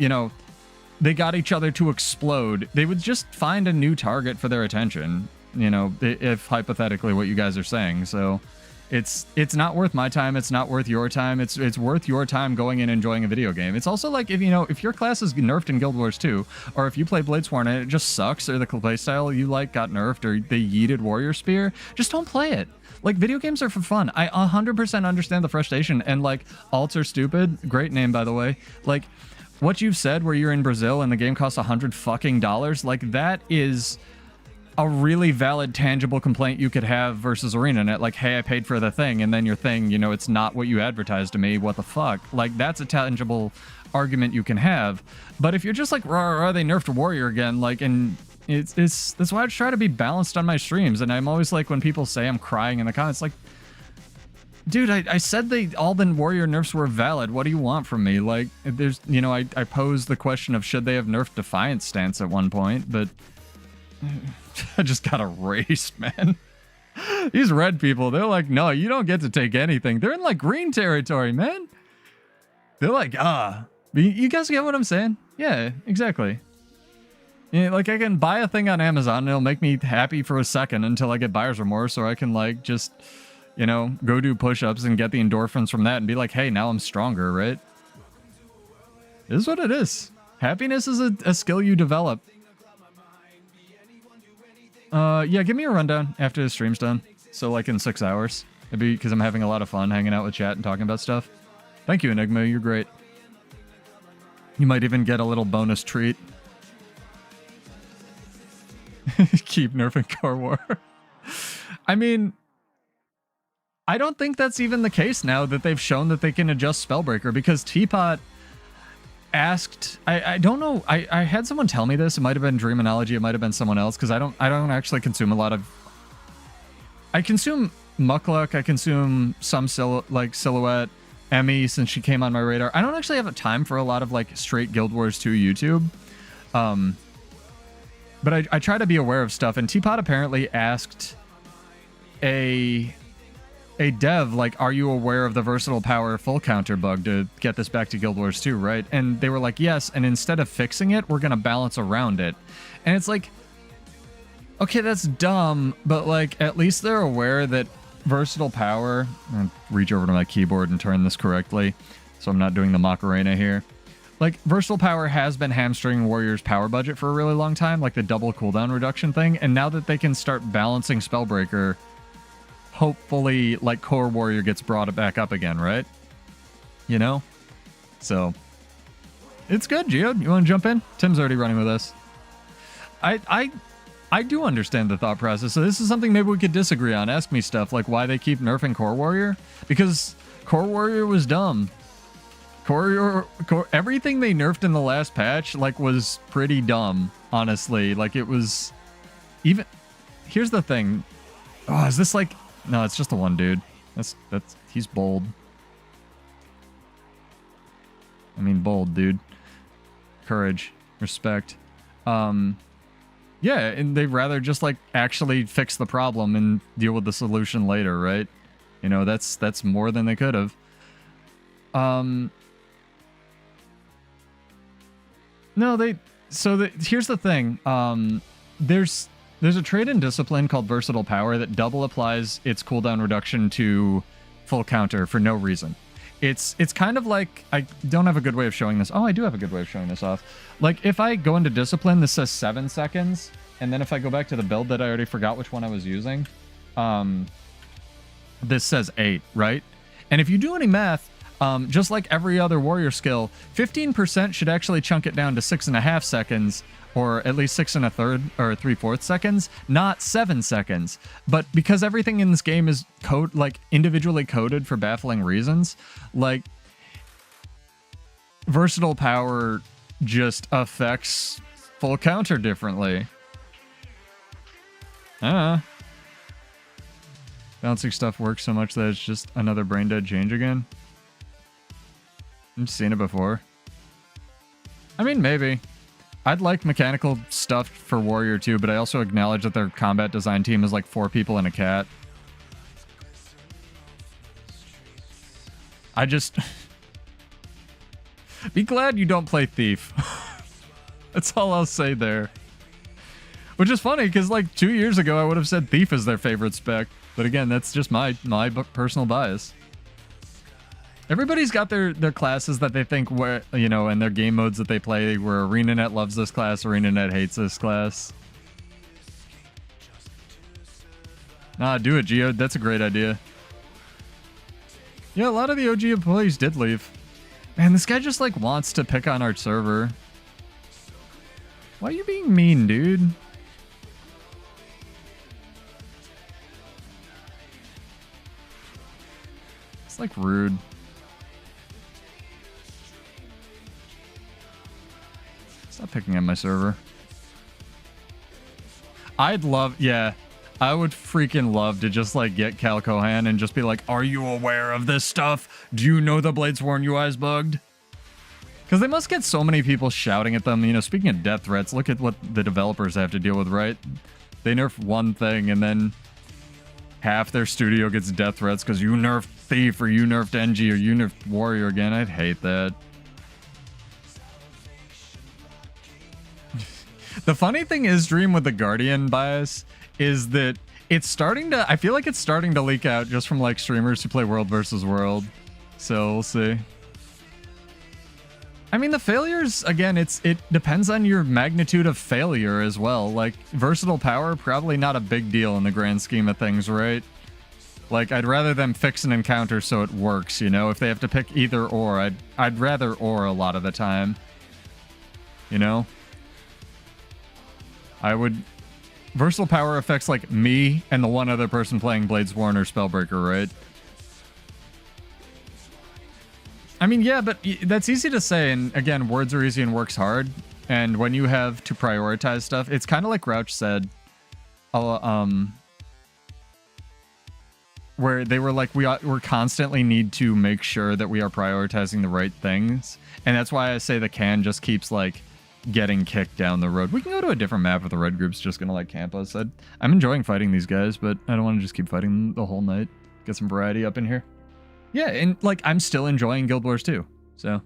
they got each other to explode, they would just find a new target for their attention, if hypothetically what you guys are saying. So It's not worth my time. It's not worth your time. It's worth your time going and enjoying a video game. It's also like, if you know, if your class is nerfed in Guild Wars 2, or if you play Bladesworn and it just sucks, or the playstyle you like got nerfed, or they yeeted Warrior Spear, just don't play it. Like, video games are for fun. I 100% understand the frustration, and like, alts are stupid. Great name, by the way. Like, what you've said where you're in Brazil and the game costs $100 fucking, like, that is a really valid, tangible complaint you could have versus ArenaNet. Like, hey, I paid for the thing, and then your thing, you know, it's not what you advertised to me. What the fuck? Like, that's a tangible argument you can have. But if you're just like, rah, they nerfed Warrior again, like, and it's that's why I try to be balanced on my streams. And I'm always like, when people say I'm crying in the comments, like, dude, I said all the Warrior nerfs were valid. What do you want from me? Like, there's, you know, I posed the question of should they have nerfed Defiance stance at one point, but I just got erased, man. These red people, they're like, no, you don't get to take anything. They're in like green territory, man. They're like, you guys get what I'm saying? Yeah, exactly. Yeah, like, I can buy a thing on Amazon and it'll make me happy for a second until I get buyer's remorse, or I can like just, you know, go do push-ups and get the endorphins from that and be like, hey, now I'm stronger, right? It is what it is. Happiness is a skill you develop. Yeah, give me a rundown after the stream's done. So, like, in 6 hours. Maybe because I'm having a lot of fun hanging out with chat and talking about stuff. Thank you, Enigma. You're great. You might even get a little bonus treat. Keep nerfing Core War. I mean, I don't think that's even the case now that they've shown that they can adjust Spellbreaker, because Teapot asked, I don't know, I had someone tell me this. It might have been Dreamology, it might have been someone else, because I don't actually consume a lot of, I consume Mukluk, I consume some Silhouette, Emmy, since she came on my radar. I don't actually have a time for a lot of like straight Guild Wars 2 YouTube, but I try to be aware of stuff. And Teapot apparently asked a dev, like, are you aware of the versatile power full counter bug to get this back to Guild Wars 2, right? And they were like, yes, and instead of fixing it, we're gonna balance around it. And it's like, okay, that's dumb, but like, at least they're aware that versatile power, I'll reach over to my keyboard and turn this correctly so I'm not doing the Macarena here. Like, versatile power has been hamstringing Warrior's power budget for a really long time, like the double cooldown reduction thing, and now that they can start balancing Spellbreaker, hopefully, like, Core Warrior gets brought back up again, right? You know? So, it's good, Geode. You want to jump in? Tim's already running with us. I do understand the thought process, so this is something maybe we could disagree on. Ask me stuff like why they keep nerfing Core Warrior. Because Core Warrior was dumb. Everything they nerfed in the last patch, like, was pretty dumb, honestly. Like, it was... even... Here's the thing. Oh, is this like... No, it's just the one dude. He's bold. I mean, bold, dude. Courage. Respect. Yeah, and they'd rather just, like, actually fix the problem and deal with the solution later, right? You know, that's more than they could have. No, here's the thing. There's a trait in Discipline called Versatile Power that double applies its cooldown reduction to full counter for no reason. It's kind of like, I don't have a good way of showing this. Oh, I do have a good way of showing this off. Like, if I go into Discipline, this says 7 seconds. And then if I go back to the build that I already forgot which one I was using, this says 8, right? And if you do any math, just like every other warrior skill, 15% should actually chunk it down to 6.5 seconds, or at least 6 1/3 or 3/4 seconds, not 7 seconds. But because everything in this game is individually coded for baffling reasons, like, versatile power just affects full counter differently. Balancing stuff works so much that it's just another brain dead change again. I've seen it before. I mean, maybe. I'd like mechanical stuff for Warrior too, but I also acknowledge that their combat design team is like 4 people and a cat. I just... Be glad you don't play Thief. That's all I'll say there. Which is funny because like 2 years ago I would have said thief is their favorite spec, but again, that's just my personal bias. Everybody's got their classes that they think where, you know, and their game modes that they play, where ArenaNet loves this class, ArenaNet hates this class. Nah, do it, Geo. That's a great idea. Yeah, a lot of the OG employees did leave. Man, this guy just like wants to pick on our server. Why are you being mean, dude? It's like rude. Stop picking on my server. I'd love, yeah, I would freaking love to just like get Cal Kohan and just be like, are you aware of this stuff? Do you know the Bladesworn UI is bugged? Because they must get so many people shouting at them. You know, speaking of death threats, look at what the developers have to deal with, right? They nerf one thing and then half their studio gets death threats because you nerfed Thief or you nerfed NG or you nerfed Warrior again. I'd hate that. The funny thing is, Dream, with the Guardian bias is that it's starting to, I feel like it's starting to leak out just from like streamers who play World versus World. So we'll see. I mean, the failures, again, it depends on your magnitude of failure as well. Like, versatile power, probably not a big deal in the grand scheme of things, right? Like, I'd rather them fix an encounter so it works, you know? If they have to pick either or, I'd rather or a lot of the time. You know? I would... Versatile power affects, like, me and the one other person playing Bladesworn or Spellbreaker, right? I mean, yeah, but that's easy to say, and again, words are easy and works hard. And when you have to prioritize stuff, it's kind of like Grouch said, where they were like, we're constantly need to make sure that we are prioritizing the right things. And that's why I say the can just keeps like getting kicked down the road. We can go to a different map if the red group's just gonna like camp us. I'm enjoying fighting these guys, but I don't want to just keep fighting them the whole night. Get some variety up in here. Yeah, and like I'm still enjoying Guild Wars 2, so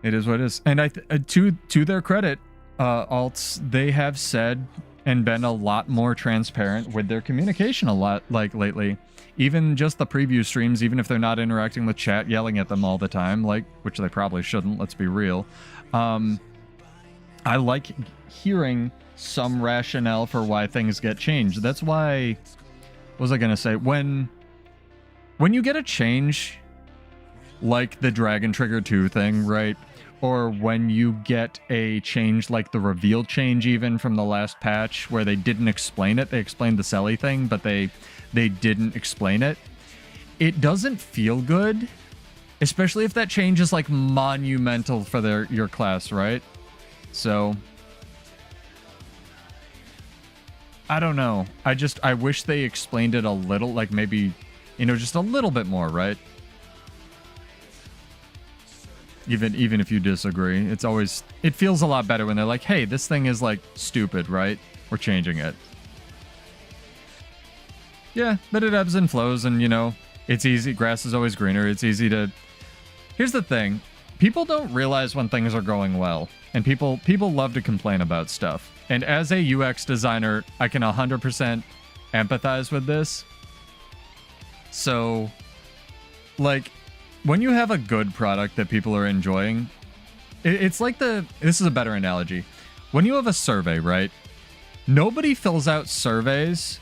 it is what it is. And to their credit, alts, they have said and been a lot more transparent with their communication a lot, like lately. Even just the preview streams, even if they're not interacting with chat, yelling at them all the time, like, which they probably shouldn't, let's be real. I like hearing some rationale for why things get changed. That's why, what was I gonna say? When you get a change, like the Dragon Trigger 2 thing, right? Or when you get a change like the reveal change even from the last patch where they didn't explain it. They explained the Selly thing, but they didn't explain it. It doesn't feel good, especially if that change is like monumental for your class, right? So I don't know. I wish they explained it a little, like maybe, you know, just a little bit more, right? Even if you disagree, it feels a lot better when they're like, hey, this thing is like stupid, right? We're changing it. Yeah, but it ebbs and flows, and you know, it's easy. Grass is always greener. It's easy to... Here's the thing. People don't realize when things are going well, and people love to complain about stuff. And as a UX designer, I can 100% empathize with this. So, like, when you have a good product that people are enjoying, it's like this is a better analogy. When you have a survey, right? Nobody fills out surveys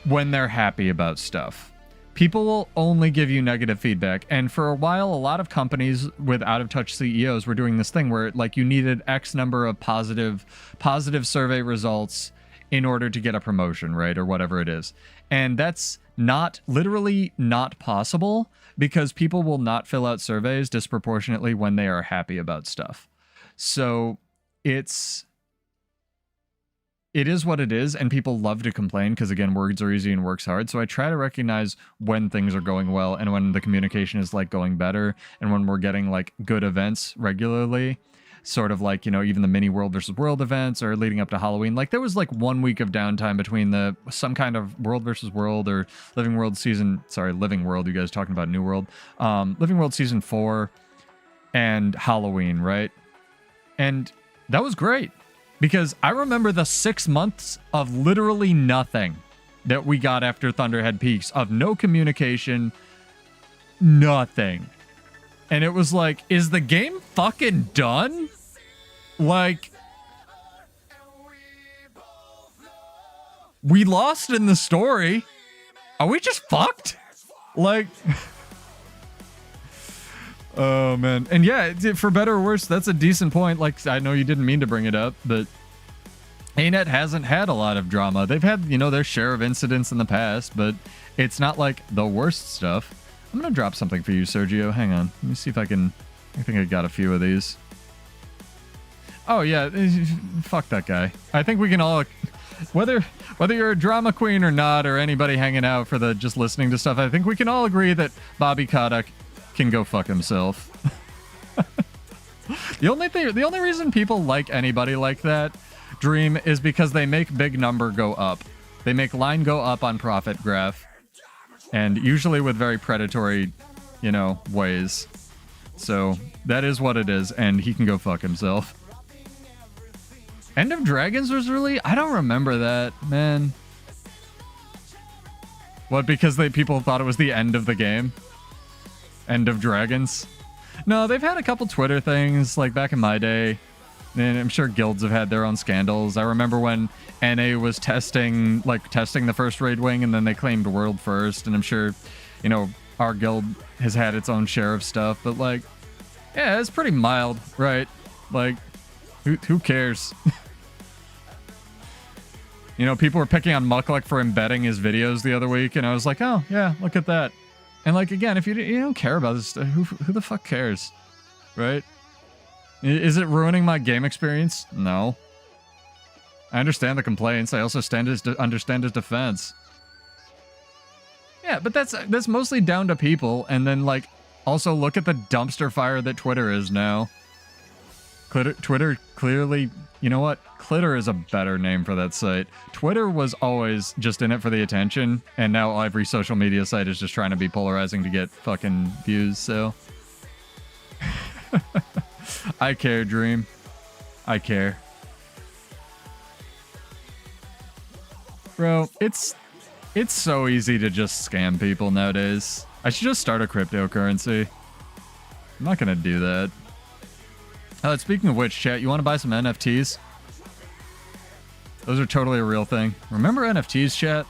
when they're happy about stuff. People will only give you negative feedback. And for a while, a lot of companies with out-of-touch CEOs were doing this thing where like you needed X number of positive survey results in order to get a promotion, right? Or whatever it is. And that's literally not possible because people will not fill out surveys disproportionately when they are happy about stuff. So it is what it is, and people love to complain because, again, words are easy and works hard. So I try to recognize when things are going well and when the communication is like going better and when we're getting like good events regularly. Sort of like, you know, even the mini World versus World events or leading up to Halloween. Like there was like 1 week of downtime between some kind of World versus World or Living World, you guys talking about New World. Living World Season 4 and Halloween, right? And that was great. Because I remember the 6 months of literally nothing that we got after Thunderhead Peaks, of no communication, nothing. And it was like, is the game fucking done? Like, we lost in the story. Are we just fucked? Like, oh man. And yeah, for better or worse, that's a decent point. Like, I know you didn't mean to bring it up, but ANET hasn't had a lot of drama. They've had, you know, their share of incidents in the past, but it's not like the worst stuff. I'm gonna drop something for you, Sergio. Hang on. Let me see if I can... I think I got a few of these. Oh yeah, fuck that guy. I think we can all... Whether you're a drama queen or not, or anybody hanging out for the just listening to stuff, I think we can all agree that Bobby Kotick can go fuck himself. The only reason people like anybody like that, Dream, is because they make big number go up. They make line go up on profit graph, and usually with very predatory, you know, ways. So that is what it is, and he can go fuck himself. End of Dragons was really... I don't remember that, man. What, because people thought it was the end of the game? End of Dragons? No, they've had a couple Twitter things, like back in my day. And I'm sure guilds have had their own scandals. I remember when NA was testing the first raid wing, and then they claimed world first. And I'm sure, you know, our guild has had its own share of stuff. But, like, yeah, it's pretty mild, right? Like, who cares? You know, people were picking on Mukluk for embedding his videos the other week, and I was like, oh, yeah, look at that. And, like, again, if you don't care about this stuff, who the fuck cares? Right? Is it ruining my game experience? No. I understand the complaints. I also understand his defense. Yeah, but that's mostly down to people, and then, like, also look at the dumpster fire that Twitter is now. Twitter clearly... You know what? Clitter is a better name for that site. Twitter was always just in it for the attention, and now every social media site is just trying to be polarizing to get fucking views, so... I care, Dream. I care. Bro, it's so easy to just scam people nowadays. I should just start a cryptocurrency. I'm not gonna do that. Speaking of which, chat, you want to buy some NFTs? Those are totally a real thing. Remember NFTs, chat?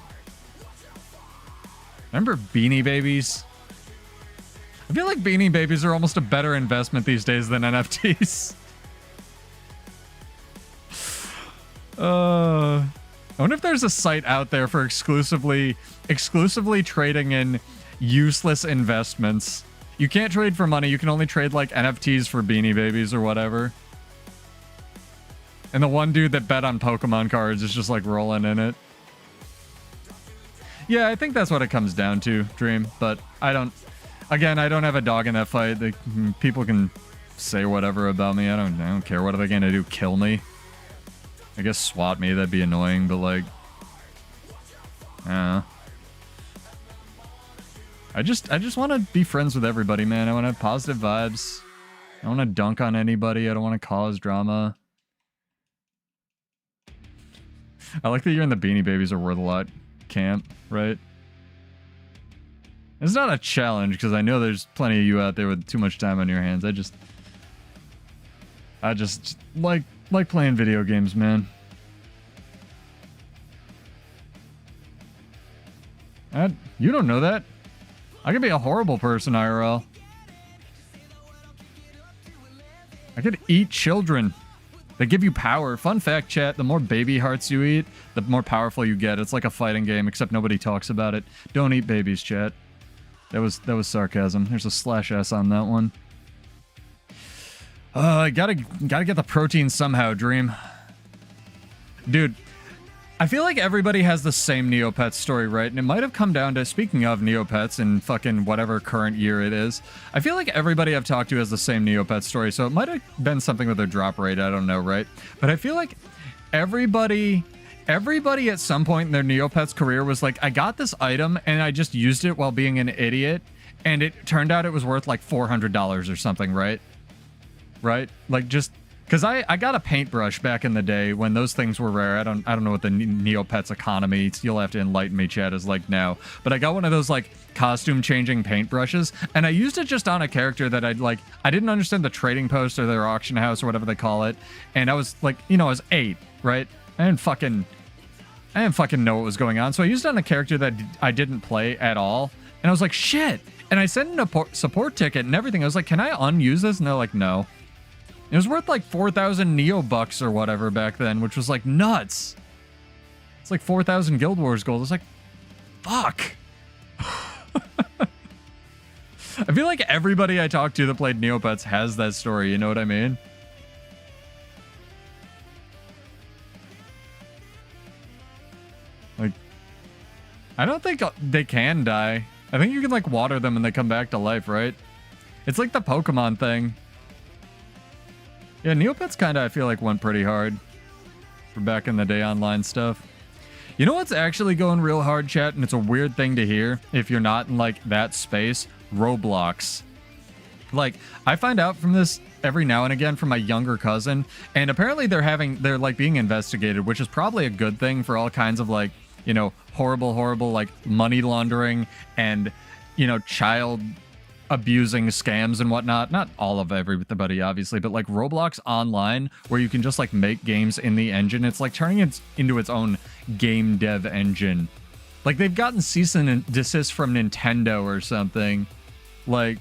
Remember Beanie Babies? I feel like Beanie Babies are almost a better investment these days than NFTs. I wonder if there's a site out there for exclusively trading in useless investments. You can't trade for money. You can only trade, like, NFTs for Beanie Babies or whatever. And the one dude that bet on Pokemon cards is just, like, rolling in it. Yeah, I think that's what it comes down to, Dream. But I don't... Again, I don't have a dog in that fight. People can say whatever about me. I don't care. What are they going to do? Kill me? I guess swat me. That'd be annoying, but, like... I don't know. I just want to be friends with everybody, man. I want to have positive vibes. I don't want to dunk on anybody. I don't want to cause drama. I like that you're in the Beanie Babies are worth a lot camp, right? It's not a challenge, because I know there's plenty of you out there with too much time on your hands. I just like playing video games, man. You don't know that. I could be a horrible person, IRL. I could eat children. They give you power. Fun fact, chat, the more baby hearts you eat, the more powerful you get. It's like a fighting game, except nobody talks about it. Don't eat babies, chat. That was sarcasm. There's a /S on that one. Gotta get the protein somehow, Dream. Dude, I feel like everybody has the same Neopets story, right? And it might have come down to, speaking of Neopets in fucking whatever current year it is, I feel like everybody I've talked to has the same Neopet story, so it might have been something with their drop rate, I don't know, right? But I feel like everybody at some point in their Neopets career was like, I got this item and I just used it while being an idiot, and it turned out it was worth like $400 or something, right? Right? Like, just Because I got a paintbrush back in the day when those things were rare. I don't know what the Neopets economy, you'll have to enlighten me, chat, is like now. But I got one of those like costume changing paintbrushes, and I used it just on a character that I didn't understand the trading post or their auction house or whatever they call it. And I was like, you know, I was 8, right? I didn't fucking know what was going on. So I used it on a character that I didn't play at all. And I was like, shit. And I sent in a support ticket and everything. I was like, can I unuse this? And they're like, no. It was worth like 4,000 Neo bucks or whatever back then, which was like nuts. It's like 4,000 Guild Wars gold. It's like, fuck. I feel like everybody I talked to that played Neopets has that story. You know what I mean? Like, I don't think they can die. I think you can like water them and they come back to life, right? It's like the Pokemon thing. Yeah, Neopets kind of, I feel like, went pretty hard for back in the day online stuff. You know what's actually going real hard, chat? And it's a weird thing to hear if you're not in, like, that space. Roblox. Like, I find out from this every now and again from my younger cousin. And apparently they're, like, being investigated, which is probably a good thing for all kinds of, like, you know, horrible, like, money laundering and, you know, child abusing scams and whatnot. Not all of everybody, obviously, but like Roblox Online, where you can just like make games in the engine. It's like turning it into its own game dev engine. Like they've gotten cease and desist from Nintendo or something. Like,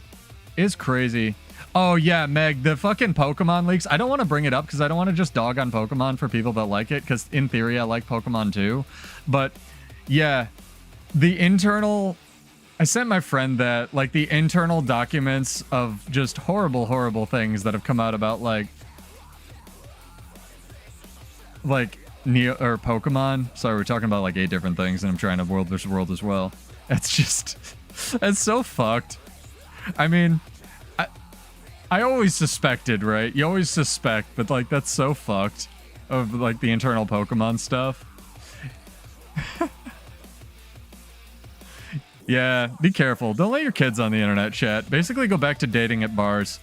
it's crazy. Oh yeah, Meg, the fucking Pokemon leaks. I don't want to bring it up because I don't want to just dog on Pokemon for people that like it, because in theory I like Pokemon too. But yeah, the internal... I sent my friend that, like, the internal documents of just horrible things that have come out about, like Neo or Pokemon. Sorry, we're talking about like 8 different things, and I'm trying to world versus world as well. It's just, it's so fucked. I mean, I always suspected, right? You always suspect, but like that's so fucked of like the internal Pokemon stuff. Yeah, be careful. Don't let your kids on the internet, chat. Basically, go back to dating at bars.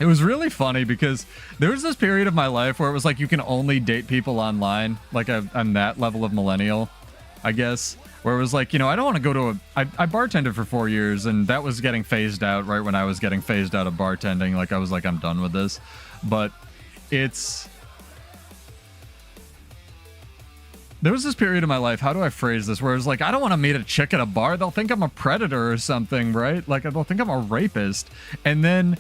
It was really funny because there was this period of my life where it was like you can only date people online. Like I'm that level of millennial, I guess. Where it was like, you know, I don't want to go to I bartended for 4 years, and that was getting phased out right when I was getting phased out of bartending. Like I was like, I'm done with this. But it's... There was this period in my life, how do I phrase this, where it's like, I don't want to meet a chick at a bar. They'll think I'm a predator or something, right? Like, they'll think I'm a rapist. And then,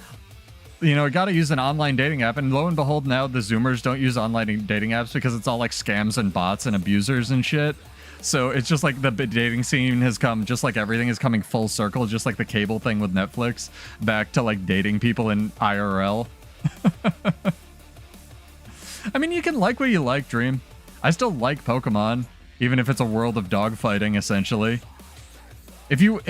you know, I got to use an online dating app. And lo and behold, now the Zoomers don't use online dating apps because it's all like scams and bots and abusers and shit. So it's just like the dating scene has come, just like everything is coming full circle, just like the cable thing with Netflix, back to like dating people in IRL. I mean, you can like what you like, Dream. I still like Pokemon, even if it's a world of dogfighting, essentially. If you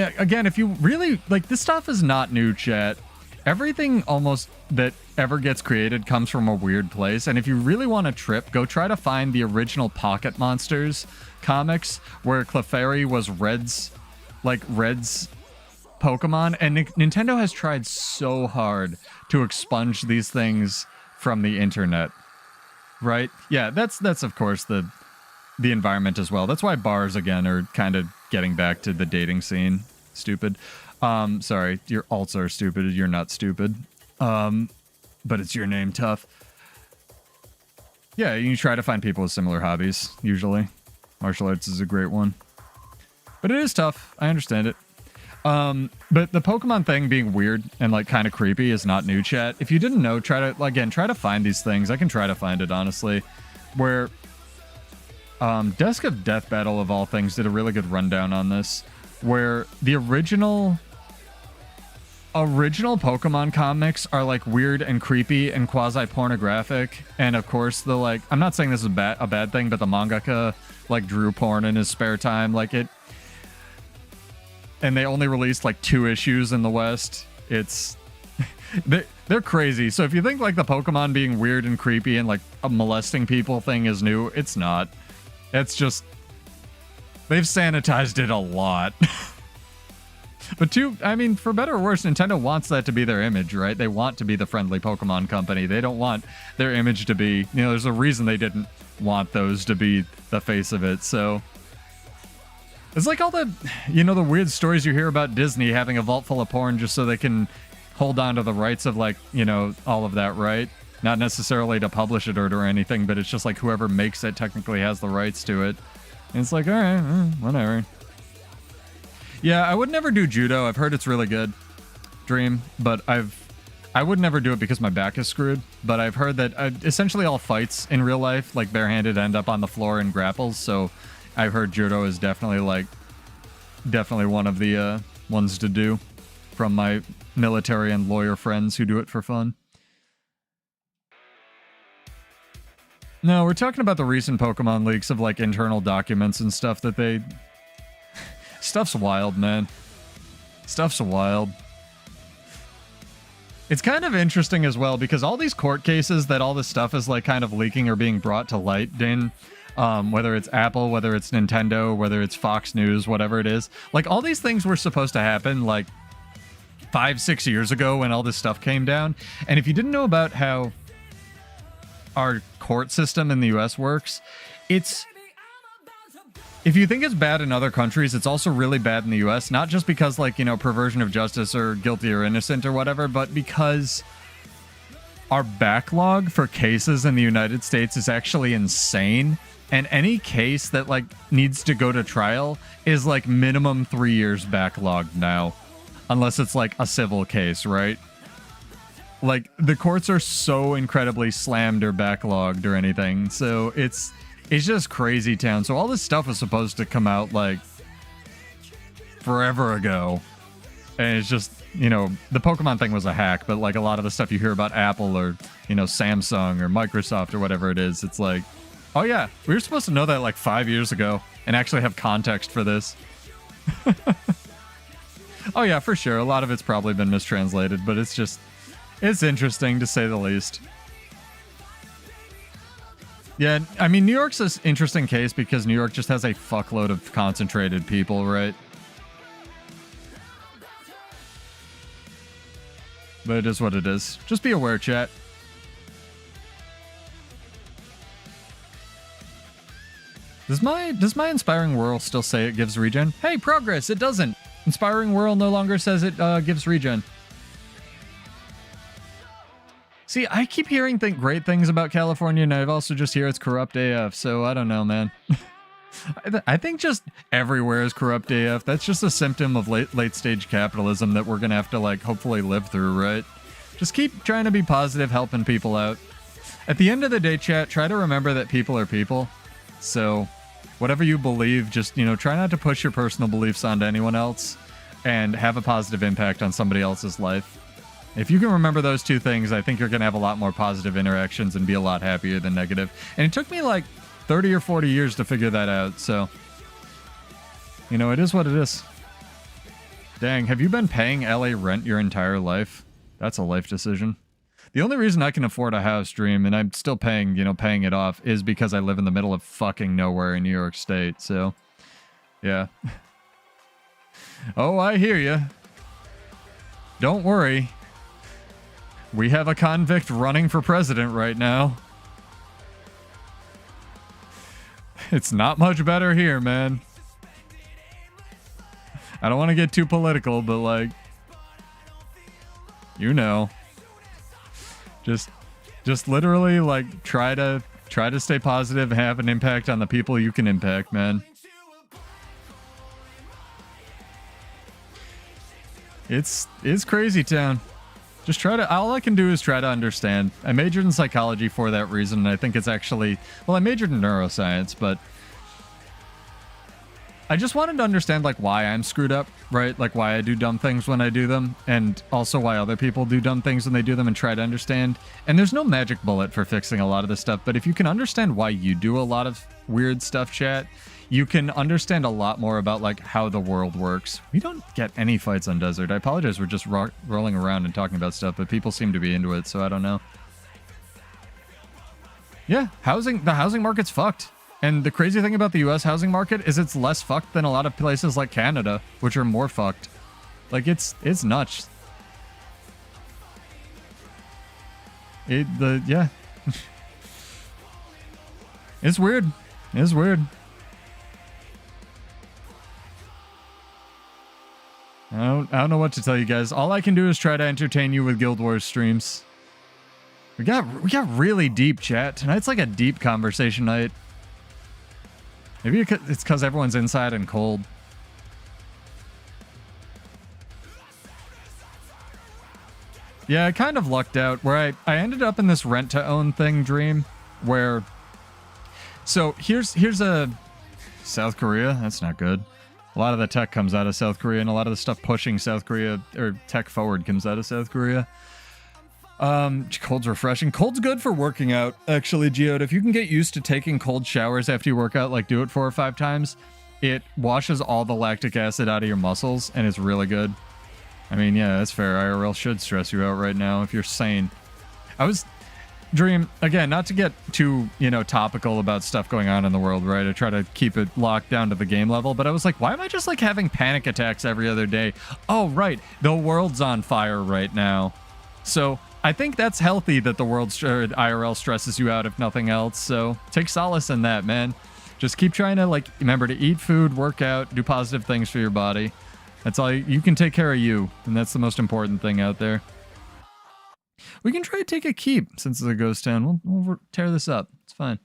really, like, this stuff is not new, chat. Everything almost that ever gets created comes from a weird place, and if you really want a trip, go try to find the original Pocket Monsters comics, where Clefairy was Red's Pokemon, and Nintendo has tried so hard to expunge these things from the internet. Right? Yeah, that's of course the environment as well. That's why bars again are kind of getting back to the dating scene. Stupid. Sorry, your alts are stupid. You're not stupid. But it's your name, tough. Yeah, you try to find people with similar hobbies, usually. Martial arts is a great one. But it is tough. I understand it. But the Pokemon thing being weird and like kind of creepy is not new, chat. If you didn't know, try to find these things. I can try to find it, honestly. Where Desk of Death Battle of all things did a really good rundown on this, where the original Pokemon comics are like weird and creepy and quasi-pornographic, and of course the like, I'm not saying this is a bad thing, but the mangaka like drew porn in his spare time, like it. And they only released like 2 issues in the West. It's they're crazy. So if you think like the Pokemon being weird and creepy and like a molesting people thing is new, it's not. It's just they've sanitized it a lot. But two, I mean, for better or worse, Nintendo wants that to be their image, right? They want to be the friendly Pokemon company. They don't want their image to be, you know, there's a reason they didn't want those to be the face of it. So it's like all the, you know, the weird stories you hear about Disney having a vault full of porn just so they can hold on to the rights of, like, you know, all of that, right? Not necessarily to publish it or anything, but it's just like whoever makes it technically has the rights to it. And it's like, all right, whatever. Yeah, I would never do judo. I've heard it's really good, Dream, but I would never do it because my back is screwed. But I've heard that essentially all fights in real life, like barehanded, end up on the floor in grapples. So I've heard judo is definitely one of the ones to do from my military and lawyer friends who do it for fun. No, we're talking about the recent Pokemon leaks of, like, internal documents and stuff that they... Stuff's wild, man. Stuff's wild. It's kind of interesting as well, because all these court cases that all this stuff is, like, kind of leaking or being brought to light in, whether it's Apple, whether it's Nintendo, whether it's Fox News, whatever it is, like, all these things were supposed to happen, like, 5-6 years ago when all this stuff came down. And if you didn't know about how our court system in the US works, it's... If you think it's bad in other countries, it's also really bad in the US, not just because, like, you know, perversion of justice or guilty or innocent or whatever, but because our backlog for cases in the United States is actually insane. And any case that, like, needs to go to trial is, like, minimum 3 years backlog now. Unless it's, like, a civil case, right? Like, the courts are so incredibly slammed or backlogged or anything, so it's just crazy town. So all this stuff was supposed to come out, like, forever ago. And it's just, you know, the Pokemon thing was a hack, but, like, a lot of the stuff you hear about Apple or, you know, Samsung or Microsoft or whatever it is, it's like, oh yeah, we were supposed to know that, like, 5 years ago and actually have context for this. Oh yeah, for sure. A lot of it's probably been mistranslated, but it's just, it's interesting to say the least. Yeah, I mean, New York's an interesting case because New York just has a fuckload of concentrated people, right? But it is what it is. Just be aware, chat. Does my Inspiring Whirl still say it gives regen? Hey, progress! It doesn't! Inspiring Whirl no longer says it gives regen. See, I keep hearing great things about California, and I've also just hear it's corrupt AF, so I don't know, man. I think just everywhere is corrupt AF. That's just a symptom of late stage capitalism that we're gonna have to, like, hopefully live through, right? Just keep trying to be positive, helping people out. At the end of the day, chat, try to remember that people are people. So, whatever you believe, just, you know, try not to push your personal beliefs onto anyone else and have a positive impact on somebody else's life. If you can remember those two things, I think you're going to have a lot more positive interactions and be a lot happier than negative. And it took me like 30 or 40 years to figure that out, so, you know, it is what it is. Dang, have you been paying LA rent your entire life? That's a life decision. The only reason I can afford a house, Dream, and I'm still paying, you know, paying it off, is because I live in the middle of fucking nowhere in New York State, so, yeah. Oh, I hear you. Don't worry. We have a convict running for president right now. It's not much better here, man. I don't want to get too political, but, like, you know, just literally, like, try to stay positive, have an impact on the people you can impact, man. It's crazy town. Just try to, all I can do is try to understand. I majored in psychology for that reason, and I think it's actually, well, I majored in neuroscience, but I just wanted to understand, like, why I'm screwed up, right? Like, why I do dumb things when I do them, and also why other people do dumb things when they do them, and try to understand. And there's no magic bullet for fixing a lot of this stuff, but if you can understand why you do a lot of weird stuff, chat, you can understand a lot more about, like, how the world works. We don't get any fights on Desert. I apologize, we're just rolling around and talking about stuff, but people seem to be into it, so I don't know. Yeah, the housing market's fucked. And the crazy thing about the US housing market is it's less fucked than a lot of places like Canada, which are more fucked. Like, it's nuts. Yeah. It's weird. It's weird. I don't know what to tell you guys. All I can do is try to entertain you with Guild Wars streams. We got really deep, chat. Tonight's like a deep conversation night. Maybe it's because everyone's inside and cold. Yeah, I kind of lucked out where I ended up in this rent-to-own thing dream where... So here's a... South Korea? That's not good. A lot of the tech comes out of South Korea, and a lot of the stuff pushing South Korea, or tech forward, comes out of South Korea. Cold's refreshing. Cold's good for working out, actually, Geode. If you can get used to taking cold showers after you work out, like do it 4 or 5 times, it washes all the lactic acid out of your muscles, and it's really good. I mean, yeah, that's fair. IRL should stress you out right now if you're sane. Dream, again, not to get too, topical about stuff going on in the world, right? I try to keep it locked down to the game level, but I was like, why am I just, like, having panic attacks every other day? Oh, right, the world's on fire right now. So, I think that's healthy that the world's IRL stresses you out, if nothing else, so take solace in that, man. Just keep trying to, like, remember to eat food, work out, do positive things for your body. That's all, you can take care of you, and that's the most important thing out there. We can try to take a keep since it's a ghost town. We'll tear this up. It's fine.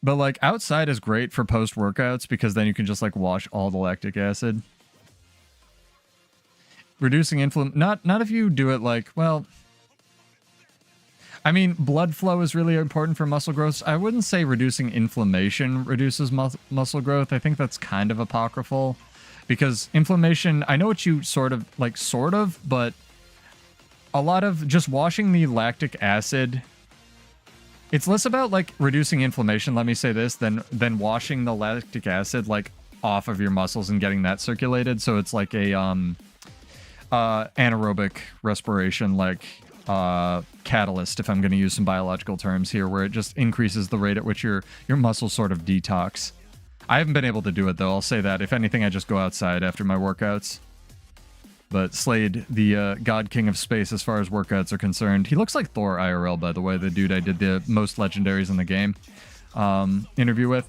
But like outside is great for post workouts because then you can just like wash all the lactic acid. Reducing inflammation. Not if you do it like, well, I mean, blood flow is really important for muscle growth. I wouldn't say reducing inflammation reduces muscle growth. I think that's kind of apocryphal because inflammation, I know what you sort of, but a lot of just washing the lactic acid, it's less about like reducing inflammation, let me say this, than washing the lactic acid like off of your muscles and getting that circulated. So it's like a anaerobic respiration, like catalyst, if I'm going to use some biological terms here, where it just increases the rate at which your muscles sort of detox. I haven't been able to do it though, I'll say that. If anything, I just go outside after my workouts. But Slade, the God King of Space as far as workouts are concerned. He looks like Thor IRL, by the way, the dude I did the most legendaries in the game interview with.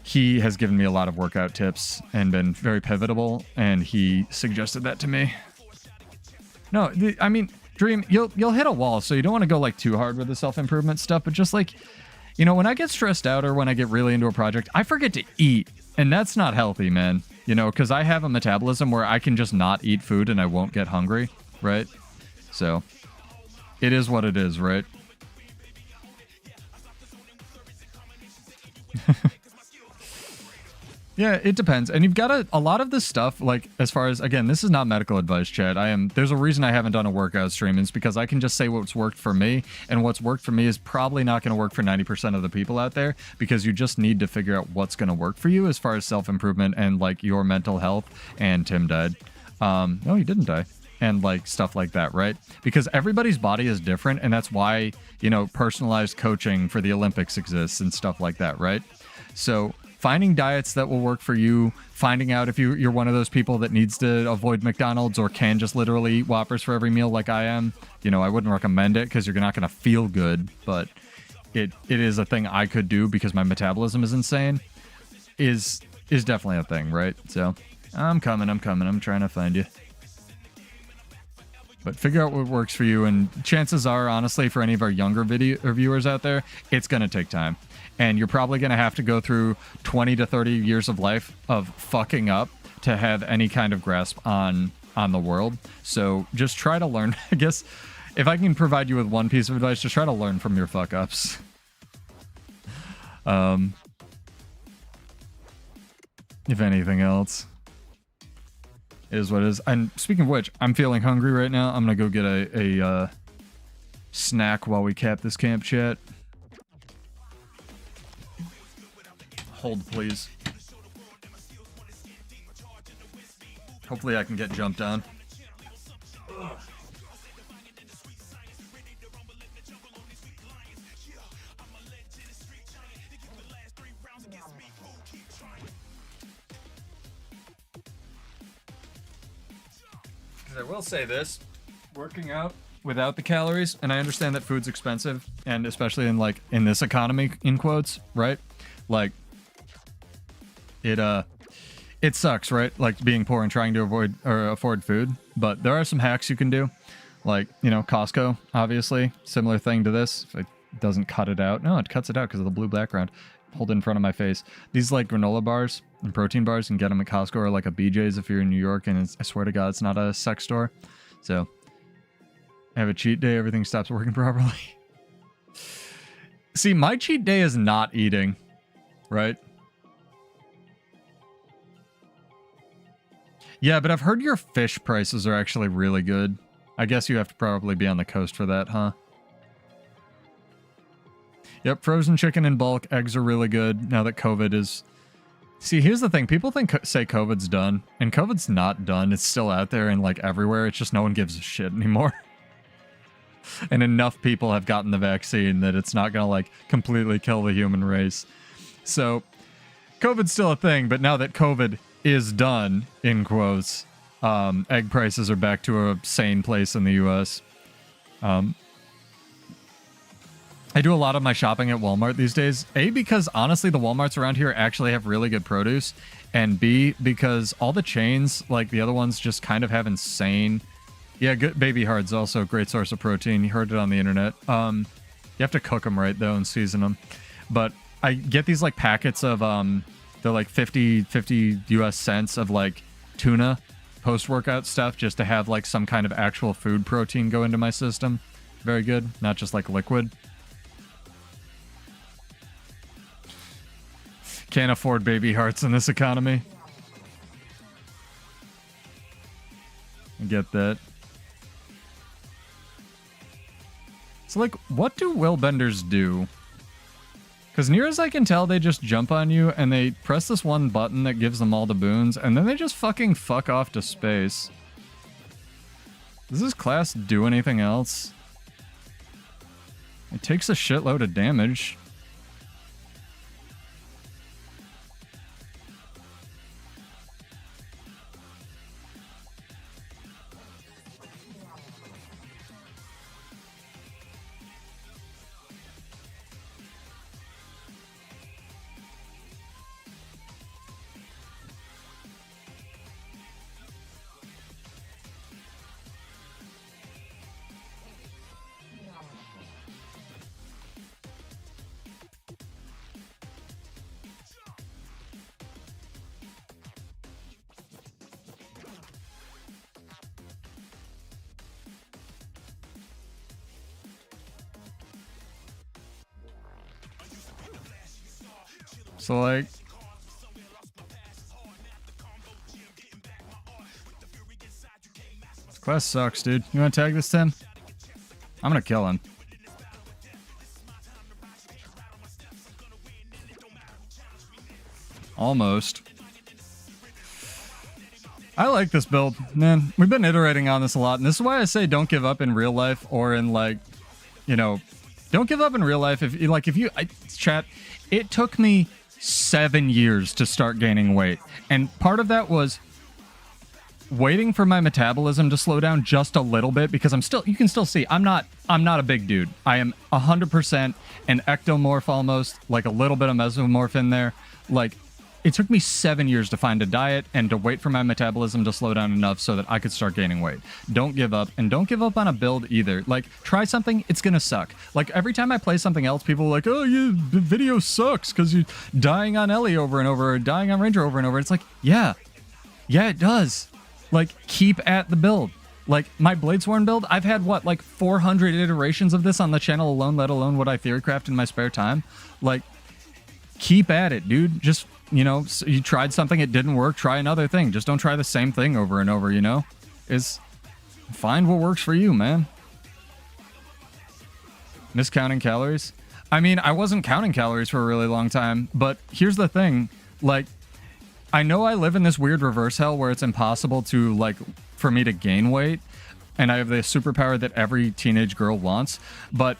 He has given me a lot of workout tips and been very pivotal, and he suggested that to me. No, I mean, Dream, you'll hit a wall, so you don't want to go like too hard with the self-improvement stuff, but just like, when I get stressed out or when I get really into a project, I forget to eat, and that's not healthy, man. Because I have a metabolism where I can just not eat food and I won't get hungry, right? So, it is what it is, right? Yeah, it depends. And you've got a lot of this stuff, like, as far as, again, this is not medical advice, Chad. There's a reason I haven't done a workout stream. It's because I can just say what's worked for me, and what's worked for me is probably not going to work for 90% of the people out there, because you just need to figure out what's going to work for you as far as self-improvement and, like, your mental health. And Tim died. No, he didn't die. And, like, stuff like that, right? Because everybody's body is different, and that's why, personalized coaching for the Olympics exists and stuff like that, right? So finding diets that will work for you, finding out if you're one of those people that needs to avoid McDonald's or can just literally eat Whoppers for every meal like I am. I wouldn't recommend it because you're not going to feel good, but it is a thing I could do because my metabolism is insane, is definitely a thing, right? So I'm coming. I'm trying to find you. But figure out what works for you, and chances are, honestly, for any of our younger viewers out there, it's going to take time. And you're probably going to have to go through 20 to 30 years of life of fucking up to have any kind of grasp on the world. So just try to learn. I guess if I can provide you with one piece of advice, just try to learn from your fuck ups. If anything else. It is what it is. And speaking of which, I'm feeling hungry right now. I'm going to go get a snack while we cap this camp, chat. Hold, please. Hopefully I can get jumped on. I will say this, working out without the calories, and I understand that food's expensive, and especially in like in this economy, in quotes, right? Like it sucks, right? Like being poor and trying to avoid or afford food, but there are some hacks you can do. Like, you know, Costco, obviously, similar thing to this. If it doesn't cut it out. No, it cuts it out because of the blue background. Hold it in front of my face. These like granola bars and protein bars, you can get them at Costco or like a BJ's if you're in New York, and I swear to God, it's not a sex store. So I have a cheat day, everything stops working properly. See, my cheat day is not eating, right? Yeah, but I've heard your fish prices are actually really good. I guess you have to probably be on the coast for that, huh? Yep, frozen chicken in bulk. Eggs are really good now that COVID is... See, here's the thing. People say COVID's done, and COVID's not done. It's still out there and like everywhere. It's just no one gives a shit anymore. And enough people have gotten the vaccine that it's not going to like completely kill the human race. So, COVID's still a thing, but now that COVID is done, in quotes, egg prices are back to a sane place in the US. I do a lot of my shopping at Walmart these days. A, because honestly, the Walmarts around here actually have really good produce. And B, because all the chains, like the other ones, just kind of have insane... Yeah, good baby hard's also a great source of protein. You heard it on the internet. You have to cook them right, though, and season them. But I get these, like, packets of, they're like 50 US cents of, like, tuna post-workout stuff just to have, like, some kind of actual food protein go into my system. Very good. Not just, like, liquid. Can't afford baby hearts in this economy. I get that. So, like, what do willbenders do? Because near as I can tell, they just jump on you and they press this one button that gives them all the boons, and then they just fucking fuck off to space. Does this class do anything else? It takes a shitload of damage. So, like... This class sucks, dude. You wanna tag this, Tim? I'm gonna kill him. Almost. I like this build, man. We've been iterating on this a lot, and this is why I say don't give up in real life or in, like, you know... Don't give up in real life. Chat, it took me 7 years to start gaining weight. And part of that was waiting for my metabolism to slow down just a little bit, because you can still see, I'm not a big dude. I am 100% an ectomorph almost, like a little bit of mesomorph in there. Like, it took me 7 years to find a diet and to wait for my metabolism to slow down enough so that I could start gaining weight. Don't give up, and don't give up on a build either. Like, try something, it's gonna suck. Like, every time I play something else, people are like, oh, the video sucks because you're dying on Ellie over and over, or dying on Ranger over and over. It's like, yeah, it does. Like, keep at the build. Like, my Bladesworn build, I've had, what, like 400 iterations of this on the channel alone, let alone what I theorycraft in my spare time. Like, keep at it, dude. Just... You know, so you tried something, it didn't work, try another thing. Just don't try the same thing over and over, you know? Find what works for you, man. Miscounting calories? I mean, I wasn't counting calories for a really long time, but here's the thing. Like, I know I live in this weird reverse hell where it's impossible to, like, for me to gain weight, and I have the superpower that every teenage girl wants, but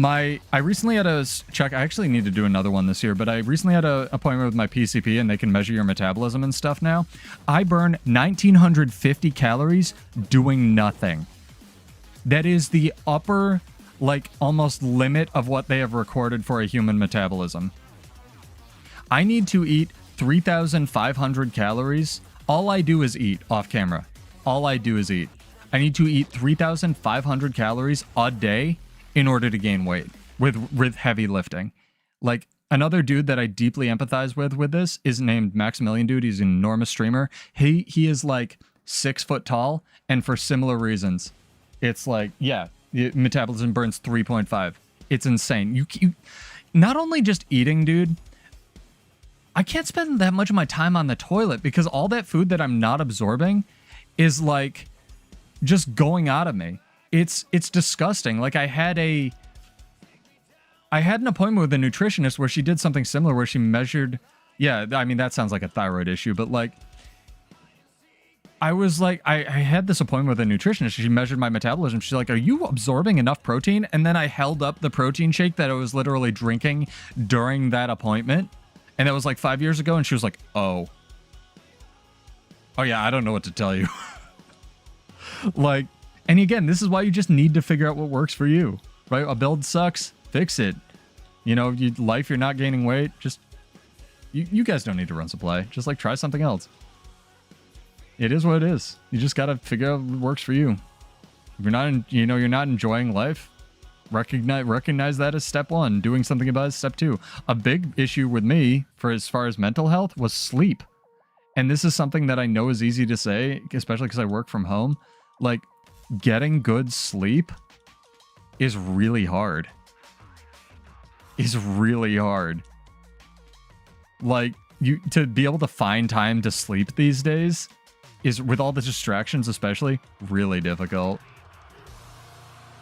I recently had a check. I actually need to do another one this year, but I recently had an appointment with my PCP and they can measure your metabolism and stuff now. I burn 1,950 calories doing nothing. That is the upper, like, almost limit of what they have recorded for a human metabolism. I need to eat 3,500 calories. All I do is eat off camera. All I do is eat. I need to eat 3,500 calories a day in order to gain weight with heavy lifting. Like, another dude that I deeply empathize with this is named Maximilian Dude. He's an enormous streamer. He is like 6 foot tall, and for similar reasons. It's like, yeah, metabolism burns 3.5. It's insane. You not only just eating, dude, I can't spend that much of my time on the toilet because all that food that I'm not absorbing is like just going out of me. It's disgusting. Like I had an appointment with a nutritionist where she did something similar where she measured, yeah, I mean, that sounds like a thyroid issue, but like, I was like, I had this appointment with a nutritionist. She measured my metabolism. She's like, are you absorbing enough protein? And then I held up the protein shake that I was literally drinking during that appointment. And that was like 5 years ago. And she was like, oh yeah, I don't know what to tell you. Like, and again, this is why you just need to figure out what works for you, right? A build sucks, fix it. You know, life, you're not gaining weight. Just, you guys don't need to run supply. Just like try something else. It is what it is. You just got to figure out what works for you. If you're not, you're not enjoying life, recognize that as step one. Doing something about it is step two. A big issue with me for as far as mental health was sleep. And this is something that I know is easy to say, especially because I work from home. Like, getting good sleep is really hard. Is really hard. Like, to be able to find time to sleep these days is, with all the distractions especially, really difficult.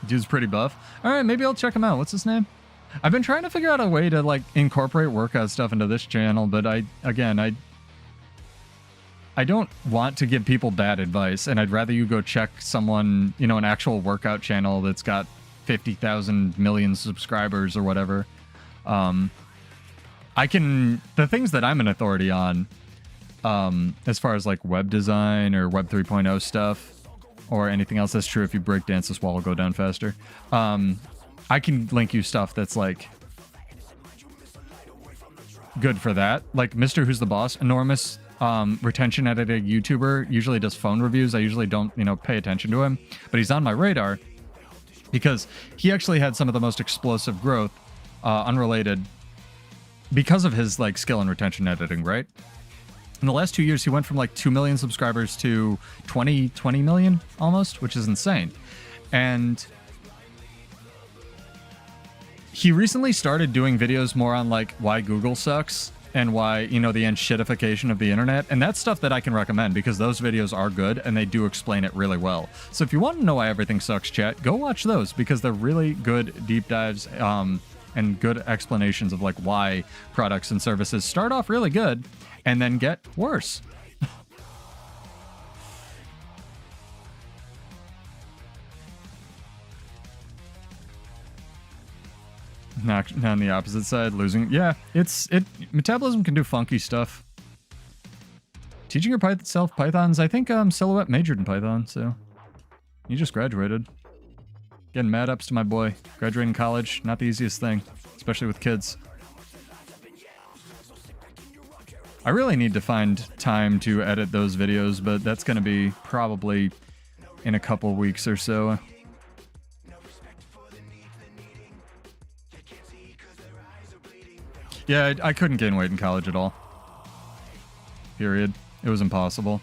Dude's pretty buff. All right, maybe I'll check him out. What's his name? I've been trying to figure out a way to like incorporate workout stuff into this channel, but I don't want to give people bad advice, and I'd rather you go check someone, an actual workout channel that's got 50,000 million subscribers or whatever. The things that I'm an authority on, as far as like web design or web 3.0 stuff, or anything else that's true, if you break dance, this wall will go down faster. I can link you stuff that's like good for that. Like Mr. Who's the Boss, enormous retention editing YouTuber, usually does phone reviews. I usually don't, pay attention to him, but he's on my radar because he actually had some of the most explosive growth, unrelated, because of his like skill in retention editing, right? In the last 2 years, he went from like 2 million subscribers to 20 million almost, which is insane. And he recently started doing videos more on like why Google sucks and why, the enshittification of the internet. And that's stuff that I can recommend because those videos are good and they do explain it really well. So if you want to know why everything sucks, chat, go watch those because they're really good deep dives and good explanations of like why products and services start off really good and then get worse. Not on the opposite side, losing. Yeah, metabolism can do funky stuff. Teaching yourself Pythons, I think Silhouette majored in Python, so you just graduated. Getting mad ups to my boy. Graduating college, not the easiest thing, especially with kids. I really need to find time to edit those videos, but that's going to be probably in a couple weeks or so. Yeah, I couldn't gain weight in college at all. Period. It was impossible.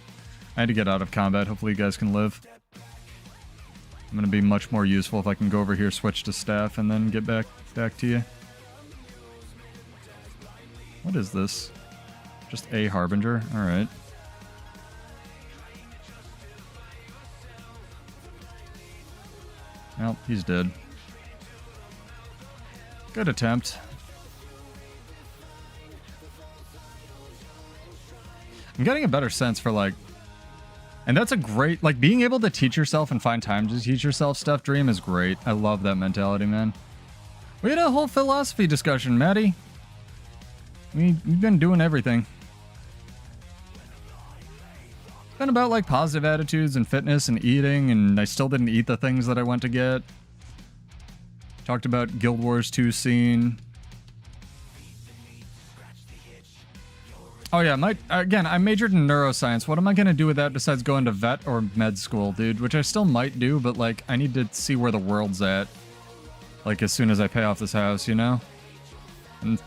I had to get out of combat. Hopefully you guys can live. I'm going to be much more useful if I can go over here, switch to staff, and then get back to you. What is this? Just a harbinger? Alright. Well, he's dead. Good attempt. I'm getting a better sense for like... And that's a great... Like, being able to teach yourself and find time to teach yourself stuff, Dream, is great. I love that mentality, man. We had a whole philosophy discussion, Maddie. We've been doing everything. It's been about like positive attitudes and fitness and eating, and I still didn't eat the things that I went to get. Talked about Guild Wars 2 scene. Oh yeah, I majored in neuroscience. What am I gonna do with that besides going to vet or med school, dude? Which I still might do, but like I need to see where the world's at. Like as soon as I pay off this house, you know? And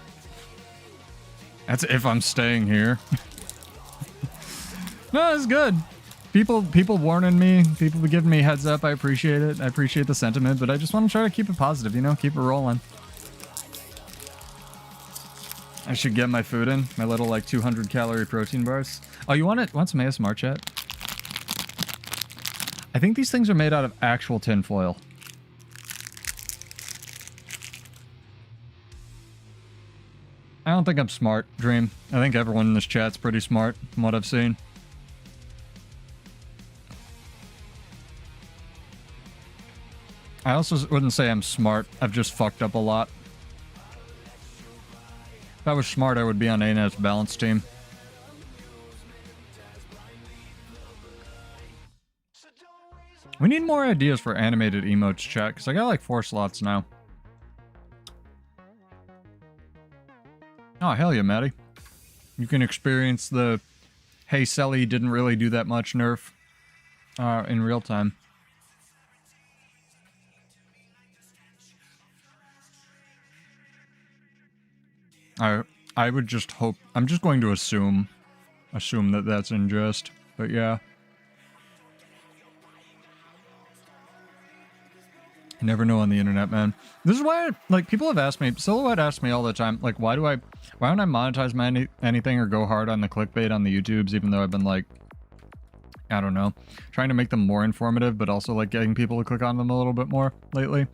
that's if I'm staying here. No, it's good. People warning me, people giving me heads up. I appreciate it. I appreciate the sentiment, but I just want to try to keep it positive, you know? Keep it rolling. I should get my food in. My little like 200 calorie protein bars. Oh, you want some ASMR chat? I think these things are made out of actual tinfoil. I don't think I'm smart, Dream. I think everyone in this chat's pretty smart from what I've seen. I also wouldn't say I'm smart. I've just fucked up a lot. If I was smart, I would be on ANA's balance team. We need more ideas for animated emotes, chat, because I got like 4 slots now. Oh, hell yeah, Maddie. You can experience the hey, Selly didn't really do that much nerf in real time. I would just hope... I'm just going to assume that that's in jest. But yeah. You never know on the internet, man. This is why, like, people have asked me... Silhouette asks me all the time, like, why don't I monetize my anything or go hard on the clickbait on the YouTubes, even though I've been, like... I don't know. Trying to make them more informative, but also, like, getting people to click on them a little bit more lately.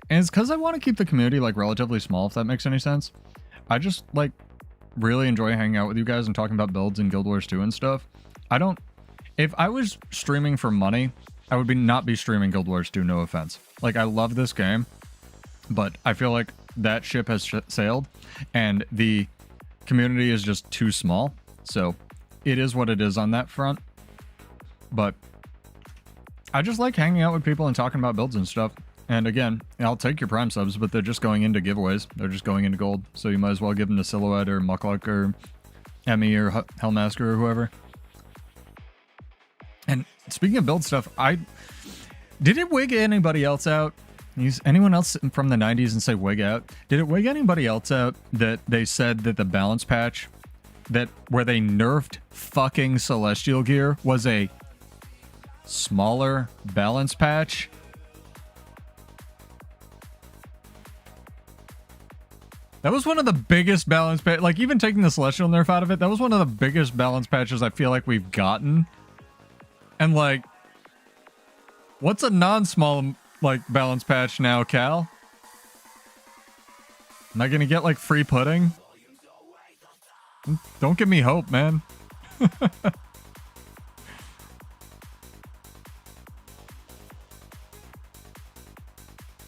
And it's because I want to keep the community, like, relatively small, if that makes any sense. I just, like, really enjoy hanging out with you guys and talking about builds in Guild Wars 2 and stuff. If I was streaming for money, I would not be streaming Guild Wars 2, no offense. Like, I love this game, but I feel like that ship has sailed, and the community is just too small. So, it is what it is on that front. But, I just like hanging out with people and talking about builds and stuff. And again, I'll take your Prime subs, but they're just going into giveaways. They're just going into gold. So you might as well give them to Silhouette or Muckluck or Emmy or Hellmasker or whoever. And speaking of build stuff, did it wig anybody else out? Anyone else from the 90s and say wig out? Did it wig anybody else out that they said that the balance patch where they nerfed fucking Celestial Gear was a smaller balance patch? That was one of the biggest balance patches, like even taking the Celestial nerf out of it, that was one of the biggest balance patches I feel like we've gotten. And like, what's a non-small like balance patch now, Cal? Am I gonna get like free pudding? Don't give me hope, man.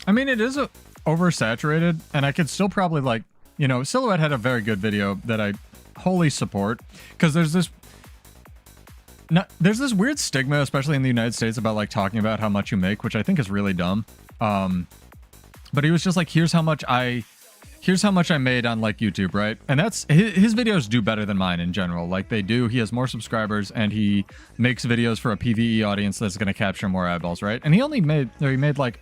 I mean, it is oversaturated, and I could still probably, like, you know, Silhouette had a very good video that I wholly support, because there's this weird stigma, especially in the United States, about like talking about how much you make, which I think is really dumb. But he was just like, here's how much I made on like YouTube, right? And that's his videos do better than mine in general. Like they do. He has more subscribers and he makes videos for a PvE audience that's going to capture more eyeballs, right? And he made like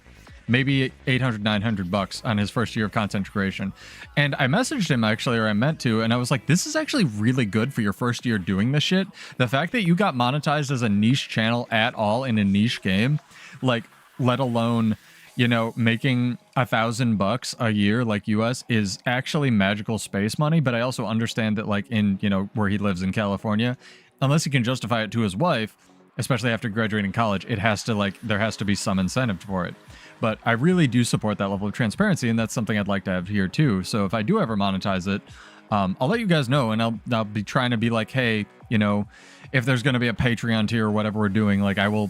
maybe 800, 900 bucks on his first year of content creation. And I messaged him actually, or I meant to, and I was like, this is actually really good for your first year doing this shit. The fact that you got monetized as a niche channel at all in a niche game, like, let alone, you know, making $1,000 a year, like US, is actually magical space money. But I also understand that, like, in, you know, where he lives in California, unless he can justify it to his wife, especially after graduating college, it has to, like, there has to be some incentive for it. But I really do support that level of transparency, and that's something I'd like to have here too. So if I do ever monetize it, I'll let you guys know, and I'll be trying to be like, hey, you know, if there's going to be a Patreon tier or whatever we're doing, like I'll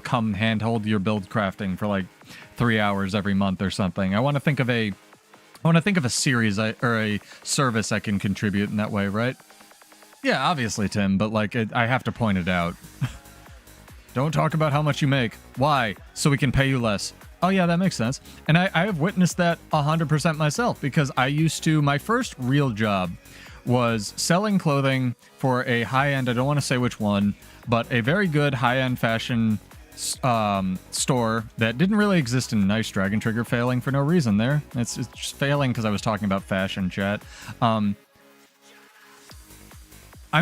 come handhold your build crafting for like 3 hours every month or something. I want to think of a I want to think of a series or a service I can contribute in that way, right? Yeah, obviously, Tim, but like I have to point it out. Don't talk about how much you make. Why? So we can pay you less. Oh yeah, that makes sense. And I have witnessed that 100% myself, because I used to, my first real job was selling clothing for a high-end, I don't want to say which one, but a very good high-end fashion store that didn't really exist in Nice Dragon Trigger, failing for no reason there. It's just failing because I was talking about fashion, chat. I'm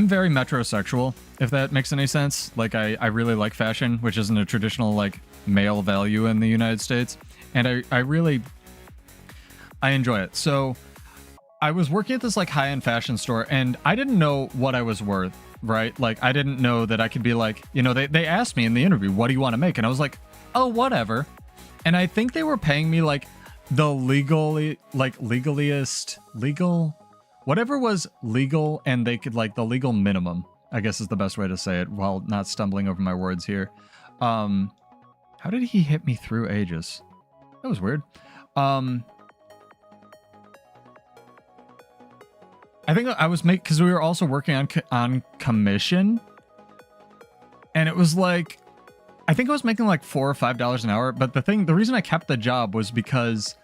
very metrosexual, if that makes any sense. Like, I really like fashion, which isn't a traditional, like, male value in the United States. And I really enjoy it. So I was working at this, like, high-end fashion store, and I didn't know what I was worth, right? Like, I didn't know that I could be like, you know, they asked me in the interview, what do you want to make? And I was like, oh, whatever. And I think they were paying me, like, the legal, whatever was legal, and they could, like, the legal minimum, I guess is the best way to say it, while not stumbling over my words here. How did he hit me through ages? That was weird. I think I was because we were also working on commission, and it was like, I think I was making like $4 or $5 an hour. But the reason I kept the job was because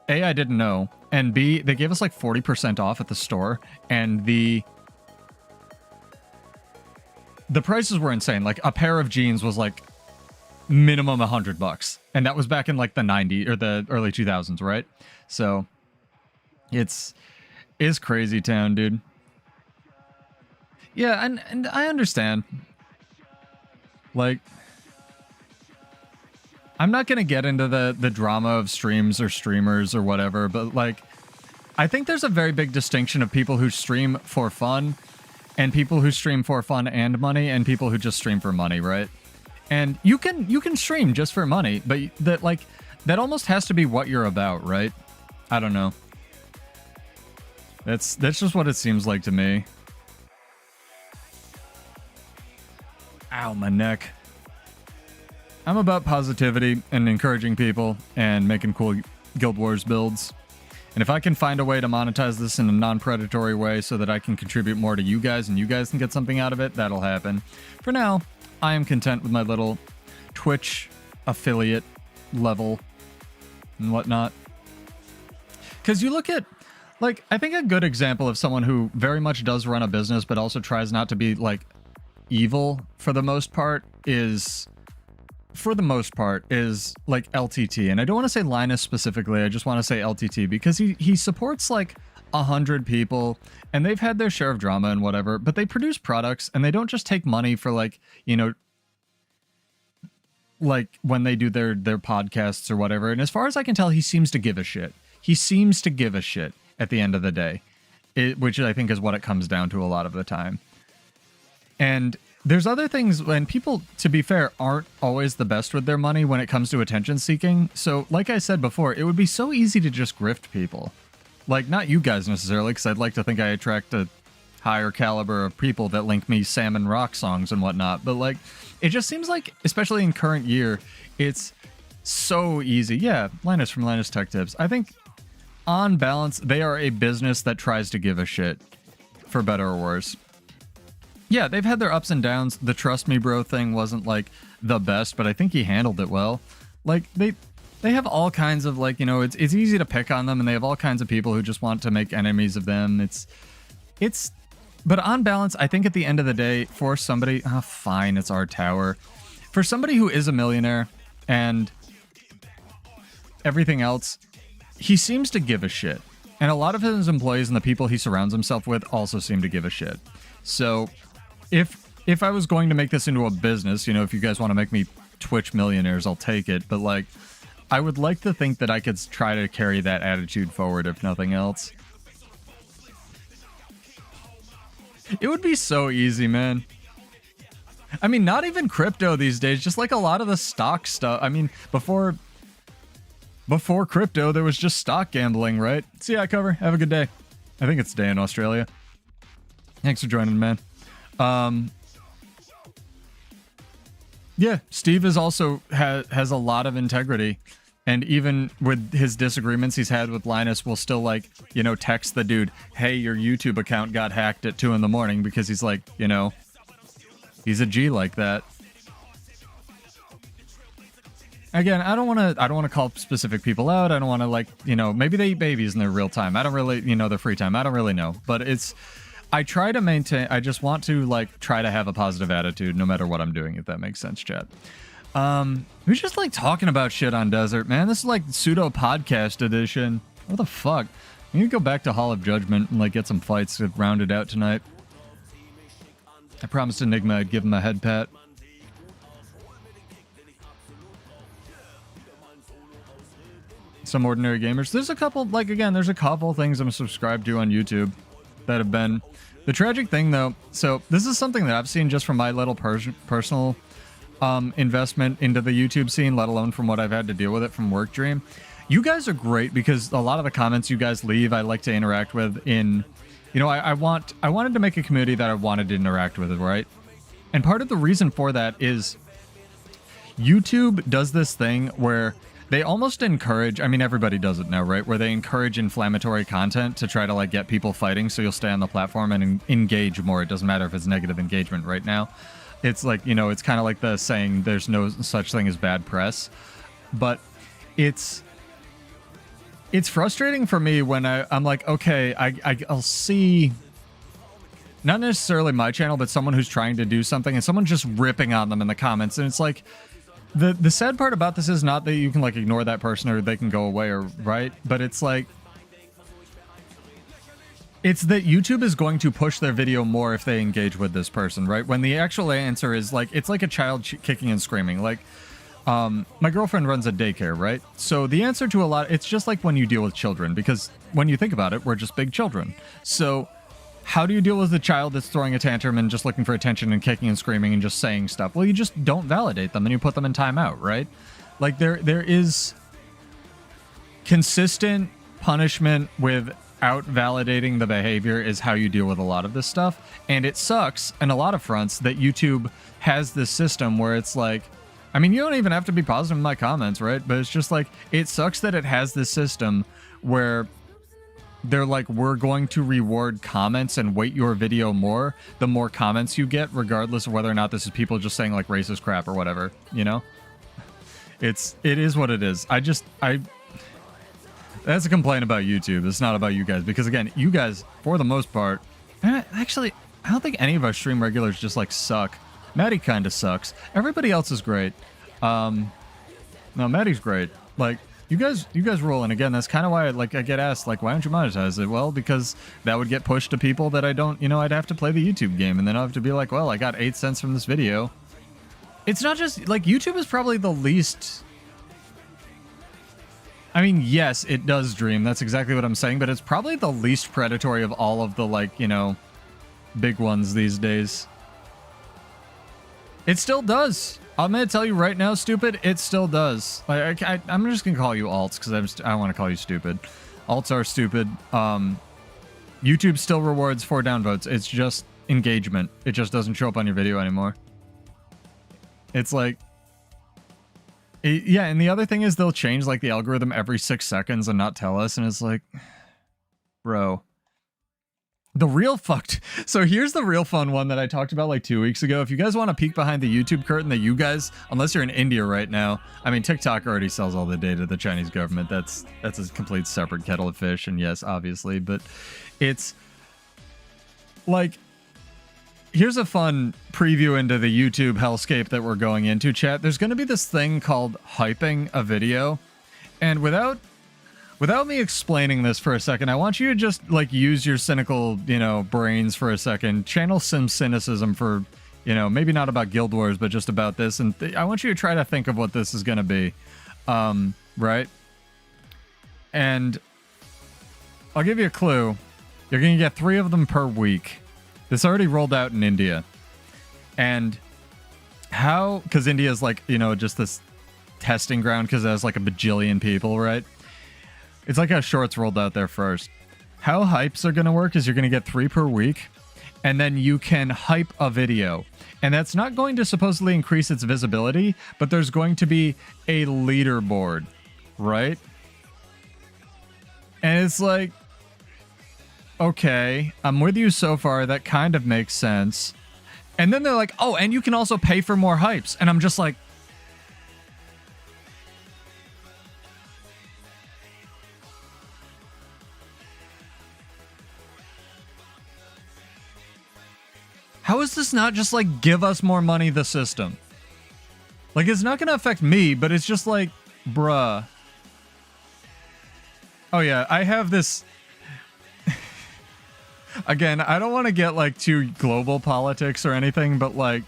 A, I didn't know, and B, they gave us like 40% off at the store, and the prices were insane. Like, a pair of jeans was like minimum $100, and that was back in like the 90s or the early 2000s, right? So it's crazy town, dude. Yeah, and I understand. Like, I'm not gonna get into the drama of streams or streamers or whatever, but like, I think there's a very big distinction of people who stream for fun and people who stream for fun and money, and people who just stream for money, right? And you can stream just for money, but that almost has to be what you're about, right? I don't know. That's just what it seems like to me. Ow, my neck. I'm about positivity and encouraging people and making cool Guild Wars builds. And if I can find a way to monetize this in a non-predatory way so that I can contribute more to you guys and you guys can get something out of it, that'll happen. For now, I am content with my little Twitch affiliate level and whatnot. Because you look at, like, I think a good example of someone who very much does run a business but also tries not to be, like, evil for the most part is like LTT. And I don't want to say Linus specifically, I just want to say LTT, because he supports like 100 people and they've had their share of drama and whatever, but they produce products and they don't just take money for, like, you know, like when they do their podcasts or whatever. And as far as I can tell, he seems to give a shit. He seems to give a shit at the end of the day, which I think is what it comes down to a lot of the time. And there's other things when people, to be fair, aren't always the best with their money when it comes to attention seeking. So like I said before, it would be so easy to just grift people. Like, not you guys necessarily, because I'd like to think I attract a higher caliber of people that link me Salmon Rock songs and whatnot. But like, it just seems like, especially in current year, it's so easy. Yeah, Linus from Linus Tech Tips. I think on balance, they are a business that tries to give a shit, for better or worse. Yeah, they've had their ups and downs. The Trust Me Bro thing wasn't, like, the best, but I think he handled it well. Like, they have all kinds of, like, you know, it's easy to pick on them, and they have all kinds of people who just want to make enemies of them. But on balance, I think at the end of the day, for somebody, fine, it's our tower. For somebody who is a millionaire and everything else, he seems to give a shit. And a lot of his employees and the people he surrounds himself with also seem to give a shit. So if I was going to make this into a business, you know, if you guys want to make me Twitch millionaires, I'll take it. But like, I would like to think that I could try to carry that attitude forward, if nothing else. It would be so easy, man. I mean, not even crypto these days, just like a lot of the stock stuff. I mean, before crypto, there was just stock gambling, right? See ya, Cover. Have a good day. I think it's day in Australia. Thanks for joining, man. Yeah, Steve is also has a lot of integrity, And even with his disagreements he's had with Linus, will still, like, you know, text the dude, hey, your YouTube account got hacked at 2 in the morning, because he's like, you know, he's a G like that. Again, I don't want to call specific people out. I don't want to, like, you know, maybe they eat babies in their real time. I don't really, you know, their free time. I don't really know. But I try to maintain, I just want to, like, try to have a positive attitude no matter what I'm doing, if that makes sense, chat. Who's just, like, talking about shit on Desert, man? This is, like, pseudo podcast edition. What the fuck? I need to go back to Hall of Judgment and, like, get some fights to round it out tonight. I promised Enigma I'd give him a head pat. Some ordinary gamers. There's a couple, like, again, there's a couple things I'm subscribed to on YouTube that have been... The tragic thing, though, so this is something that I've seen just from my little personal investment into the YouTube scene, let alone from what I've had to deal with it from Work Dream. You guys are great, because a lot of the comments you guys leave, I like to interact with in... You know, I wanted to make a community that I wanted to interact with, right? And part of the reason for that is YouTube does this thing where they almost encourage, I mean, everybody does it now, right? Where they encourage inflammatory content to try to, like, get people fighting, so you'll stay on the platform and engage more. It doesn't matter if it's negative engagement right now. It's like, you know, it's kind of like the saying, there's no such thing as bad press. But it's frustrating for me when I'm like, okay, I'll see, not necessarily my channel, but someone who's trying to do something, and someone just ripping on them in the comments, and it's like, the sad part about this is not that you can, like, ignore that person or they can go away, or right, but it's like, it's that YouTube is going to push their video more if they engage with this person, right? When the actual answer is, like, it's like a child kicking and screaming. Like, my girlfriend runs a daycare, right? So the answer to a lot, it's just like when you deal with children, because when you think about it, we're just big children. So how do you deal with a child that's throwing a tantrum and just looking for attention and kicking and screaming and just saying stuff? Well, you just don't validate them and you put them in timeout, right? Like, there is consistent punishment without validating the behavior is how you deal with a lot of this stuff. And it sucks in a lot of fronts that YouTube has this system where it's like, I mean, you don't even have to be positive in my comments, right? But it's just like, it sucks that it has this system where they're like, we're going to reward comments and weight your video more the more comments you get, regardless of whether or not this is people just saying, like, racist crap or whatever, you know? It is what it is. That's a complaint about YouTube. It's not about you guys, because again, you guys, for the most part, actually, I don't think any of our stream regulars just, like, suck. Maddie kind of sucks. Everybody else is great. No, Maddie's great. Like, you guys roll, and again, that's kind of why I get asked, like, why don't you monetize it? Well, because that would get pushed to people that I don't, you know, I'd have to play the YouTube game, and then I'll have to be like, well, I got 8 cents from this video. It's not just, like, YouTube is probably the least... I mean, yes, it does dream. That's exactly what I'm saying, but it's probably the least predatory of all of the, like, you know, big ones these days. It still does. I'm going to tell you right now, stupid, it still does. Like, I'm just going to call you alts, because I don't want to call you stupid. Alts are stupid. YouTube still rewards for downvotes. It's just engagement. It just doesn't show up on your video anymore. It's like... yeah, and the other thing is they'll change, like, the algorithm every 6 seconds and not tell us, and it's like... Bro... The real fucked... So here's the real fun one that I talked about like 2 weeks ago. If you guys want to peek behind the YouTube curtain that you guys, unless you're in India right now, I mean, TikTok already sells all the data to the Chinese government. That's a complete separate kettle of fish, and yes, obviously, but it's like, here's a fun preview into the YouTube hellscape that we're going into, chat. There's going to be this thing called hyping a video, and without me explaining this for a second, I want you to just, like, use your cynical, you know, brains for a second. Channel some cynicism for, you know, maybe not about Guild Wars, but just about this. And I want you to try to think of what this is going to be. Right? And I'll give you a clue. You're going to get 3 of them per week. This already rolled out in India. And how... Because India is, like, you know, just this testing ground because it has, like, a bajillion people, right? It's like how Shorts rolled out there first. How hypes are going to work is you're going to get 3 per week, and then you can hype a video. And that's not going to supposedly increase its visibility, but there's going to be a leaderboard, right? And it's like, okay, I'm with you so far. That kind of makes sense. And then they're like, oh, and you can also pay for more hypes. And I'm just like, how is this not just like, give us more money, the system? Like, it's not going to affect me, but it's just like, bruh. Oh yeah, I have this. Again, I don't want to get like too global politics or anything, but like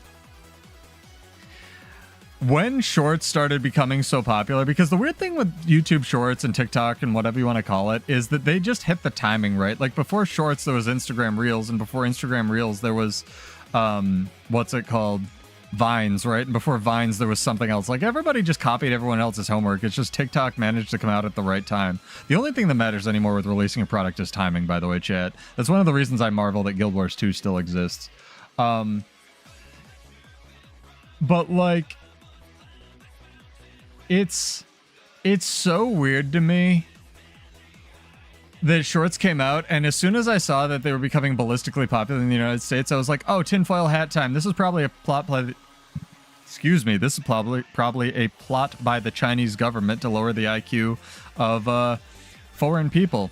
when shorts started becoming so popular, because the weird thing with YouTube shorts and TikTok and whatever you want to call it is that they just hit the timing right. Like before shorts, there was Instagram Reels, and before Instagram Reels, there was what's it called? Vines, right? And before Vines, there was something else. Like everybody just copied everyone else's homework. It's just TikTok managed to come out at the right time. The only thing that matters anymore with releasing a product is timing, by the way, chat. That's one of the reasons I marvel that Guild Wars 2 still exists. But like, it's so weird to me that shorts came out, and as soon as I saw that they were becoming ballistically popular in the United States, I was like, oh, tinfoil hat time. This is probably a plot play. Excuse me, this is probably a plot by the Chinese government to lower the IQ of foreign people.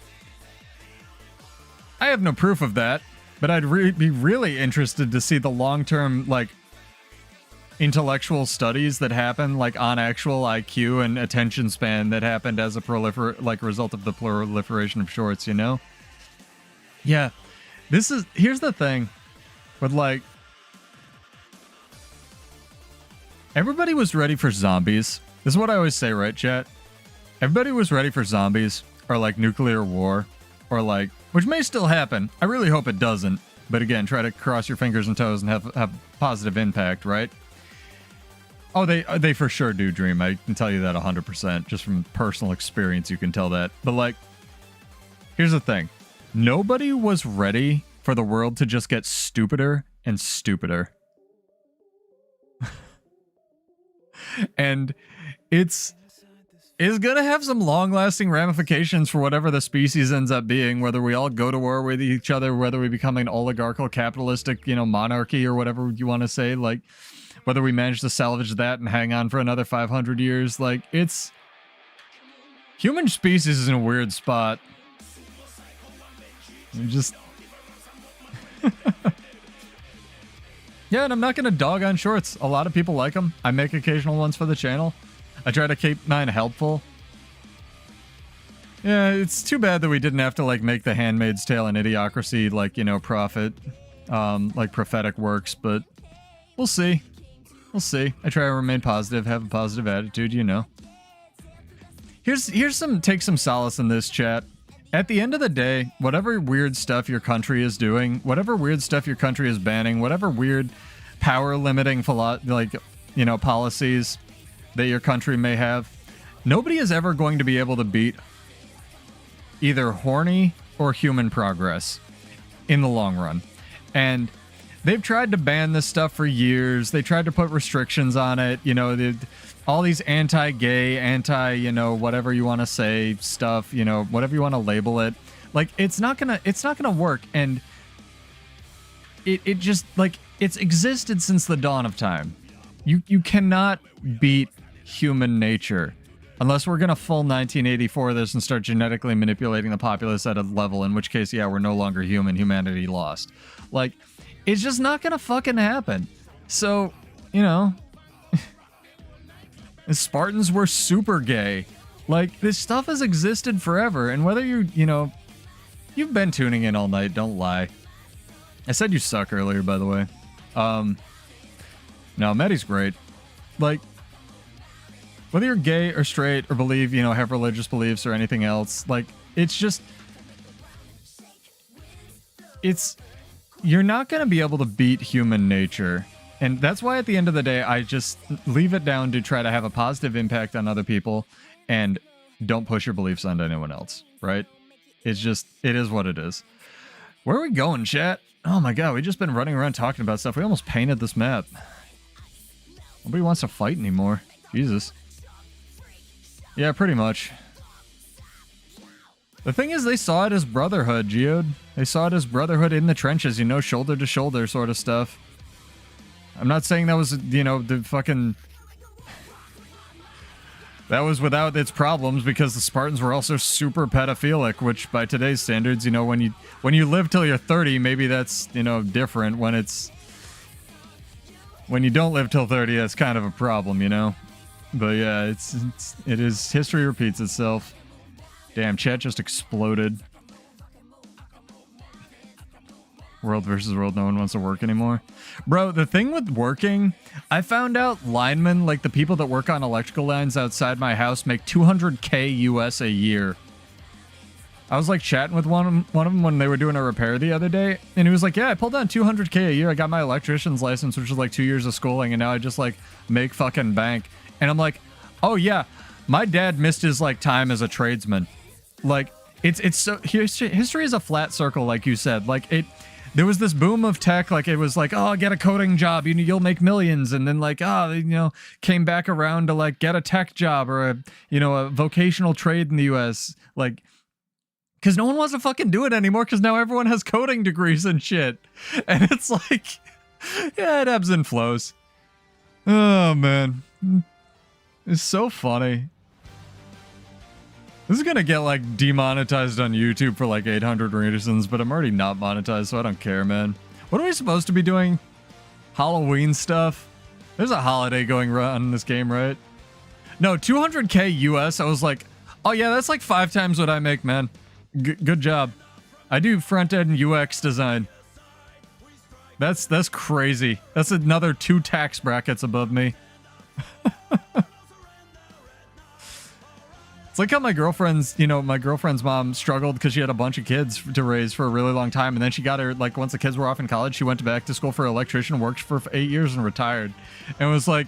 I have no proof of that, but I'd be really interested to see the long-term, like, intellectual studies that happen, like, on actual IQ and attention span that happened as a result of the proliferation of shorts, you know? Yeah, here's the thing with, like, everybody was ready for zombies. This is what I always say, right, chat? Everybody was ready for zombies, or, like, nuclear war, or, like, which may still happen. I really hope it doesn't. But again, try to cross your fingers and toes and have positive impact, right? Oh, they for sure do, Dream. I can tell you that 100%. Just from personal experience, you can tell that. But, like, here's the thing. Nobody was ready for the world to just get stupider and stupider. And it's gonna have some long-lasting ramifications for whatever the species ends up being, whether we all go to war with each other, whether we become an oligarchical, capitalistic, you know, monarchy or whatever you want to say, like, whether we manage to salvage that and hang on for another 500 years, like, it's... Human species is in a weird spot. Just... Yeah, and I'm not gonna dog on shorts. A lot of people like them. I make occasional ones for the channel. I try to keep mine helpful. Yeah, it's too bad that we didn't have to, like, make The Handmaid's Tale and Idiocracy, like, you know, prophet, like, prophetic works, but we'll see. We'll see. I try to remain positive, have a positive attitude, you know. Take some solace in this, chat. At the end of the day, whatever weird stuff your country is doing, whatever weird stuff your country is banning, whatever weird power limiting, like, you know, policies that your country may have, nobody is ever going to be able to beat either horny or human progress in the long run. And they've tried to ban this stuff for years. They tried to put restrictions on it, you know, all these anti-gay, you know, whatever you want to say stuff, you know, whatever you want to label it. Like, it's not gonna work. And it just, like, it's existed since the dawn of time. You cannot beat human nature unless we're gonna full 1984 this and start genetically manipulating the populace at a level, in which case, yeah, we're no longer human. Humanity lost. Like, it's just not gonna fucking happen. So, you know, the Spartans were super gay. Like, this stuff has existed forever, and whether you know, you've been tuning in all night, don't lie. I said you suck earlier, by the way. No, Maddie's great. Like, whether you're gay or straight or believe, you know, have religious beliefs or anything else, like, it's just... You're not going to be able to beat human nature. And that's why at the end of the day, I just leave it down to try to have a positive impact on other people and don't push your beliefs onto anyone else, right? It's just, it is what it is. Where are we going, chat? Oh my god, we've just been running around talking about stuff. We almost painted this map. Nobody wants to fight anymore. Jesus. Yeah, pretty much. The thing is, they saw it as brotherhood, Geode. They saw it as brotherhood in the trenches, you know, shoulder to shoulder sort of stuff. I'm not saying that was, you know, the fucking... That was without its problems, because the Spartans were also super pedophilic, which by today's standards, you know, when you live till you're 30, maybe that's, you know, different. When you don't live till 30, that's kind of a problem, you know? But yeah, it is, history repeats itself. Damn, chat just exploded. World versus world, no one wants to work anymore. Bro, the thing with working, I found out linemen, like the people that work on electrical lines outside my house, make 200K US a year. I was like chatting with one of them when they were doing a repair the other day, and he was like, yeah, I pulled down 200K a year. I got my electrician's license, which was like 2 years of schooling, and now I just like make fucking bank. And I'm like, oh yeah, my dad missed his like time as a tradesman. Like, it's so, history is a flat circle, like you said. Like, there was this boom of tech, like it was like, oh, get a coding job, you'll make millions, and then like, oh, you know, came back around to like get a tech job or a, you know, a vocational trade in the US, like, because no one wants to fucking do it anymore, because now everyone has coding degrees and shit, and it's like, yeah, it ebbs and flows. Oh man, it's so funny. This is gonna get like demonetized on YouTube for like 800 reasons, but I'm already not monetized, so I don't care, man. What are we supposed to be doing? Halloween stuff? There's a holiday going on in this game, right? No, 200K US. I was like, oh yeah, that's like 5 times what I make, man. Good job. I do front-end UX design. That's crazy. That's another 2 tax brackets above me. It's like how my girlfriend's, you know, my girlfriend's mom struggled because she had a bunch of kids to raise for a really long time. And then she got her, like, once the kids were off in college, she went back to school for an electrician, worked for 8 years and retired. And was like,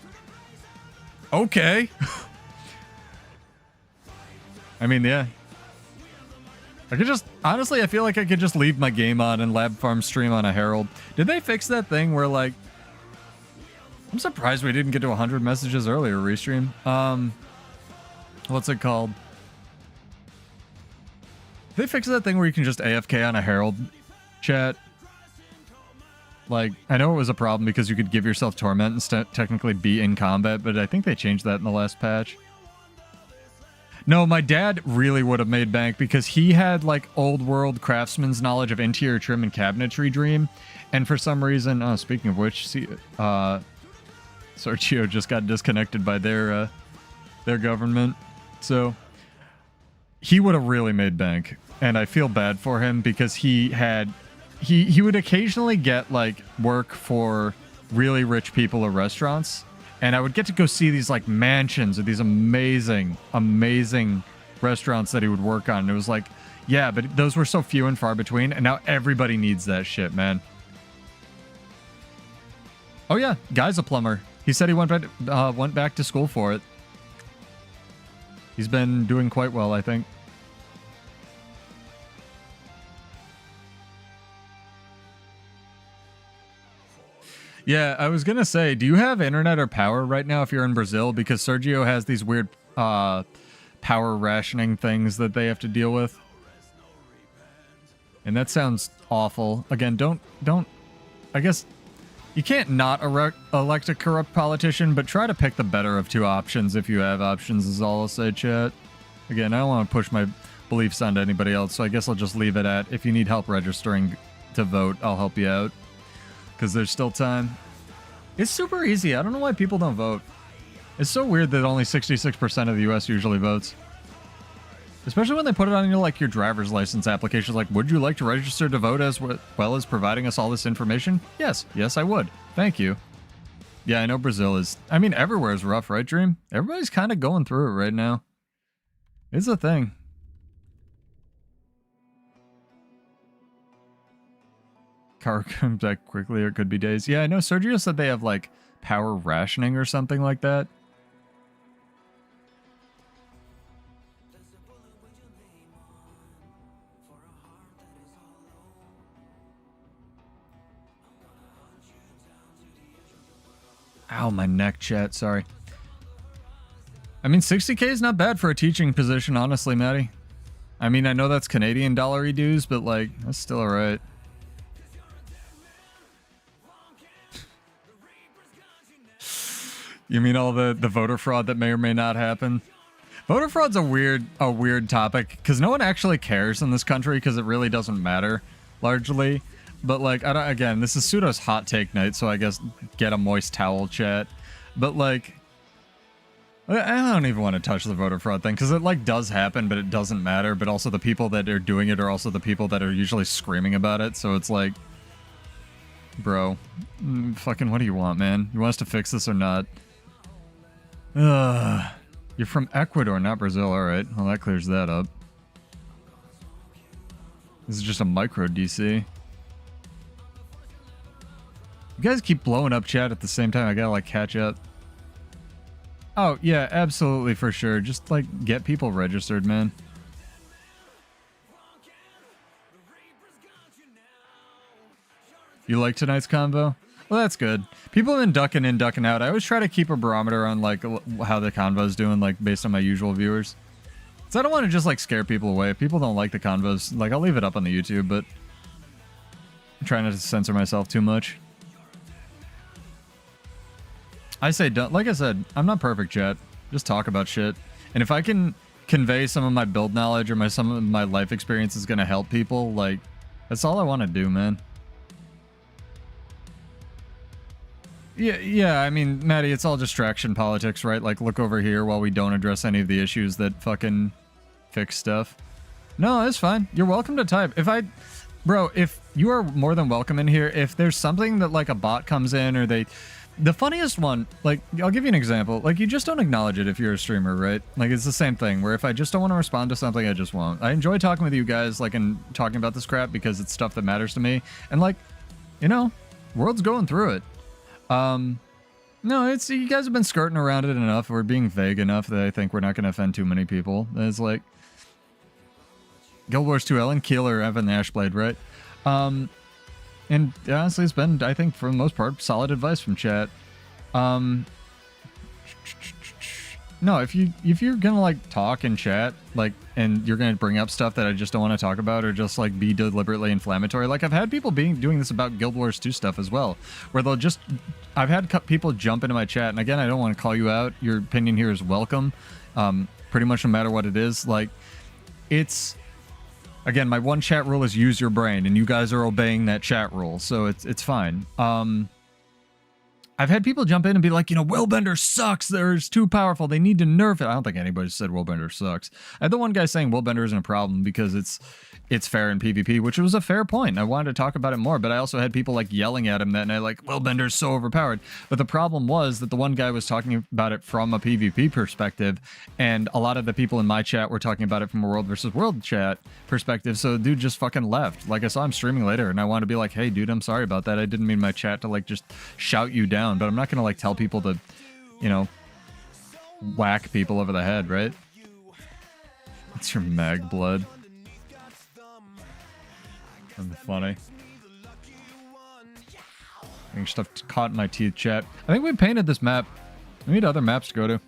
okay. I mean, yeah. I could just, honestly, I feel like I could just leave my game on and Lab Farm stream on a Herald. Did they fix that thing where, like, I'm surprised we didn't get to 100 messages earlier, restream. What's it called? They fixed that thing where you can just AFK on a Herald chat. Like, I know it was a problem because you could give yourself torment and technically be in combat, but I think they changed that in the last patch. No, my dad really would have made bank because he had like old world craftsman's knowledge of interior trim and cabinetry dream. And for some reason, oh, speaking of which, see, Sergio just got disconnected by their government. So he would have really made bank, and I feel bad for him because he would occasionally get like work for really rich people or restaurants, and I would get to go see these like mansions or these amazing restaurants that he would work on. And it was like, yeah, but those were so few and far between, and now everybody needs that shit, man. Oh yeah, Guy's a plumber. He said he went back to school for it. He's been doing quite well, I think. Yeah, I was gonna say, do you have internet or power right now if you're in Brazil? Because Sergio has these weird power rationing things that they have to deal with. And that sounds awful. Again, don't... I guess you can't not elect a corrupt politician, but try to pick the better of 2 options if you have options, is all I'll say, chat. Again, I don't want to push my beliefs onto anybody else, so I guess I'll just leave it at, if you need help registering to vote, I'll help you out. Because there's still time. It's super easy. I don't know why people don't vote. It's so weird that only 66% of the US usually votes. Especially when they put it on your, like, your driver's license application. Like, would you like to register to vote as well as providing us all this information? Yes. Yes, I would. Thank you. Yeah, I know Brazil is... I mean, everywhere is rough, right, Dream? Everybody's kind of going through it right now. It's a thing. Car comes back quickly, or it could be days. Yeah, I know Sergio said they have, like, power rationing or something like that. Ow, my neck, chat. Sorry. I mean, 60K is not bad for a teaching position, honestly, Maddie. I mean, I know that's Canadian dollar-y dues, but, like, that's still alright. You mean all the voter fraud that may or may not happen? Voter fraud's a weird topic, because no one actually cares in this country, because it really doesn't matter, largely. But, like, again, this is Pseudo's hot take night, so I guess get a moist towel, chat. But, like, I don't even want to touch the voter fraud thing, because it, like, does happen, but it doesn't matter. But also the people that are doing it are also the people that are usually screaming about it, so it's like, bro, fucking what do you want, man? You want us to fix this or not? You're from Ecuador, not Brazil. Alright, well that clears that up. This is just a micro DC. You guys keep blowing up chat at the same time. I gotta, like, catch up. Oh, yeah, absolutely, for sure. Just, like, get people registered, man. You like tonight's convo? Well, that's good. People have been ducking in, ducking out. I always try to keep a barometer on, like, how the convo's doing, like, based on my usual viewers. So I don't want to just, like, scare people away. If people don't like the convos, like, I'll leave it up on the YouTube, but I'm trying not to censor myself too much. I say don't. Like I said, I'm not perfect, chat. Just talk about shit. And if I can convey some of my build knowledge or some of my life experience is going to help people, like, that's all I want to do, man. Yeah, I mean, Maddie, it's all distraction politics, right? Like, look over here while we don't address any of the issues that fucking fix stuff. No, it's fine. You're welcome to type. Bro, if you are more than welcome in here, if there's something that, like, a bot comes in or the funniest one, like, I'll give you an example. Like, you just don't acknowledge it if you're a streamer, right? Like, it's the same thing, where if I just don't want to respond to something, I just won't. I enjoy talking with you guys, like, and talking about this crap because it's stuff that matters to me. And, like, you know, world's going through it. No, it's, you guys have been skirting around it enough. We're being vague enough that I think we're not going to offend too many people. It's like, Guild Wars 2 Ellen, Keeler, Evan, Ashblade, right? And honestly, it's been, I think, for the most part, solid advice from chat. No, if you're gonna, like, talk and chat, like, and you're gonna bring up stuff that I just don't want to talk about, or just, like, be deliberately inflammatory, like, I've had people doing this about Guild Wars 2 stuff as well, where they'll just, I've had people jump into my chat, and again, I don't want to call you out. Your opinion here is welcome, pretty much no matter what it is. Like, it's, again, my one chat rule is use your brain, and you guys are obeying that chat rule, so it's fine. I've had people jump in and be like, you know, Willbender sucks. They're too powerful. They need to nerf it. I don't think anybody said Willbender sucks. I had the one guy saying Willbender isn't a problem because it's fair in PvP, which was a fair point. I wanted to talk about it more, but I also had people, like, yelling at him that night, like, Willbender's so overpowered. But the problem was that the one guy was talking about it from a PvP perspective, and a lot of the people in my chat were talking about it from a world versus world chat perspective, so the dude just fucking left. Like, I saw him streaming later, and I wanted to be like, hey, dude, I'm sorry about that. I didn't mean my chat to, like, just shout you down, but I'm not gonna, like, tell people to, you know, whack people over the head, right? It's your mag blood. That's funny. Getting stuff caught in my teeth, chat. I think we painted this map. We need other maps to go to.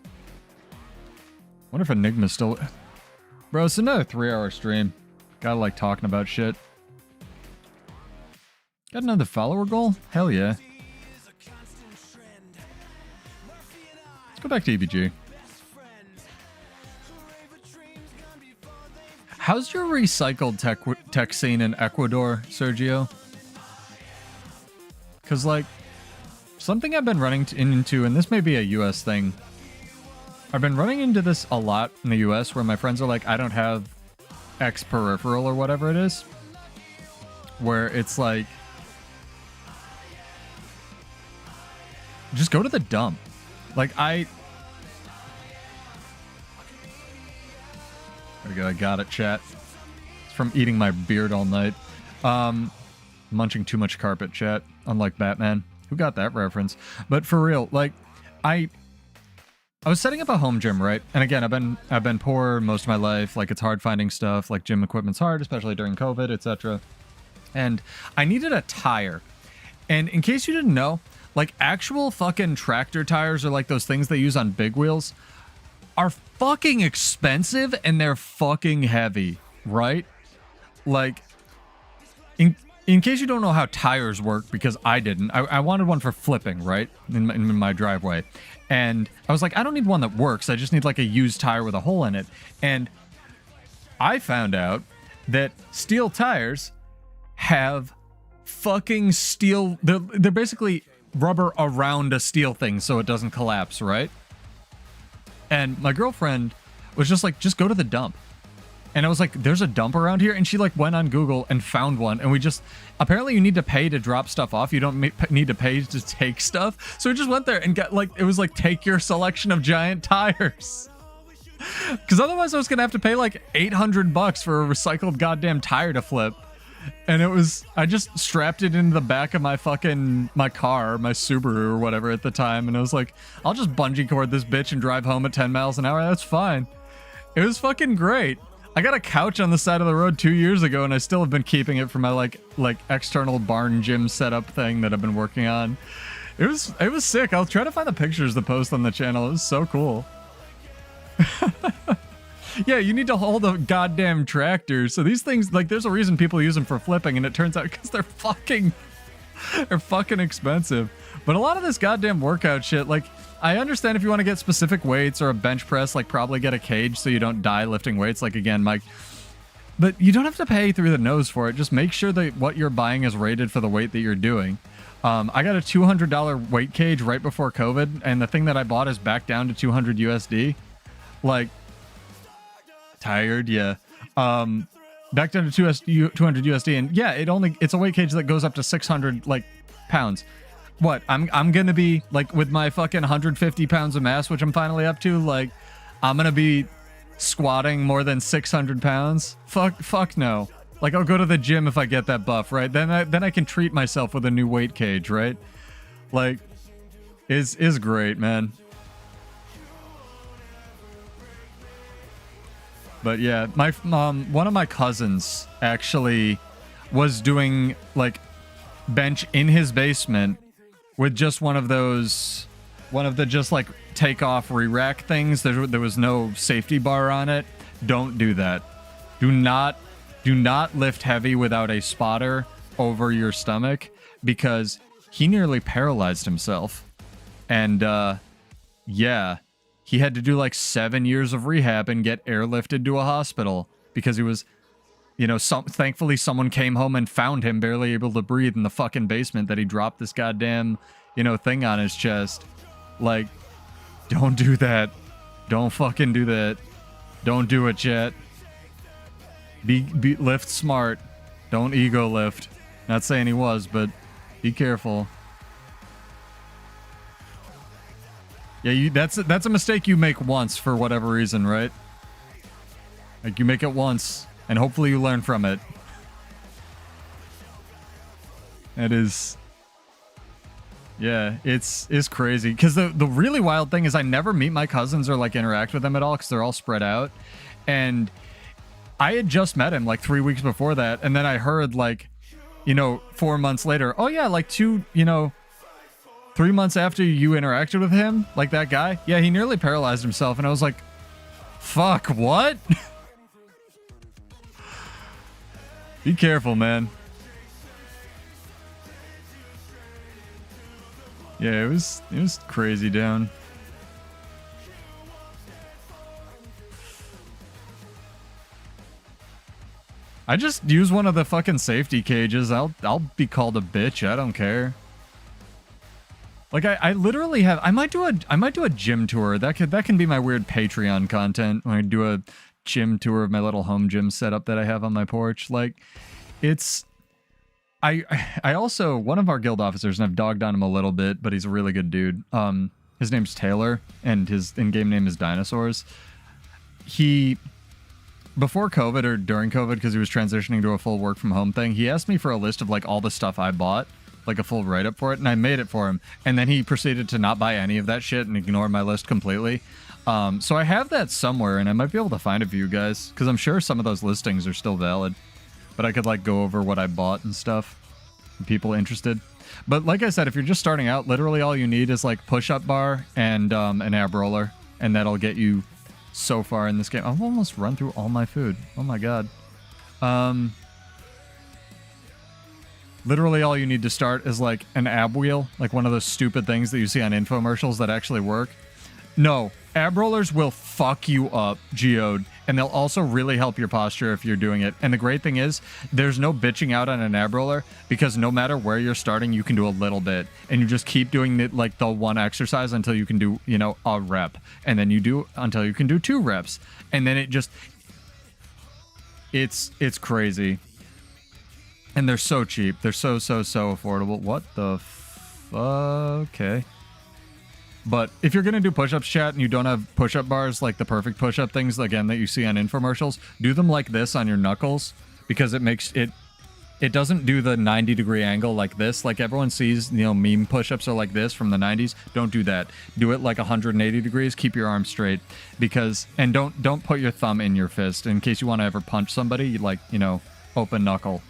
Wonder if Enigma's still... Bro, it's another 3-hour stream. Gotta like talking about shit. Got another follower goal? Hell yeah. Let's go back to EBG. How's your recycled tech scene in Ecuador, Sergio? Because, like, something I've been running into, and this may be a US thing, I've been running into this a lot in the US where my friends are like, I don't have X peripheral or whatever it is. Where it's like, just go to the dump. Like, There we go, I got it, chat. It's from eating my beard all night. Munching too much carpet, chat. Unlike Batman. Who got that reference? But for real, like, I was setting up a home gym, right? And again, I've been poor most of my life. Like, it's hard finding stuff. Like, gym equipment's hard, especially during COVID, etc. And I needed a tire. And in case you didn't know, like, actual fucking tractor tires are like those things they use on big wheels. are fucking expensive and they're fucking heavy, right? Like, in case you don't know how tires work, because I didn't, I wanted one for flipping, right? In my driveway. And I was like, I don't need one that works. I just need like a used tire with a hole in it. And I found out that steel tires have fucking steel. They're basically rubber around a steel thing so it doesn't collapse, right? And my girlfriend was just like, just go to the dump. And I was like, there's a dump around here? And she like went on Google and found one. And we just, apparently you need to pay to drop stuff off. You don't need to pay to take stuff. So we just went there and got like, it was like, take your selection of giant tires. Because otherwise I was going to have to pay like $800 for a recycled goddamn tire to flip. And it was, I just strapped it into the back of my car, my Subaru or whatever at the time. And I was like, I'll just bungee cord this bitch and drive home at 10 miles an hour. That's fine. It was fucking great. I got a couch on the side of the road 2 years ago, and I still have been keeping it for my like external barn gym setup thing that I've been working on. It was sick. I'll try to find the pictures to post on the channel. It was so cool. Yeah, you need to hold a goddamn tractor. So these things, like, there's a reason people use them for flipping, and it turns out because they're fucking expensive. But a lot of this goddamn workout shit, like, I understand if you want to get specific weights or a bench press, like probably get a cage so you don't die lifting weights. Like again, Mike, but you don't have to pay through the nose for it. Just make sure that what you're buying is rated for the weight that you're doing. I got a $200 weight cage right before COVID, and the thing that I bought is back down to 200 USD. Like, tired, yeah. Back down to 200 USD, and yeah, it's a weight cage that goes up to 600 like pounds. What, I'm gonna be like with my fucking 150 pounds of mass, which I'm finally up to, like I'm gonna be squatting more than 600 pounds. Fuck no. Like, I'll go to the gym if I get that buff, right? Then I can treat myself with a new weight cage, right? Like, is great, man. But yeah, my one of my cousins actually was doing like bench in his basement with just one of the just like take off re-rack things. There was no safety bar on it. Don't do that. Do not lift heavy without a spotter over your stomach, because he nearly paralyzed himself. And yeah, he had to do like 7 years of rehab and get airlifted to a hospital because he was, you know, thankfully someone came home and found him barely able to breathe in the fucking basement that he dropped this goddamn, you know, thing on his chest. Like, don't do that. Don't fucking do that. Don't do it yet. Be lift smart. Don't ego lift. Not saying he was, but be careful. Yeah, that's a mistake you make once for whatever reason, right? Like, you make it once, and hopefully you learn from it. That is... yeah, it's crazy. Because the really wild thing is I never meet my cousins or, like, interact with them at all because they're all spread out. And I had just met him, like, 3 weeks before that, and then I heard, like, you know, 4 months later, oh, yeah, like, 3 months after you interacted with him, like that guy, yeah, he nearly paralyzed himself. And I was like, fuck, what? Be careful, man. Yeah, it was crazy down. I just use one of the fucking safety cages. I'll be called a bitch. I don't care. Like, I literally have, I might do a gym tour. That can be my weird Patreon content when I do a gym tour of my little home gym setup that I have on my porch. Like, it's, I also, one of our guild officers, and I've dogged on him a little bit, but he's a really good dude. His name's Taylor, and his in-game name is Dinosaurs. He, before COVID or during COVID, because he was transitioning to a full work from home thing, he asked me for a list of like all the stuff I bought, like a full write-up for it, and I made it for him. And then he proceeded to not buy any of that shit and ignore my list completely. So I have that somewhere, and I might be able to find it for you guys, because I'm sure some of those listings are still valid. But I could like go over what I bought and stuff. People interested. But like I said, if you're just starting out, literally all you need is like push-up bar and an ab roller, and that'll get you so far in this game. I've almost run through all my food. Oh my god. Literally all you need to start is like an ab wheel, like one of those stupid things that you see on infomercials that actually work. No, ab rollers will fuck you up, geode, and they'll also really help your posture if you're doing it. And the great thing is, there's no bitching out on an ab roller, because no matter where you're starting, you can do a little bit, and you just keep doing the, like the one exercise until you can do, you know, a rep, and then you do until you can do 2 reps, and then it just, it's crazy. And they're so cheap. They're so affordable. What the okay. But if you're going to do push-ups, chat, and you don't have push-up bars, like the perfect push-up things, again, that you see on infomercials, do them like this on your knuckles, because it makes it... It doesn't do the 90-degree angle like this. Like everyone sees, you know, meme push-ups are like this from the 90s. Don't do that. Do it like 180 degrees. Keep your arm straight. Because... And don't put your thumb in your fist. In case you want to ever punch somebody, like, you know, open knuckle.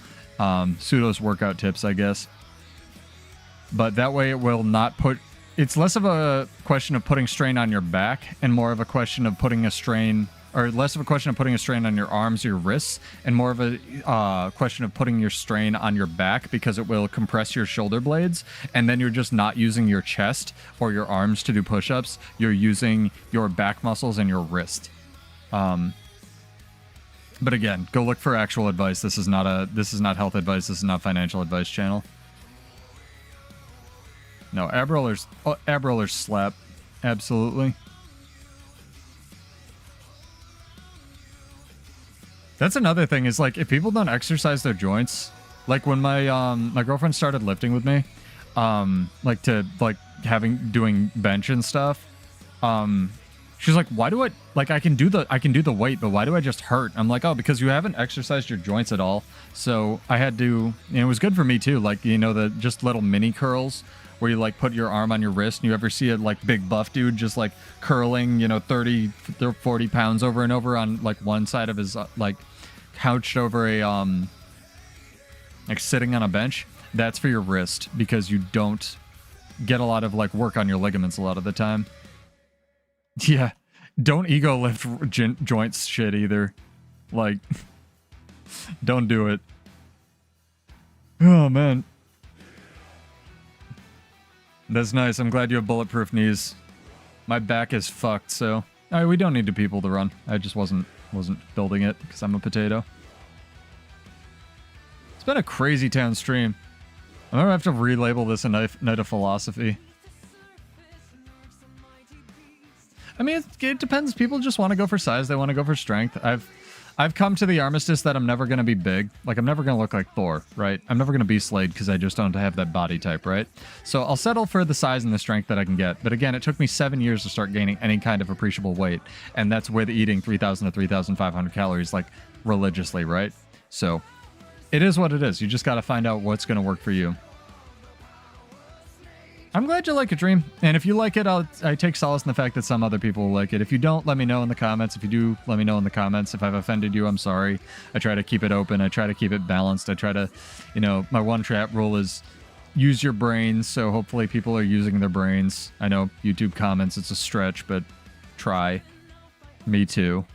Pseudo's workout tips, I guess. But that way it will not put... It's less of a question of putting strain on your back and more of a question of putting a strain... Or less of a question of putting a strain on your arms or your wrists, and more of a question of putting your strain on your back, because it will compress your shoulder blades, and then you're just not using your chest or your arms to do push-ups. You're using your back muscles and your wrist. But again, go look for actual advice. This is not health advice. This is not financial advice channel. No, ab rollers slap. Absolutely. That's another thing, is like if people don't exercise their joints, like when my my girlfriend started lifting with me, like doing bench and stuff, she's like, why do I, like, I can do the weight, but why do I just hurt? I'm like, oh, because you haven't exercised your joints at all. So I had to, and it was good for me too, like, you know, the just little mini curls where you like put your arm on your wrist, and you ever see a like big buff dude just like curling, you know, 30 or 40 pounds over and over on like one side of his like couched over a like sitting on a bench. That's for your wrist, because you don't get a lot of like work on your ligaments a lot of the time. Yeah, don't ego lift joints shit either. Like, don't do it. Oh man. That's nice. I'm glad you have bulletproof knees. My back is fucked, so... Alright, we don't need people to run. I just wasn't building it, because I'm a potato. It's been a crazy town stream. I'm gonna have to relabel this a night of philosophy. I mean, it depends. People just want to go for size. They want to go for strength. I've come to the Armistice that I'm never going to be big. Like, I'm never going to look like Thor, right? I'm never going to be Slade, because I just don't have that body type, right? So I'll settle for the size and the strength that I can get. But again, it took me 7 years to start gaining any kind of appreciable weight. And that's with eating 3,000 to 3,500 calories, like, religiously, right? So it is what it is. You just got to find out what's going to work for you. I'm glad you like it, Dream. And if you like it, I take solace in the fact that some other people will like it. If you don't, let me know in the comments. If you do, let me know in the comments. If I've offended you, I'm sorry. I try to keep it open. I try to keep it balanced. I try to, you know, my one trap rule is use your brains. So hopefully people are using their brains. I know YouTube comments, it's a stretch, but try. Me too.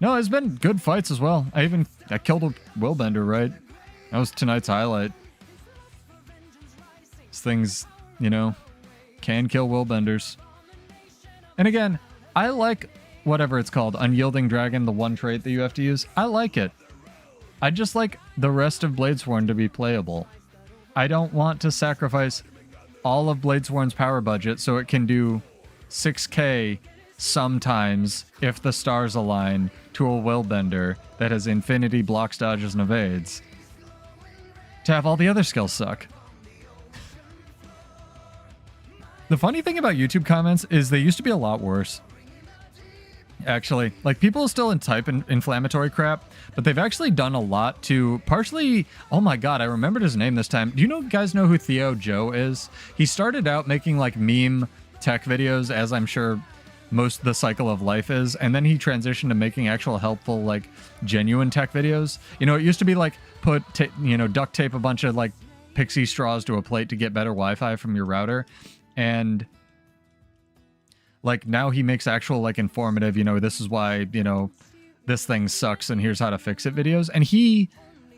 No, it's been good fights as well. I killed a Willbender, right? That was tonight's highlight. This thing's... You know, can kill Willbenders. And again, I like whatever it's called, Unyielding Dragon, the one trait that you have to use. I like it. I just like the rest of Bladesworn to be playable. I don't want to sacrifice all of Bladesworn's power budget so it can do 6k sometimes if the stars align to a Willbender that has infinity blocks, dodges, and evades. To have all the other skills suck. The funny thing about YouTube comments is they used to be a lot worse. Actually, like, people still type inflammatory crap, but they've actually done a lot to partially... Oh my god, I remembered his name this time. Do you guys know who Theo Joe is? He started out making, like, meme tech videos, as I'm sure most of the cycle of life is, and then he transitioned to making actual helpful, like, genuine tech videos. You know, it used to be, like, duct tape a bunch of, like, pixie straws to a plate to get better Wi-Fi from your router. And Like now he makes actual like informative, you know, this is why, you know, this thing sucks and here's how to fix it videos. And he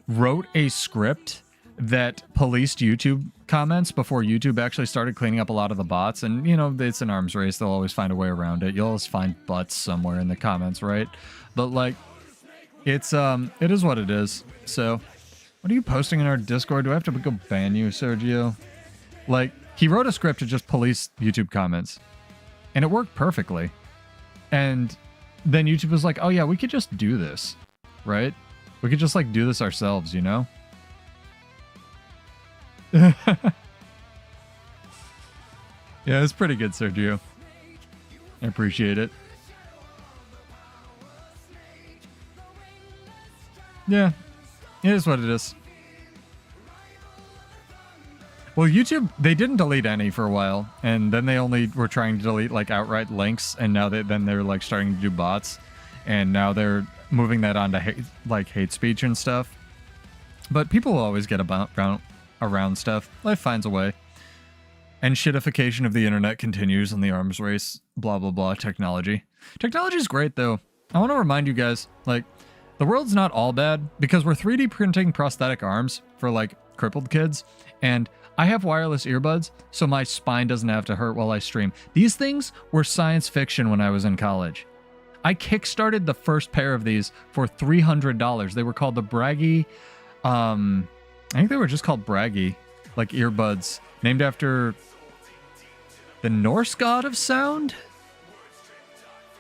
wrote a script that policed YouTube comments before YouTube actually started cleaning up a lot of the bots. And, you know, it's an arms race. They'll always find a way around it. You'll always find butts somewhere in the comments, right? But like, it is what it is. So what are you posting in our Discord? Do I have to go ban you, Sergio? Like, he wrote a script to just police YouTube comments. And it worked perfectly. And then YouTube was like, oh yeah, we could just do this, right? We could just like do this ourselves, you know? Yeah, it's pretty good, Sergio. I appreciate it. Yeah, it is what it is. Well, YouTube, they didn't delete any for a while, and then they only were trying to delete like outright links, and now they're like starting to do bots, and now they're moving that on to hate speech and stuff. But people will always get around stuff. Life finds a way. And shitification of the internet continues in the arms race, blah, blah, blah, technology. Technology is great, though. I want to remind you guys, like, the world's not all bad, because we're 3D printing prosthetic arms for, like, crippled kids, and I have wireless earbuds, so my spine doesn't have to hurt while I stream. These things were science fiction when I was in college. I kickstarted the first pair of these for $300. They were called the Braggy, I think they were just called Braggy, like earbuds, named after the Norse god of sound?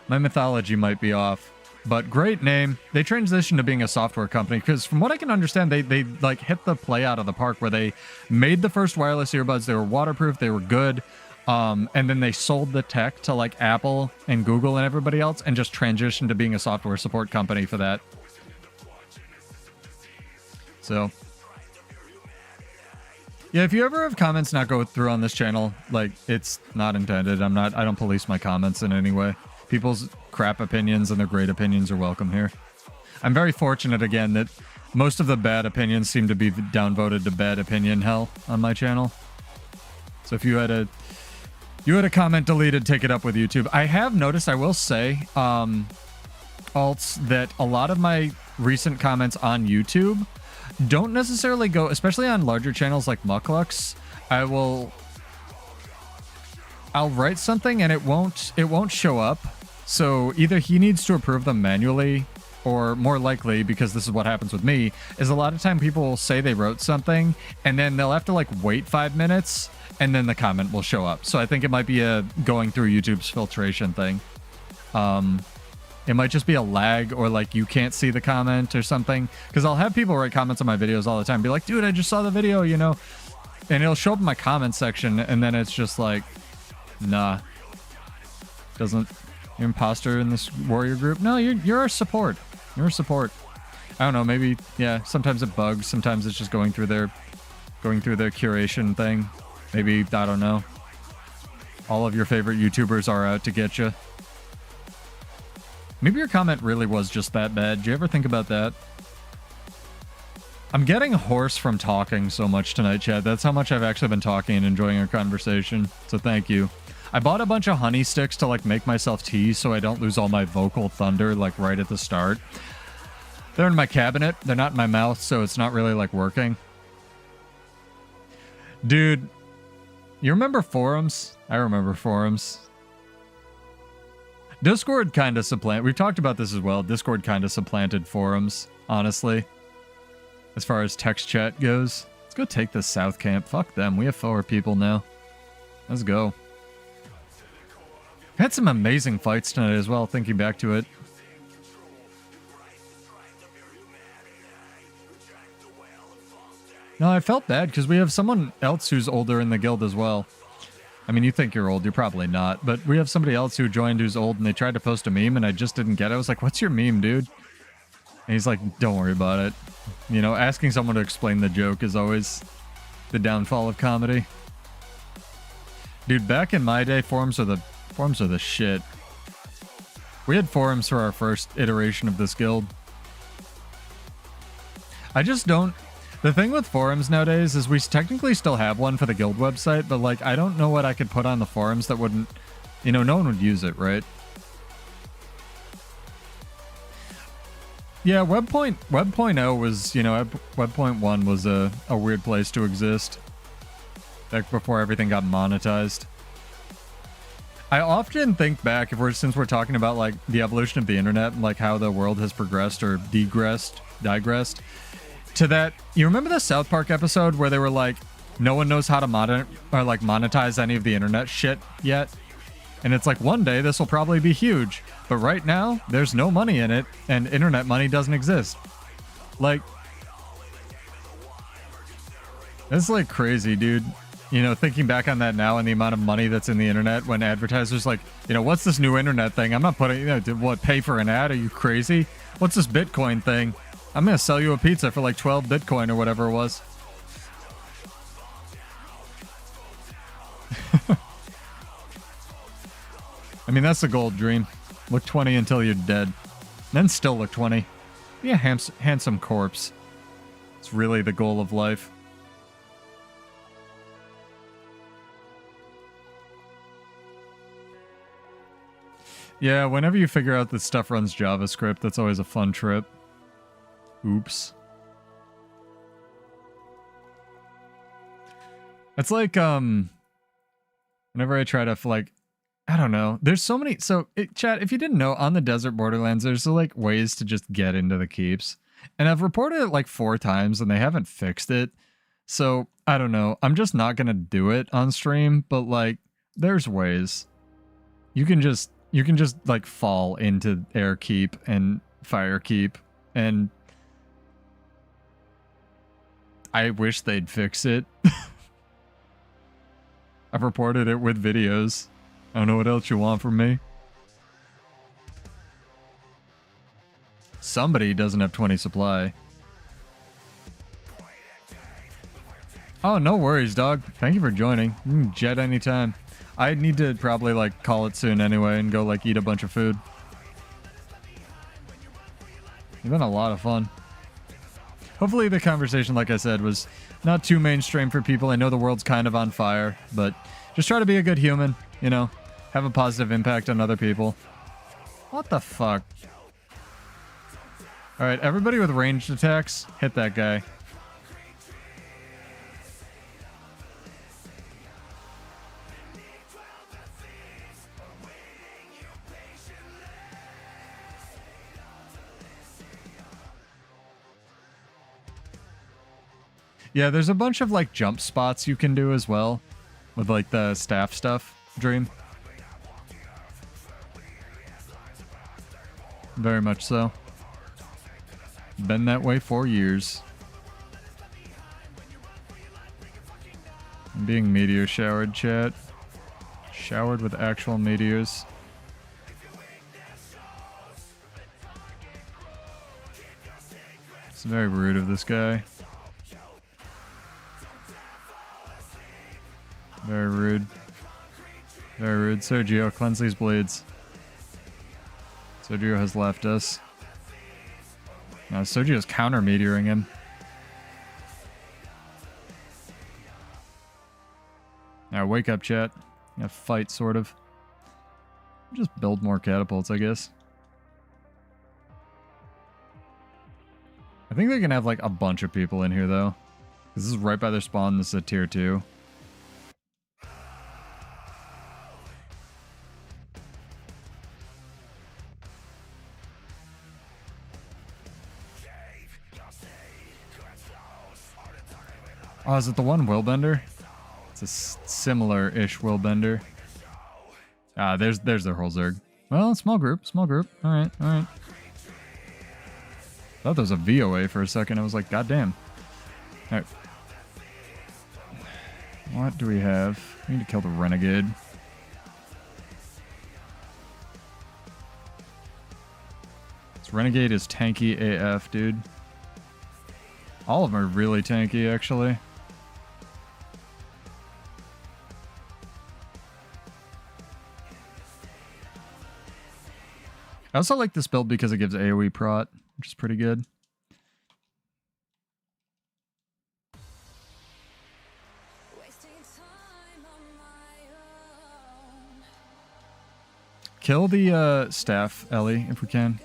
My mythology might be off. But great name. They transitioned to being a software company because from what I can understand, they like hit the play out of the park where they made the first wireless earbuds. They were waterproof. They were good. And then they sold the tech to like Apple and Google and everybody else and just transitioned to being a software support company for that. So yeah, if you ever have comments not go through on this channel, like it's not intended. I don't police my comments in any way. People's crap opinions and their great opinions are welcome here. I'm very fortunate, again, that most of the bad opinions seem to be downvoted to bad opinion hell on my channel. So if you had a comment deleted, take it up with YouTube. I have noticed, I will say, alts, that a lot of my recent comments on YouTube don't necessarily go, especially on larger channels like Mucklux. I'll write something and it won't show up. So either he needs to approve them manually, or more likely, because this is what happens with me, is a lot of time people will say they wrote something and then they'll have to like wait 5 minutes and then the comment will show up. So I think it might be a going through YouTube's filtration thing. It might just be a lag, or like you can't see the comment or something. Because I'll have people write comments on my videos all the time, be like, dude, I just saw the video, you know? And it'll show up in my comment section and then it's just like, nah. Doesn't... You're imposter in this warrior group? No, you're our support. You're a support. I don't know, maybe, yeah, sometimes it bugs, sometimes it's just going through their curation thing. Maybe, I don't know. All of your favorite YouTubers are out to get you. Maybe your comment really was just that bad. Do you ever think about that? I'm getting hoarse from talking so much tonight, Chad. That's how much I've actually been talking and enjoying our conversation. So thank you. I bought a bunch of honey sticks to like make myself tea so I don't lose all my vocal thunder like right at the start. They're in my cabinet. They're not in my mouth, so it's not really like working. Dude, you remember forums? I remember forums. Discord kind of supplanted. We've talked about this as well. Discord kind of supplanted forums, honestly. As far as text chat goes. Let's go take this South camp. Fuck them. We have 4 people now. Let's go. Had some amazing fights tonight as well, thinking back to it. No, I felt bad because we have someone else who's older in the guild as well. I mean, you think you're old, you're probably not, but we have somebody else who joined who's old and they tried to post a meme and I just didn't get it. I was like, what's your meme, dude? And he's like, don't worry about it. You know, asking someone to explain the joke is always the downfall of comedy. Dude, back in my day, forums are the shit. We had forums for our first iteration of this guild. I just don't... The thing with forums nowadays is we technically still have one for the guild website, but like I don't know what I could put on the forums that wouldn't You know, no one would use it, right? Yeah, Web 0 was, you know, Web 1 was a weird place to exist. Back before everything got monetized. I often think back, since we're talking about like the evolution of the internet and like how the world has progressed or digressed, to that. You remember the South Park episode where they were like, no one knows how to monetize any of the internet shit yet? And it's like, one day this will probably be huge, but right now there's no money in it and internet money doesn't exist. Like, it's like crazy, dude. You know, thinking back on that now and the amount of money that's in the internet when advertisers like, you know, what's this new internet thing? I'm not putting, you know, what, pay for an ad? Are you crazy? What's this Bitcoin thing? I'm going to sell you a pizza for like 12 Bitcoin or whatever it was. I mean, that's the gold dream. Look 20 until you're dead. Then still look 20. Be a handsome corpse. It's really the goal of life. Yeah, whenever you figure out that stuff runs JavaScript, that's always a fun trip. Oops. It's like, whenever I try to, like, I don't know. There's so many, chat, if you didn't know, on the Desert Borderlands, there's, like, ways to just get into the keeps. And I've reported it, like, 4 times, and they haven't fixed it. So, I don't know. I'm just not gonna do it on stream, but, like, there's ways. You can just like fall into air keep and fire keep, and I wish they'd fix it. I've reported it with videos. I don't know what else you want from me. Somebody doesn't have 20 supply. Oh, no worries, dog. Thank you for joining. You can jet anytime. I need to probably, like, call it soon anyway and go, like, eat a bunch of food. It's been a lot of fun. Hopefully the conversation, like I said, was not too mainstream for people. I know the world's kind of on fire, but just try to be a good human, you know? Have a positive impact on other people. What the fuck? Alright, everybody with ranged attacks, hit that guy. Yeah, there's a bunch of, like, jump spots you can do as well. With, like, the staff stuff, Dream. Very much so. Been that way for years. I'm being meteor showered, chat. Showered with actual meteors. It's very rude of this guy. Very rude. Very rude. Sergio, cleanse these blades. Sergio has left us. Now Sergio's counter-meteoring him. Now wake up, chat. Yeah, fight, sort of. Just build more catapults, I guess. I think they can have, like, a bunch of people in here, though. This is right by their spawn. This is a tier 2. Oh, is it the one Willbender? It's a similar-ish Willbender. Ah, there's their whole Zerg. Well, small group, small group. Alright, alright. Thought there was a VOA for a second. I was like, goddamn. Alright. What do we have? We need to kill the Renegade. This Renegade is tanky AF, dude. All of them are really tanky, actually. I also like this build because it gives AoE prot, which is pretty good. Kill the staff, Ellie, if we can.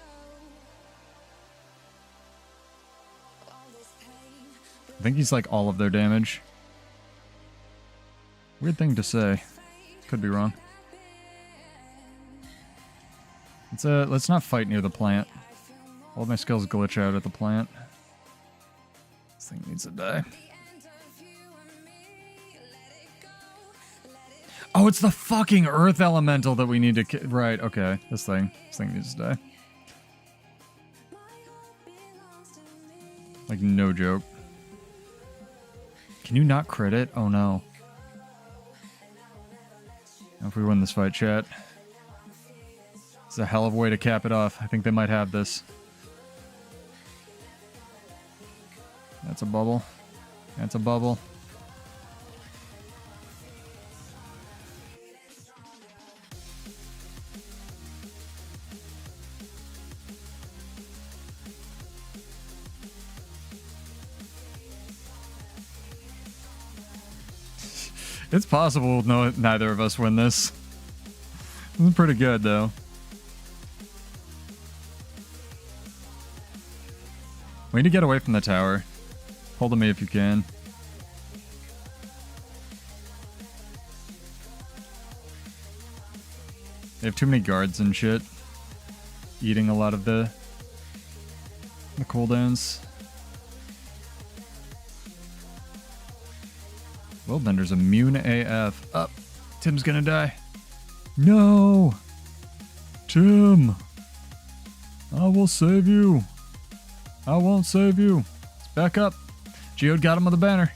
I think he's like all of their damage. Weird thing to say. Could be wrong. Let's not fight near the plant. All of my skills glitch out at the plant. This thing needs to die. Oh, it's the fucking earth elemental that we need to right, okay. This thing needs to die. Like, no joke. Can you not crit it? Oh no. Now if we win this fight, chat. It's a hell of a way to cap it off. I think they might have this. That's a bubble. That's a bubble. It's possible neither of us win this. This is pretty good, though. We need to get away from the tower. Hold on me if you can. They have too many guards and shit. Eating a lot of the cooldowns. Willbender's immune AF. Up. Tim's gonna die. No! Tim! I will save you. I won't save you. Let's back up. Geode got him with a banner.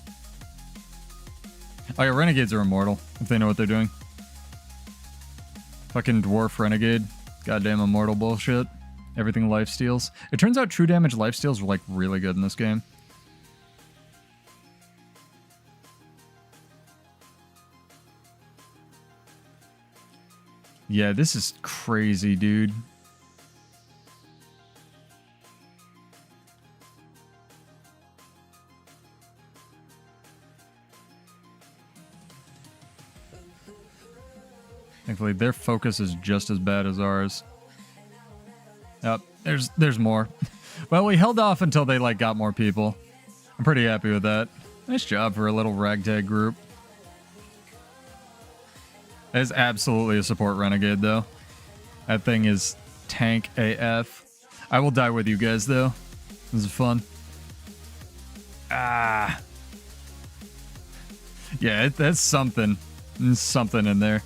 Oh yeah, renegades are immortal, if they know what they're doing. Fucking dwarf renegade. Goddamn immortal bullshit. Everything life steals. It turns out true damage life steals were like really good in this game. Yeah, this is crazy, dude. Thankfully, their focus is just as bad as ours. Yep, there's more. Well, we held off until they like got more people. I'm pretty happy with that. Nice job for a little ragtag group. That is absolutely a support renegade, though. That thing is tank AF. I will die with you guys, though. This is fun. Ah. Yeah, that's something. There's something in there.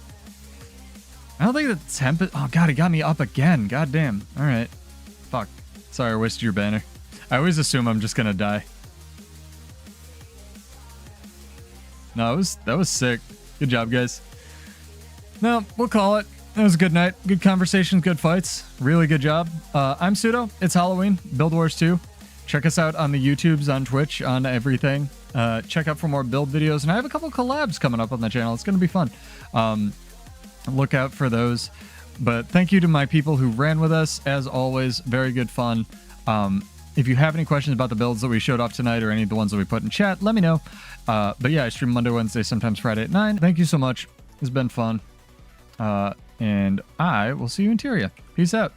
I don't think the temp... Oh, God, he got me up again. God damn. All right. Fuck. Sorry, I wasted your banner. I always assume I'm just going to die. No, that was sick. Good job, guys. No, we'll call it. It was a good night. Good conversations, good fights. Really good job. I'm Pseudo. It's Halloween. Build Wars 2. Check us out on the YouTubes, on Twitch, on everything. Check out for more build videos. And I have a couple collabs coming up on the channel. It's going to be fun. Look out for those. But thank you to my people who ran with us. As always, very good fun. If you have any questions about the builds that we showed off tonight or any of the ones that we put in chat, let me know. But yeah, I stream Monday, Wednesday, sometimes Friday at 9. Thank you so much. It's been fun. And I will see you in Tyria. Peace out.